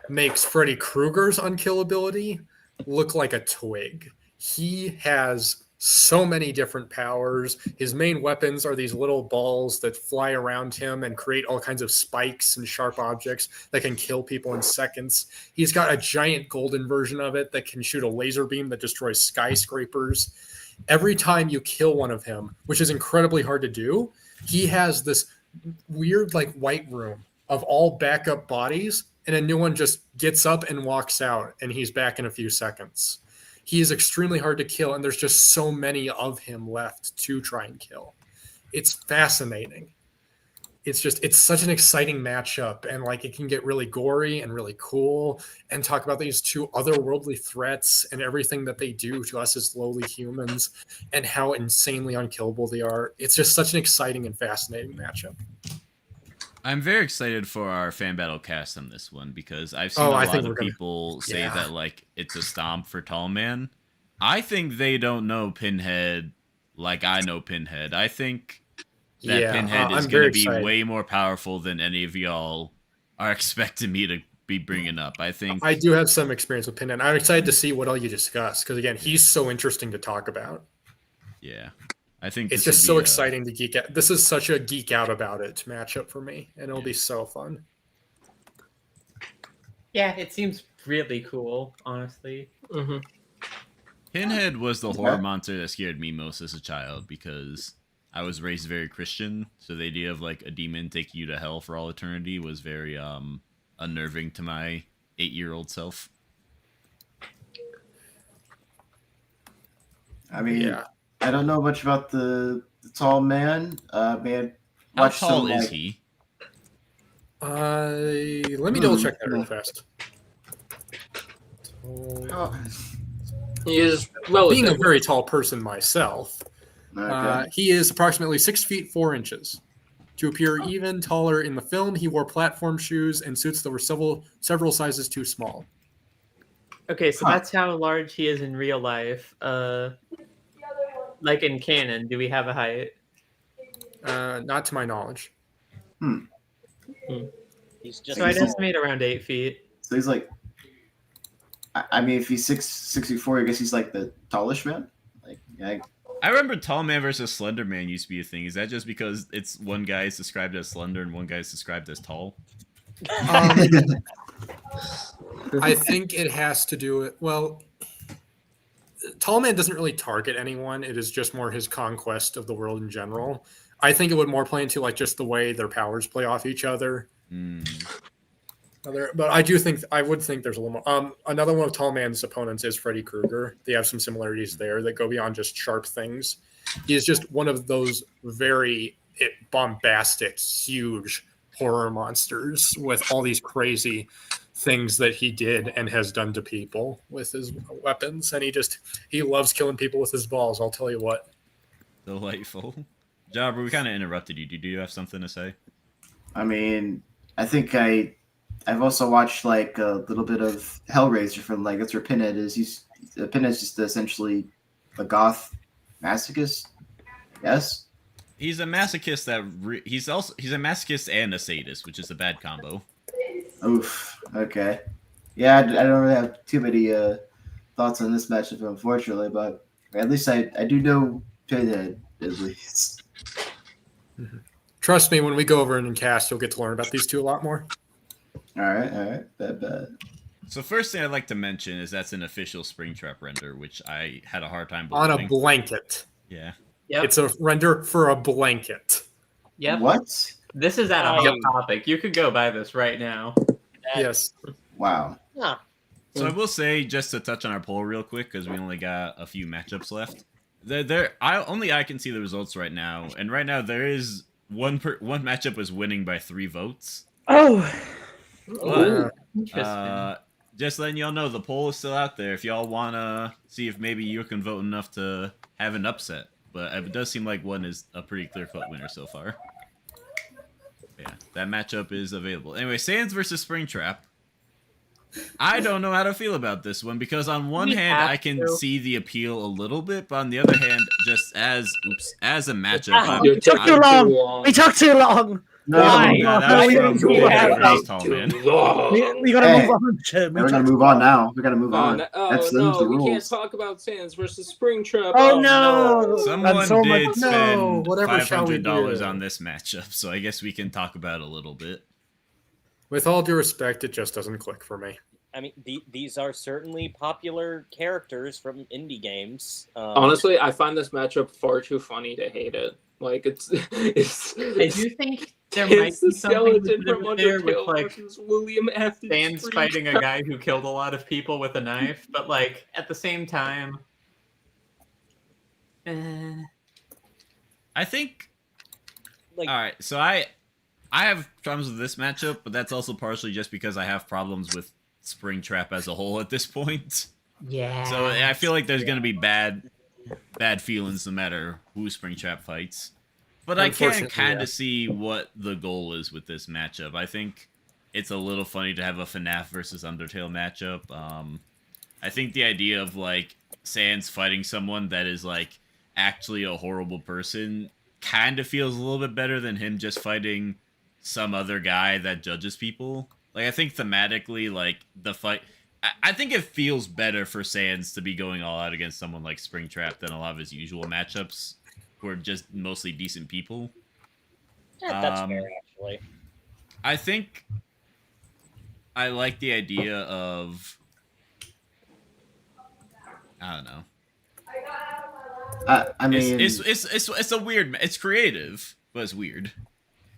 makes Freddy Krueger's unkillability look like a twig. He has so many different powers. His main weapons are these little balls that fly around him and create all kinds of spikes and sharp objects that can kill people in seconds. He's got a giant golden version of it that can shoot a laser beam that destroys skyscrapers. Every time you kill one of him, which is incredibly hard to do, he has this weird like white room of all backup bodies, and a new one just gets up and walks out, and he's back in a few seconds. He is extremely hard to kill, and there's just so many of him left to try and kill. It's fascinating. It's such an exciting matchup, and like it can get really gory and really cool, and talk about these two otherworldly threats and everything that they do to us as lowly humans, and how insanely unkillable they are. It's just such an exciting and fascinating matchup.
I'm very excited for our fan battle cast on this one because I've seen a lot of people say that like it's a stomp for Tall Man. I think they don't know Pinhead like I know Pinhead. I think that Pinhead is going to be way more powerful than any of y'all are expecting me to be bringing up. I think
I do have some experience with Pinhead. I'm excited to see what all you discuss because again, he's so interesting to talk about.
Yeah. I think
it's just so exciting to geek out. This is such a geek out about it matchup for me, and it'll be so fun.
Yeah, it seems really cool, honestly.
Mm-hmm.
Pinhead was the horror monster that scared me most as a child because I was raised very Christian, so the idea of like a demon taking you to hell for all eternity was very unnerving to my 8-year-old self.
I mean, I don't know much about the tall man.
How tall is he?
Let me double check that real fast.
He is relatively...
Being a very tall person myself, he is approximately 6 feet 4 inches. To appear even taller in the film, he wore platform shoes and suits that were several sizes too small.
Okay, so that's how large he is in real life. Like in canon, do we have a height?
Not to my knowledge.
He's just
so I'd estimate around 8 feet.
So he's like, I mean, if he's 6'4", I guess he's like the tallish man. Like, yeah.
I remember Tall Man versus Slender Man used to be a thing. Is that just because it's one guy is described as slender and one guy is described as tall?
I think it has to do with Tall Man doesn't really target anyone. It is just more his conquest of the world in general. I think it would more play into like just the way their powers play off each other. But I would think there's a little more. Another one of Tall Man's opponents is Freddy Krueger. They have some similarities there that go beyond just sharp things. He is just one of those very bombastic, huge horror monsters with all these crazy things that he did and has done to people with his weapons, and he loves killing people with his balls. I'll tell you what.
Delightful. Jobber, we kind of interrupted you. Do you have something to say?
I mean, I think I've also watched like a little bit of Hellraiser from like that's where Pinhead is. Pinhead's just essentially a goth masochist. Yes.
He's a masochist he's a masochist and a sadist, which is a bad combo.
Oof. Okay. Yeah, I don't really have too many thoughts on this matchup, unfortunately, but at least I do know Pinhead at least.
Trust me, when we go over and cast, you'll get to learn about these two a lot more.
All right. Bet.
So first thing I'd like to mention is that's an official Springtrap render, which I had a hard time
On
believing.
a blanket.
Yeah.
Yep.
It's a render for a blanket.
Yep.
What?
This is at a hot topic. You could go buy this right now.
Yes.
Wow.
Huh.
So I will say, just to touch on our poll real quick, because we only got a few matchups left. Only I can see the results right now, and right now there is one matchup is winning by 3 votes.
Oh,
But,
Interesting.
just letting y'all know, the poll is still out there. If y'all wanna see if maybe you can vote enough to have an upset, but it does seem like one is a pretty clear-cut winner so far. Yeah, that matchup is available. Anyway, Sands versus Springtrap. I don't know how to feel about this one because on one hand I can see the appeal a little bit, but on the other hand, just as a matchup,
You're
it took
taking
too long.
long.
We took too long.
No,
Why?
God,
No,
that was
we
from
didn't
Big
do that.
Face Tall Man.
We gotta
Hey.
move on. Jim.
We're gonna move on now. We gotta move
Oh,
on.
no,
That's
no,
them's the
we can't
rules.
talk about Sands versus Springtrap.
Oh no!
Someone
And so much-
did spend
whatever shall we
$500
do?
on this matchup, so I guess we can talk about it a little bit.
With all due respect, it just doesn't click for me.
I mean, these are certainly popular characters from indie games.
Honestly, I find this matchup far too funny to hate it. Like it's
I do think there might
it's the
be something
skeleton from
legitimate there with
Undertale
like
versus William Afton.
Sans fighting a guy who killed a lot of people with a knife, but like at the same time,
I think.
Like-
All right, so I have problems with this matchup, but that's also partially just because I have problems with Springtrap as a whole at this point.
yeah.
So I feel like there's gonna be bad feelings no matter who Springtrap fights. But I can
Unfortunately,
kind
yeah.
of see what the goal is with this matchup. I think it's a little funny to have a FNAF versus Undertale matchup. I think the idea of like Sans fighting someone that is like actually a horrible person kind of feels a little bit better than him just fighting some other guy that judges people. Like, I think thematically, like, the fight... I think it feels better for Sans to be going all out against someone like Springtrap than a lot of his usual matchups, who are just mostly decent people.
Yeah, that's fair, actually.
I think I like the idea of... I don't know.
I mean,
It's a weird... It's creative, but it's weird.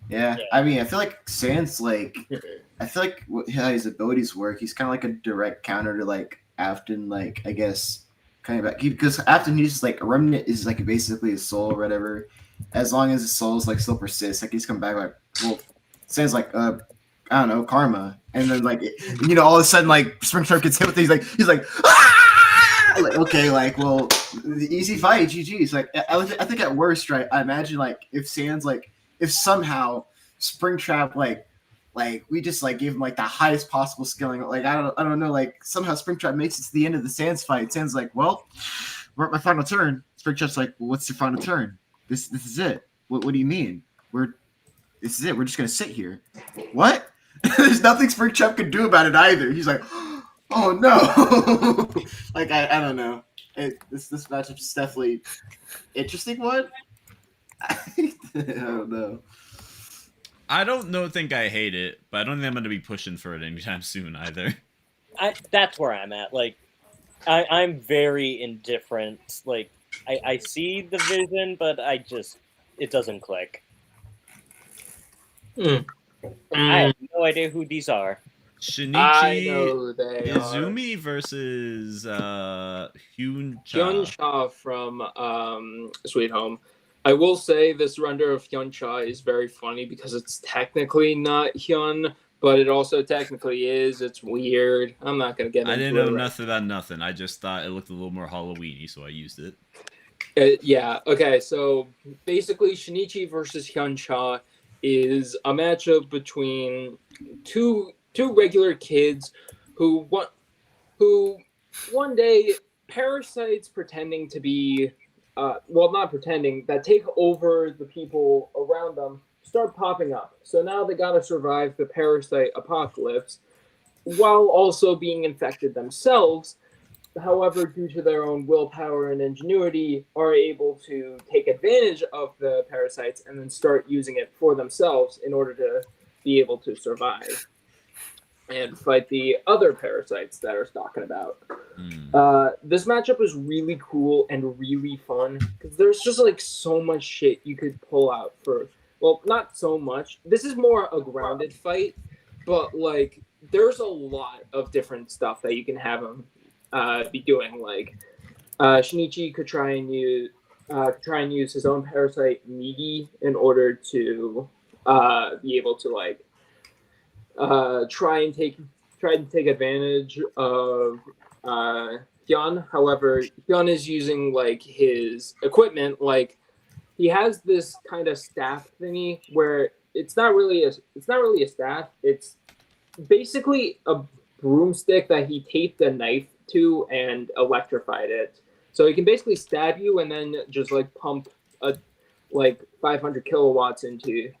yeah. I mean, I feel like Sans like. I feel like how his abilities work. He's kind of like a direct counter to like Afton. Like I guess kind of back because Afton he's like a remnant is like basically his soul or whatever. As long as his soul's like still persists, like he's come back like well, Sans like I don't know karma, and then like you know all of a sudden like Springtrap gets hit with things like he's like. Ah! Like, okay, like well, the easy fight, GG's. Like I think at worst, right? I imagine like if Sans like if somehow Springtrap like we just like gave him like the highest possible skilling. Like I don't know. Like somehow Springtrap makes it to the end of the Sans fight. Sans like, well, we're at my final turn. Springtrap's like, well, what's your final turn? This is it. What do you mean? This is it. We're just gonna sit here. What? There's nothing Springtrap could do about it either. He's like, oh no. Like I don't know. This matchup is definitely interesting one. I don't know.
I don't think I hate it, but I don't think I'm going to be pushing for it anytime soon either.
That's where I'm at. Like, I'm very indifferent. Like, I see the vision, but it doesn't click. I have no idea who these are.
I
Shinichi
know they
Izumi versus Hyun-cha.
Hyun-cha from Sweet Home. I will say this render of Hyun-cha is very funny because it's technically not Hyun, but it also technically is. It's weird. I'm not going to get into it.
I didn't know
right
nothing about nothing. I just thought it looked a little more Halloweeny, so I used it.
Yeah, okay, so basically Shinichi versus Hyun-cha is a matchup between two regular kids who one day parasites pretending to be not pretending, that take over the people around them start popping up. So now they gotta survive the parasite apocalypse while also being infected themselves. however, due to their own willpower and ingenuity, are able to take advantage of the parasites and then start using it for themselves in order to be able to survive and fight the other parasites that are stalking about. This matchup is really cool and really fun because there's just like so much shit you could pull out for. Well, not so much. This is more a grounded fight, but like there's a lot of different stuff that you can have him be doing. Like Shinichi could try and use his own parasite Migi in order to be able to like try and take advantage of Hyun. However, Hyun is using like his equipment. Like he has this kind of staff thingy where it's not really a staff. It's basically a broomstick that he taped a knife to and electrified it. So he can basically stab you and then just like pump a like 500 kilowatts into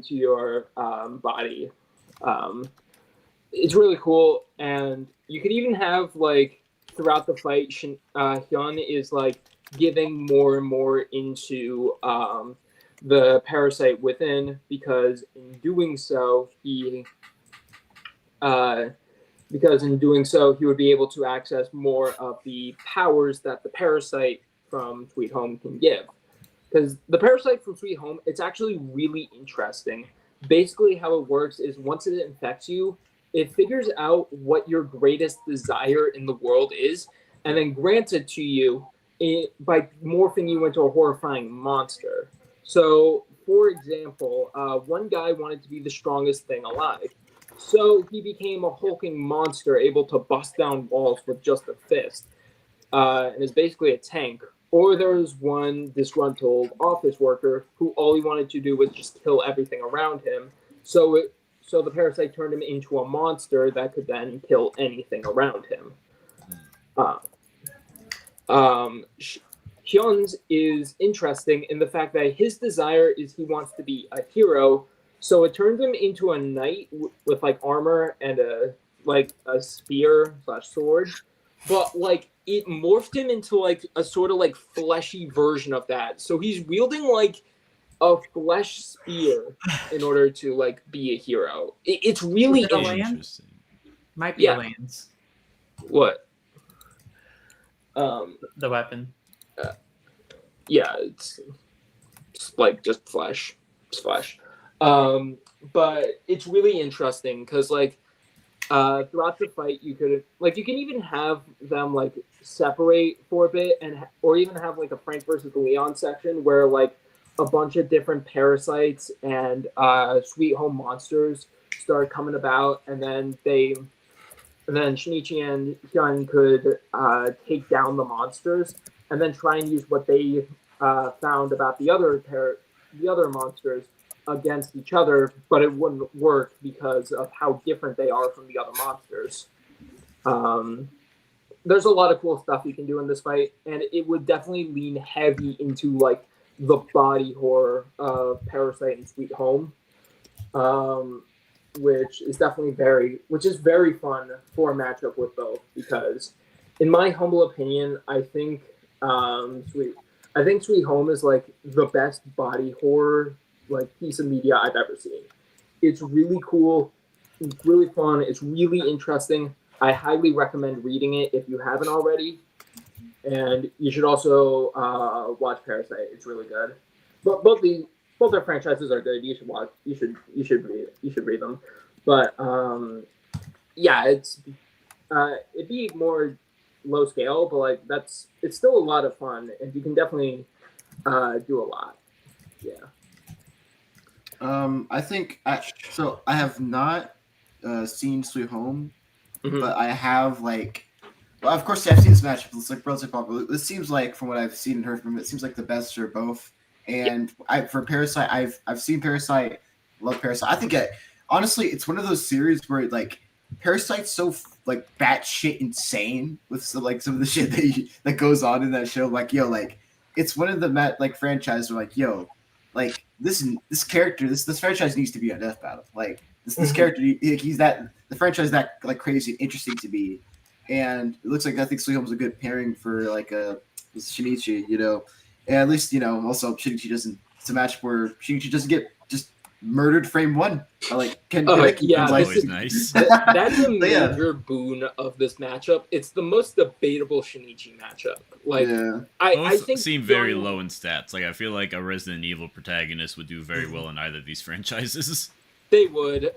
your body. It's really cool, and you could even have like throughout the fight, Hyun is like giving more and more into the parasite within, because in doing so he would be able to access more of the powers that the parasite from Sweet Home can give. Because the parasite from Sweet Home, it's actually really interesting. Basically, how it works is once it infects you, it figures out what your greatest desire in the world is, and then grants it to you by morphing you into a horrifying monster. So, for example, one guy wanted to be the strongest thing alive. So he became a hulking monster able to bust down walls with just a fist, and is basically a tank. Or there was one disgruntled office worker who all he wanted to do was just kill everything around him. So the parasite turned him into a monster that could then kill anything around him. Hyun's is interesting in the fact that his desire is he wants to be a hero, so it turns him into a knight with like armor and a spear/sword, but like it morphed him into like a sort of like fleshy version of that. So he's wielding like a flesh spear in order to like be a hero. It's really
Interesting.
Might be a lance.
What?
The weapon.
Yeah, it's like just flesh. It's flesh. But it's really interesting because like throughout the fight you can even have them like separate for a bit, or even have like a Frank versus Leon section where like a bunch of different parasites and Sweet Home monsters start coming about, and then Shinichi and Hyun could take down the monsters and then try and use what they found about the other monsters against each other, but it wouldn't work because of how different they are from the other monsters. There's a lot of cool stuff you can do in this fight, and it would definitely lean heavy into like the body horror of Parasite and Sweet Home, which is very fun for a matchup with both, because in my humble opinion, I think Sweet Home is like the best body horror like piece of media I've ever seen. It's really cool, it's really fun, it's really interesting. I highly recommend reading it if you haven't already, and you should also watch Parasite. It's really good. But both their franchises are good. You should watch. You should read them. But yeah, it'd be more low scale, but like it's still a lot of fun, and you can definitely do a lot. Yeah.
I think I have not seen Sweet Home, but I have like, well, of course I've seen this matchup. It's like relatively popular. This seems like, from what I've seen and heard from it, seems like the best for both. And for Parasite, I've seen Parasite, love Parasite. I think honestly, it's one of those series where like Parasite's so like batshit insane with some of the shit that goes on in that show. Like it's one of the franchises where like like this character, this franchise needs to be on Death Battle. Like this character, the franchise is that like crazy and interesting to me, and it looks like I think Suihome's a good pairing for like Shinichi, you know, and at least also Shinichi doesn't. It's a match where Shinichi doesn't get just murdered frame one.
Yeah, always nice.
That's a major boon of this matchup. It's the most debatable Shinichi matchup. Like, I think
seem very low in stats. Like, I feel like a Resident Evil protagonist would do very well in either of these franchises.
They would.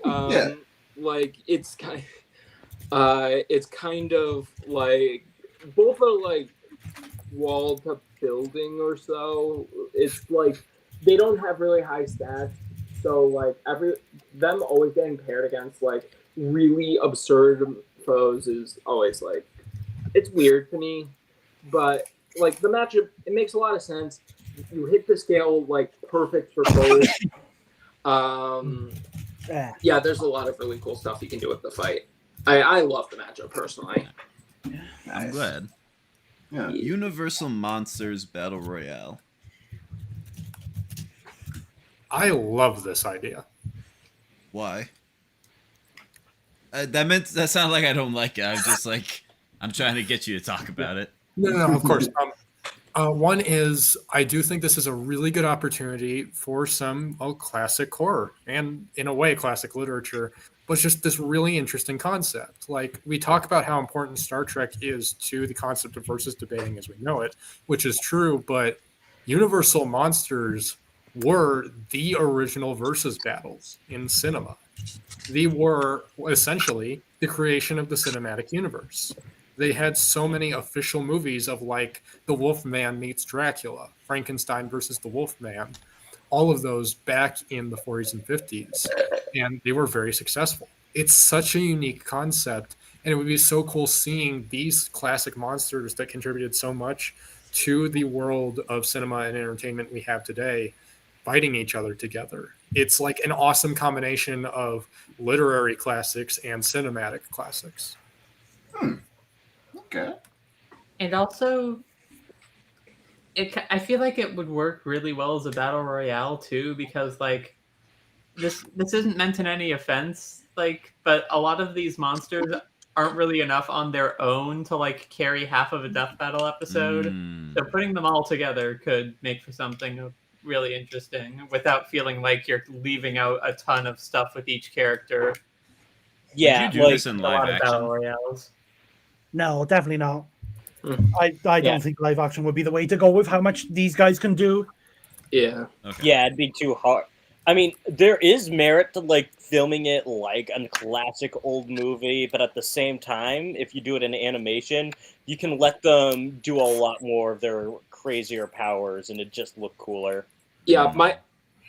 Like, it's kind of like both are like wall to building or so. It's like they don't have really high stats. So like them always getting paired against like really absurd foes is always like it's weird to me, but like the matchup, it makes a lot of sense. You hit the scale like perfect for both. Yeah, there's a lot of really cool stuff you can do with the fight. I love the matchup personally.
I'm glad. Yeah. Universal Monsters Battle Royale.
I love this idea.
Why? That sounds like I don't like it. I'm just like, I'm trying to get you to talk about it.
No, of course. One is, I do think this is a really good opportunity for some classic horror and, in a way, classic literature, but just this really interesting concept. Like, we talk about how important Star Trek is to the concept of versus debating as we know it, which is true, but Universal Monsters were the original versus battles in cinema. They were essentially the creation of the cinematic universe. They had so many official movies of like the Wolfman meets Dracula, Frankenstein versus the Wolfman, all of those back in the 40s and 50s, and they were very successful. It's such a unique concept, and it would be so cool seeing these classic monsters that contributed so much to the world of cinema and entertainment we have today fighting each other together. It's like an awesome combination of literary classics and cinematic classics.
Okay.
And also, I feel like it would work really well as a battle royale too, because like this isn't meant in any offense, like, but a lot of these monsters aren't really enough on their own to like carry half of a death battle episode. So putting them all together could make for something really interesting without feeling like you're leaving out a ton of stuff with each character.
Yeah,
would you do this in live action?
Battle royales.
No, definitely not. I don't think live action would be the way to go with how much these guys can do.
Yeah.
Okay.
Yeah, it'd be too hard. I mean, there is merit to like filming it like a classic old movie, but at the same time, if you do it in animation, you can let them do a lot more of their crazier powers, and it just look cooler.
Yeah,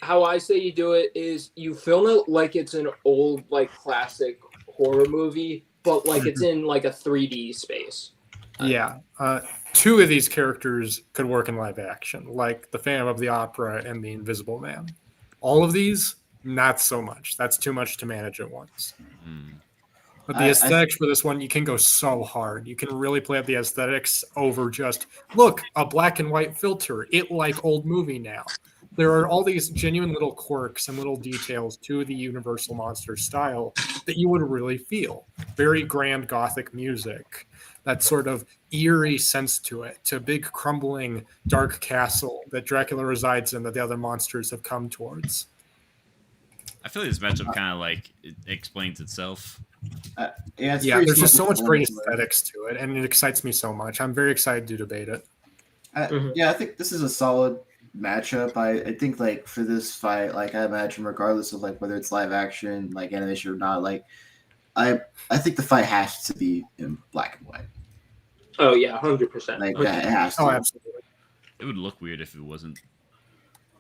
how I say you do it is you film it like it's an old like classic horror movie, but like it's in like a 3D space.
Yeah. Two of these characters could work in live action, like the Phantom of the Opera and the Invisible Man. All of these, not so much. That's too much to manage at once. But the aesthetics for this one, you can go so hard. You can really play up the aesthetics over just, look, a black and white filter. It like old movie now. There are all these genuine little quirks and little details to the Universal Monster style that you would really feel. Very grand Gothic music, that sort of eerie sense to it, to a big crumbling dark castle that Dracula resides in that the other monsters have come towards.
I feel like this matchup kind of like it explains itself.
There's
just so much great aesthetics to it, and it excites me so much. I'm very excited to debate it.
Yeah, I think this is a solid matchup. I think like for this fight, like I imagine regardless of like whether it's live action, like animation or not, like I think the fight has to be in black and white.
Oh yeah, 100%.
Like that, it has to.
Oh, absolutely.
It would look weird if it wasn't.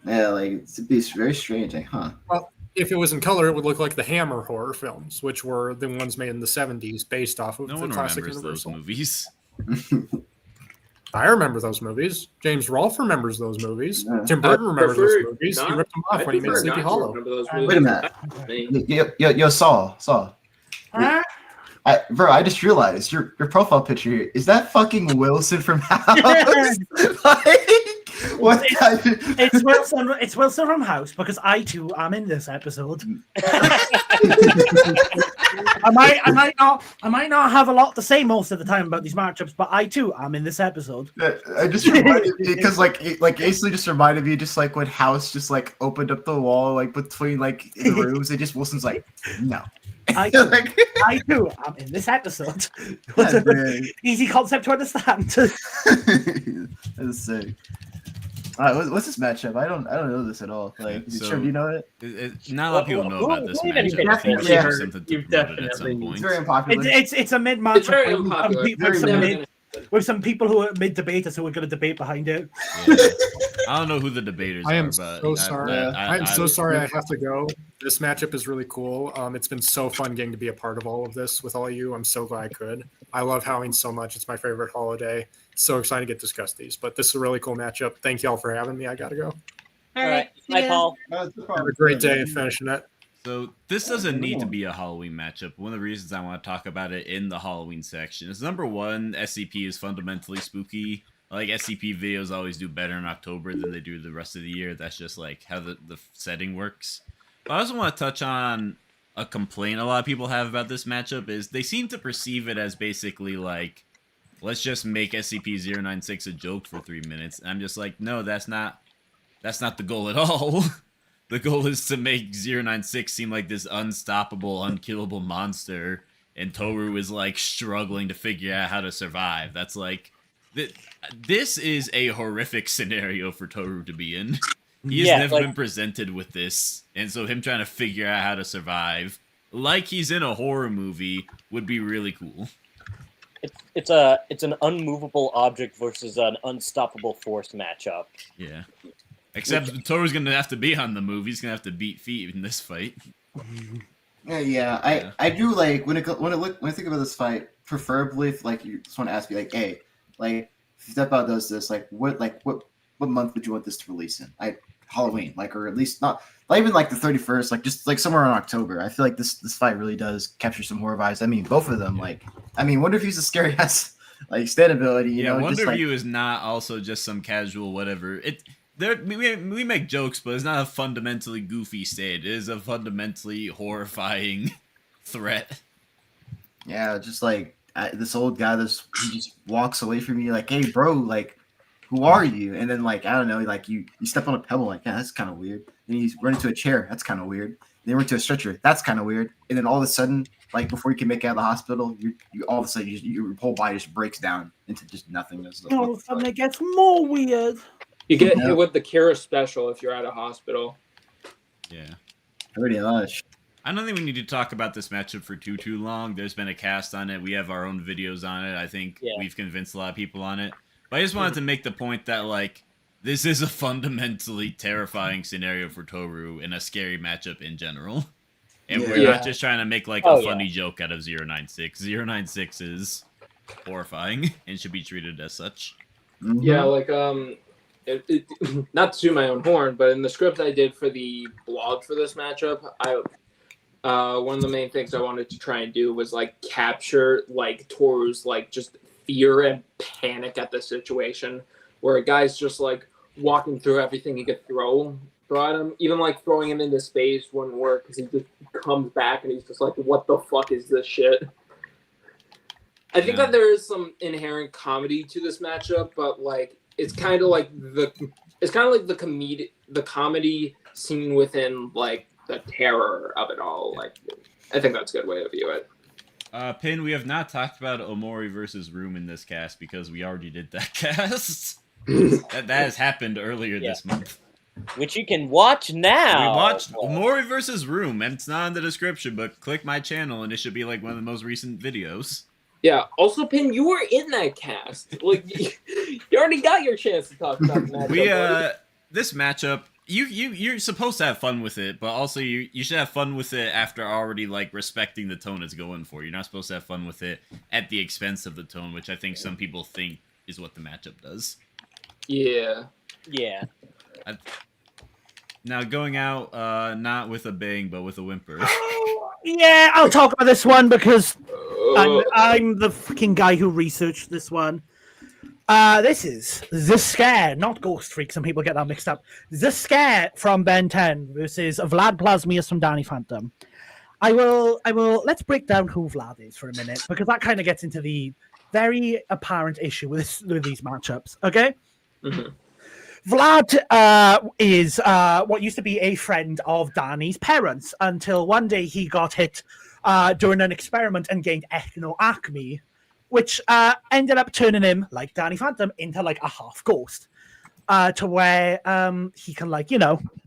Yeah, like it'd be very strange. Like, huh?
Well, if it was in color, it would look like the Hammer horror films, which were the ones made in the 70s based off of
No
the
one
classic
remembers those
Universal.
movies.
I remember those movies. James Rolfe remembers those movies.
Yeah.
Tim Burton remembers those
prefer
movies. He
not-
ripped them off when he made
prefer
Sleepy
not to
Hollow.
remember those
Wait a
movies.
minute. Yo, Saul. Bro, I just realized your profile picture here, is that fucking Wilson from House? Like, what?
It's Wilson from House because I too am in this episode. I might not have a lot to say most of the time about these matchups, but I too am in this episode.
I just reminded me because like Aisley just reminded me just like when House just like opened up the wall like between like the rooms and just Wilson's like no.
I too am in this episode. Easy concept to understand.
That's sick. All right, what's this matchup? I don't know this at all. Like,
So-
sure, do you know it?
Not a lot of people know about this
Well,
matchup. I think
yeah,
it's something to
you've
promote it at some
definitely-
point.
It's very unpopular.
It's a mid
It's very
matchup
unpopular.
with some people who are mid debaters who are going to debate behind it.
Yeah. I don't know who the debaters
I am
are, but
so sorry. I'm so
I-
sorry I have to go. This matchup is really cool. It's been so fun getting to be a part of all of this with all of you. I'm so glad I could. I love Halloween so much. It's my favorite holiday. So excited to get to discuss these. But this is a really cool matchup. Thank you all for having me. I gotta go.
All right. Bye, Paul.
Have a great day finishing it.
So this doesn't need to be a Halloween matchup. One of the reasons I want to talk about it in the Halloween section is number one, SCP is fundamentally spooky. Like SCP videos always do better in October than they do the rest of the year. That's just like how the setting works. But I also want to touch on a complaint a lot of people have about this matchup is they seem to perceive it as basically like, let's just make SCP-096 a joke for 3 minutes. And I'm just like, no, that's not the goal at all. The goal is to make 096 seem like this unstoppable, unkillable monster, and Toru is like struggling to figure out how to survive. That's like, this is a horrific scenario for Toru to be in. He has never been presented with this, and so him trying to figure out how to survive, like he's in a horror movie, would be really cool.
It's an unmovable object versus an unstoppable force matchup.
Yeah. Except Toru's gonna have to be on the move. He's gonna have to beat feet in this fight.
Yeah. I do like when I think about this fight, preferably if like you just want to ask me like, hey, like if Step Out does this, what month would you want this to release in? Halloween, like, or at least not even like the 31st, like just like somewhere in October. I feel like this fight really does capture some horror vibes. I mean, both of them, Wonder View's a scary ass like stand ability, you know.
Wonder
just,
View is not also just some casual whatever. We make jokes, but it's not a fundamentally goofy state. It is a fundamentally horrifying threat.
Yeah, just like this old guy, he just walks away from you like, hey, bro, like, who are you? And then like, I don't know, like you step on a pebble, like, yeah, that's kind of weird. Then you run into a chair, that's kind of weird. Then you run into a stretcher, that's kind of weird. And then all of a sudden, like before you can make it out of the hospital, you all of a sudden your whole body just breaks down into just nothingness.
No, and it gets more weird.
You get hit with the Kira special if you're at a hospital.
Yeah.
Pretty much.
I don't think we need to talk about this matchup for too long. There's been a cast on it. We have our own videos on it. I think we've convinced a lot of people on it. But I just wanted to make the point that, like, this is a fundamentally terrifying scenario for Toru and a scary matchup in general. And we're not just trying to make, like, a funny joke out of 096. 096 is horrifying and should be treated as such.
Mm-hmm.
Yeah, like, not to toot my own horn, but in the script I did for the blog for this matchup, one of the main things I wanted to try and do was like capture like Toru's like just fear and panic at the situation, where a guy's just like walking through everything he could throw at him. Even like throwing him into space wouldn't work because he just comes back and he's just like, "What the fuck is this shit?" I think that there is some inherent comedy to this matchup, but like it's kind of like the comedy scene within like the terror of it all. Like, I think that's a good way to view it.
Pin, we have not talked about Omori versus Room in this cast because we already did that cast. that has happened earlier this month.
Which you can watch now.
We watched Omori versus Room, and it's not in the description, but click my channel and it should be like one of the most recent videos.
Yeah. Also, Pin, you were in that cast. Like, you already got your chance to talk about the matchup.
This matchup, you're supposed to have fun with it, but also you should have fun with it after already like respecting the tone it's going for. You're not supposed to have fun with it at the expense of the tone, which I think some people think is what the matchup does.
Yeah.
Yeah.
Now going out, not with a bang, but with a whimper.
Yeah, I'll talk about this one because I'm the fucking guy who researched this one. This is The Scare, not Ghost Freak. Some people get that mixed up. The Scare from Ben 10 versus Vlad Plasmius from Danny Phantom. I will. Let's break down who Vlad is for a minute, because that kind of gets into the very apparent issue with these matchups. Okay.
Mhm.
Vlad is what used to be a friend of Danny's parents until one day he got hit during an experiment and gained ethno-acme, which ended up turning him, like Danny Phantom, into like a half ghost. To where he can, like,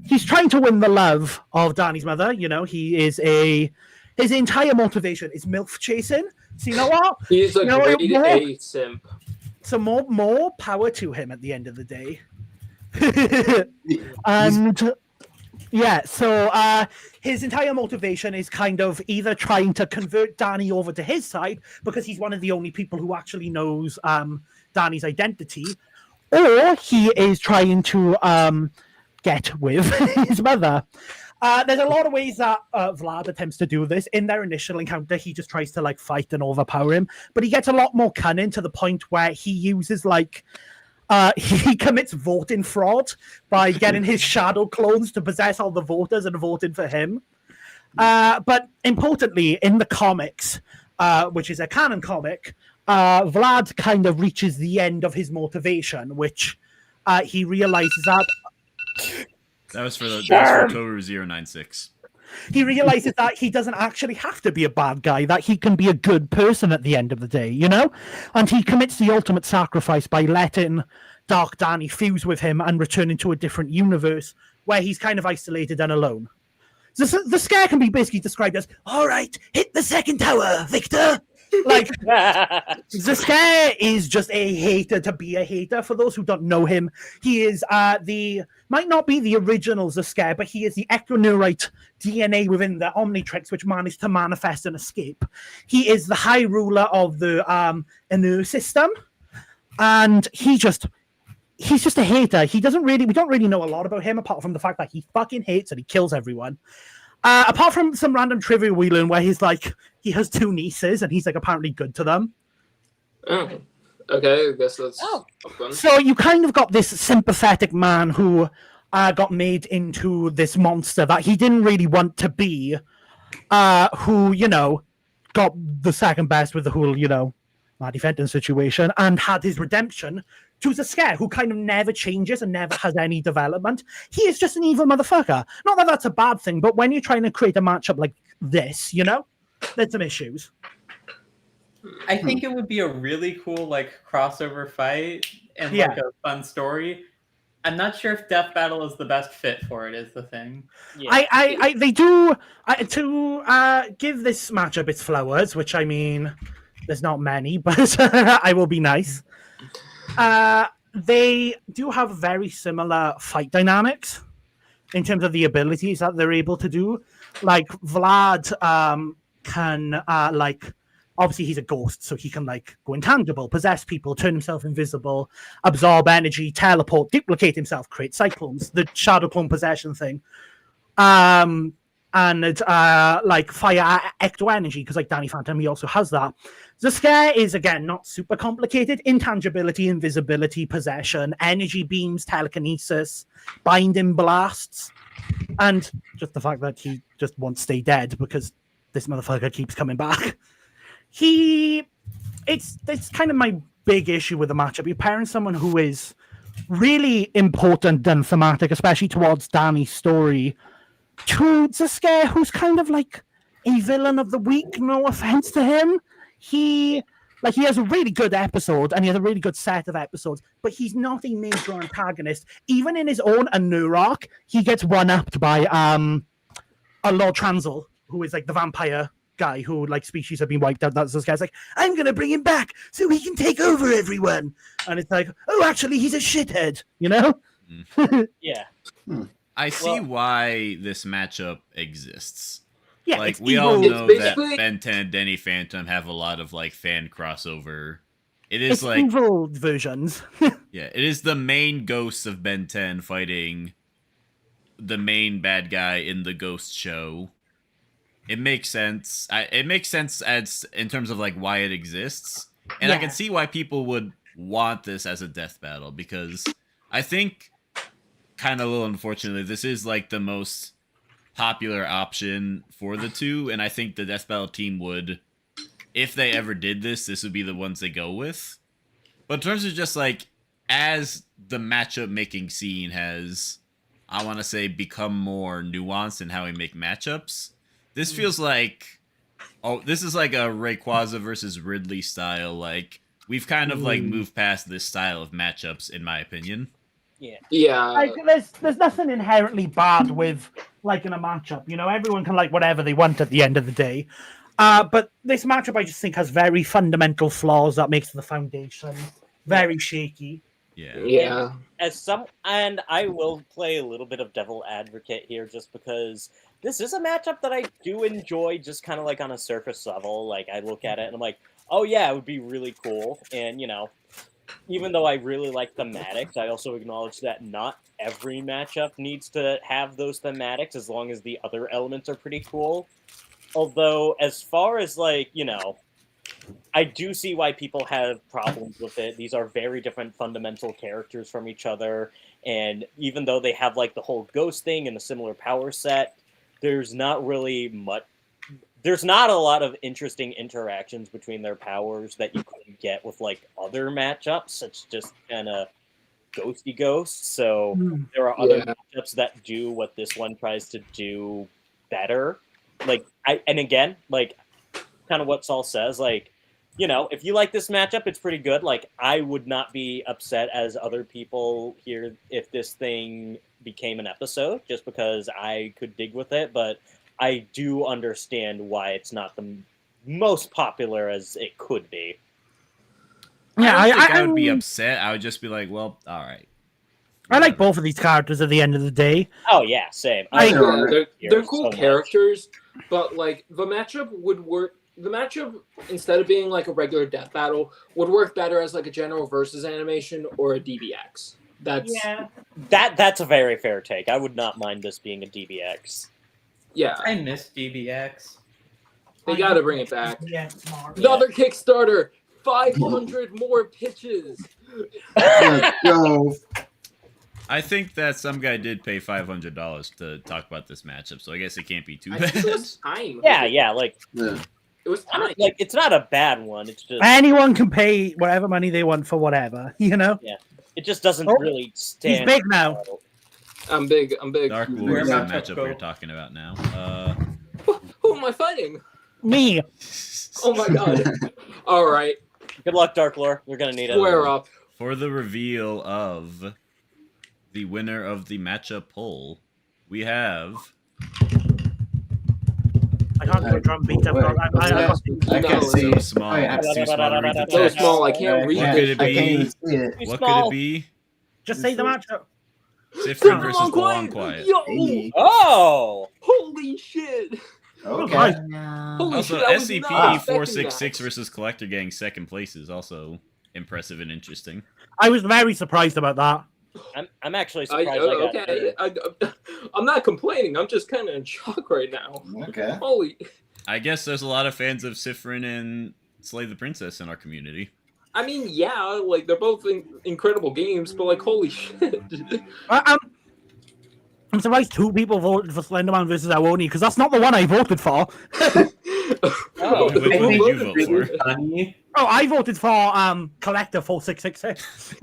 he's trying to win the love of Danny's mother. His entire motivation is MILF chasing. So you know what?
He's a grade
more,
A simp.
So more power to him at the end of the day. And yeah, so his entire motivation is kind of either trying to convert Danny over to his side because he's one of the only people who actually knows Danny's identity, or he is trying to get with his mother. There's a lot of ways that Vlad attempts to do this. In their initial encounter, he just tries to like fight and overpower him, but he gets a lot more cunning to the point where he uses he commits voting fraud by getting his shadow clones to possess all the voters and voting for him. But importantly, in the comics, which is a canon comic, Vlad kind of reaches the end of his motivation, which he realizes that
That was for Toru 096.
he realizes that he doesn't actually have to be a bad guy, that he can be a good person at the end of the day, And he commits the ultimate sacrifice by letting Dark Danny fuse with him and return into a different universe where he's kind of isolated and alone. The scare can be basically described as, all right, hit the second tower, Victor. Like, the scare is just a hater to be a hater. For those who don't know him, he is might not be the original Zaskare, but he is the ectoneurite DNA within the Omnitrix, which managed to manifest and escape. He is the high ruler of the Anu system, and he's just a hater. We don't really know a lot about him apart from the fact that he fucking hates and he kills everyone. Apart from some random trivia we learn where he's like, he has 2 nieces and he's like apparently good to them.
Oh, okay, I guess that's fun.
So you kind of got this sympathetic man who got made into this monster that he didn't really want to be, who, got the second best with the whole, Maddie Fenton situation and had his redemption to Zaskare, who kind of never changes and never has any development. He is just an evil motherfucker. Not that that's a bad thing, but when you're trying to create a matchup like this, there's some issues.
I think it would be a really cool crossover fight and a fun story. I'm not sure if Death Battle is the best fit for it, is the thing.
Yeah.
They do to give this matchup its flowers, which I mean, there's not many, but I will be nice. They do have very similar fight dynamics in terms of the abilities that they're able to do. Like Vlad can obviously he's a ghost, so he can go intangible, possess people, turn himself invisible, absorb energy, teleport, duplicate himself, create cyclones, the shadow clone possession thing. And fire ecto energy, because Danny Phantom, he also has that. The scare is, again, not super complicated. Intangibility, invisibility, possession, energy beams, telekinesis, binding blasts, and just the fact that he just won't stay dead because this motherfucker keeps coming back. It's kind of my big issue with the matchup. You're pairing someone who is really important and thematic, especially towards Danny's story, to Zaskare, who's kind of like a villain of the week. No offense to him. He has a really good episode and he has a really good set of episodes, but he's not a major antagonist. Even in his own Anu arc, he gets one-upped by a Lord Transil, who is the vampire guy who species have been wiped out. That's this guy's I'm gonna bring him back so he can take over everyone. And it's oh, actually he's a shithead,
Yeah.
I see why this matchup exists.
Yeah,
we all know that Ben 10 and Denny Phantom have a lot of fan crossover. It is
evil versions.
Yeah, it is the main ghosts of Ben 10 fighting the main bad guy in the Ghost show. It makes sense. It makes sense as in terms of why it exists, and I can see why people would want this as a death battle, because I think, kind of a little unfortunately, this is the most popular option for the two, and I think the Death Battle team would, if they ever did this would be the ones they go with. But in terms of just like, as the matchup making scene has, I want to say, become more nuanced in how we make matchups, this feels like, this is like a Rayquaza versus Ridley style. Like, we've kind of like moved past this style of matchups, in my opinion.
Yeah.
Like, there's nothing inherently bad with liking a matchup. You know, everyone can like whatever they want at the end of the day. But this matchup, I just think, has very fundamental flaws that makes the foundation very shaky.
Yeah. And I will play a little bit of devil advocate here, just because this is a matchup that I do enjoy, just kind of like on a surface level. Like, I look at it and I'm like, oh yeah, it would be really cool. And, you know, even though I really like thematics, I also acknowledge that not every matchup needs to have those thematics, as long as the other elements are pretty cool. Although, as far as, like, you know, I do see why people have problems with it. These are very different fundamental characters from each other, and even though they have, like, the whole ghost thing and a similar power set, there's not really much... There's not a lot of interesting interactions between their powers that you couldn't get with, like, other matchups. It's just kind of ghosty ghosts, so there are other matchups that do what this one tries to do better. Like, and again, like, kind of what Saul says, like, you know, if you like this matchup, it's pretty good. Like, I would not be upset as other people here if this thing became an episode, just because I could dig with it, but I do understand why it's not the most popular as it could be.
Yeah, I don't think I would be upset. I would just be like, well, all right.
I like both of these characters at the end of the day.
Oh yeah, same.
They're cool characters, but like the matchup would work. The matchup, instead of being like a regular death battle, would work better as like a general versus animation or a DBX.
That's a very fair take. I would not mind this being a DBX.
Yeah,
I miss DBX.
They got to bring it back.
Yeah, smart.
Another Kickstarter, 500 more pitches.
Go.
I think that some guy did pay $500 to talk about this matchup, so I guess it can't be too
I
bad.
think it was time.
Yeah, like
it was time.
Like, it's not a bad one. It's just
Anyone can pay whatever money they want for whatever, you know?
Yeah. It just doesn't really stand.
He's big now.
I'm big.
Dark Lord is the matchup we're talking about now.
Who am I fighting?
Me.
Oh my god. All right.
Good luck, Dark Lord. You're gonna need it.
Square up.
For the reveal of the winner of the matchup poll, we have...
I can't do a drum beat.
I can't see.
So small.
Oh, yeah.
It's too small to read the
So
text.
small, I can't read
What could
it.
it
I can't even
be?
see it.
What could it be?
Just say the matchup.
Seaffron versus the Long Quiet.
Yo!
Hey.
Oh!
Holy shit!
Okay.
Holy
Also,
shit, I was not expecting
SCP-466
that.
versus Collector getting second place is also impressive and interesting.
I was very surprised about that.
I'm actually surprised I got it.
I'm not complaining. I'm just kind of in shock right now.
Okay.
Holy.
I guess there's a lot of fans of Seaffron and Slay the Princess in our community.
I mean, yeah, like they're both incredible games, but like, holy shit.
I'm surprised 2 people voted for Slenderman versus Halloweeny, because that's not the one I voted for.
Oh,
Which one did you vote for?
Funny.
Oh, I voted for Collector 4666.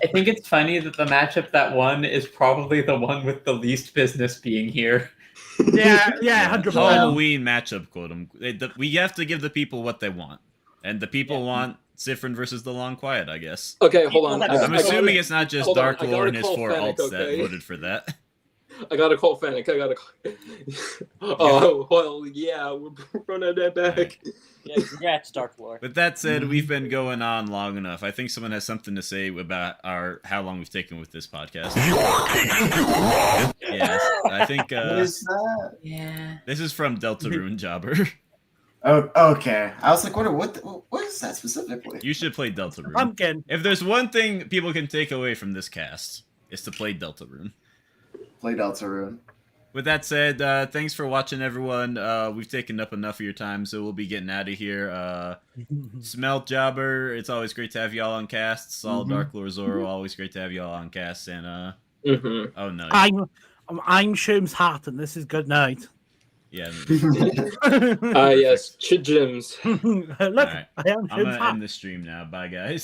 I think it's funny that the matchup that won is probably the one with the least business being here.
Yeah, 100%.
Halloween matchup quote. We have to give the people what they want. And the people want Seaffron versus the Long Quiet, I guess.
Okay, hold on.
I'm assuming it's not just
hold on,
Dark
I gotta
Lord and his
call
4
Fennec,
alts that
okay?
voted for that.
I gotta call Fennec. Oh, well, yeah, we're running that back.
Yeah, congrats, Dark Lord.
With that said, we've been going on long enough. I think someone has something to say about how long we've taken with this podcast. Yes, I think
What is that?
Yeah.
this is from Deltarune Jobber.
Oh, okay. I was like, what is that specifically?
You should play Deltarune.
Pumpkin.
If there's one thing people can take away from this cast, it's to play Deltarune.
Play Deltarune.
With that said, thanks for watching, everyone. We've taken up enough of your time, so we'll be getting out of here. Smelt Jobber, it's always great to have y'all on cast. Saul, Dark Lord Zoro, always great to have y'all on cast. And
Mm-hmm.
Oh no.
I'm Shroom's hat, and this is good night.
Yeah.
Yes, Chijims.
Look,
All right.
I am
I'm
Shroom's
gonna
hat.
end the stream now. Bye, guys.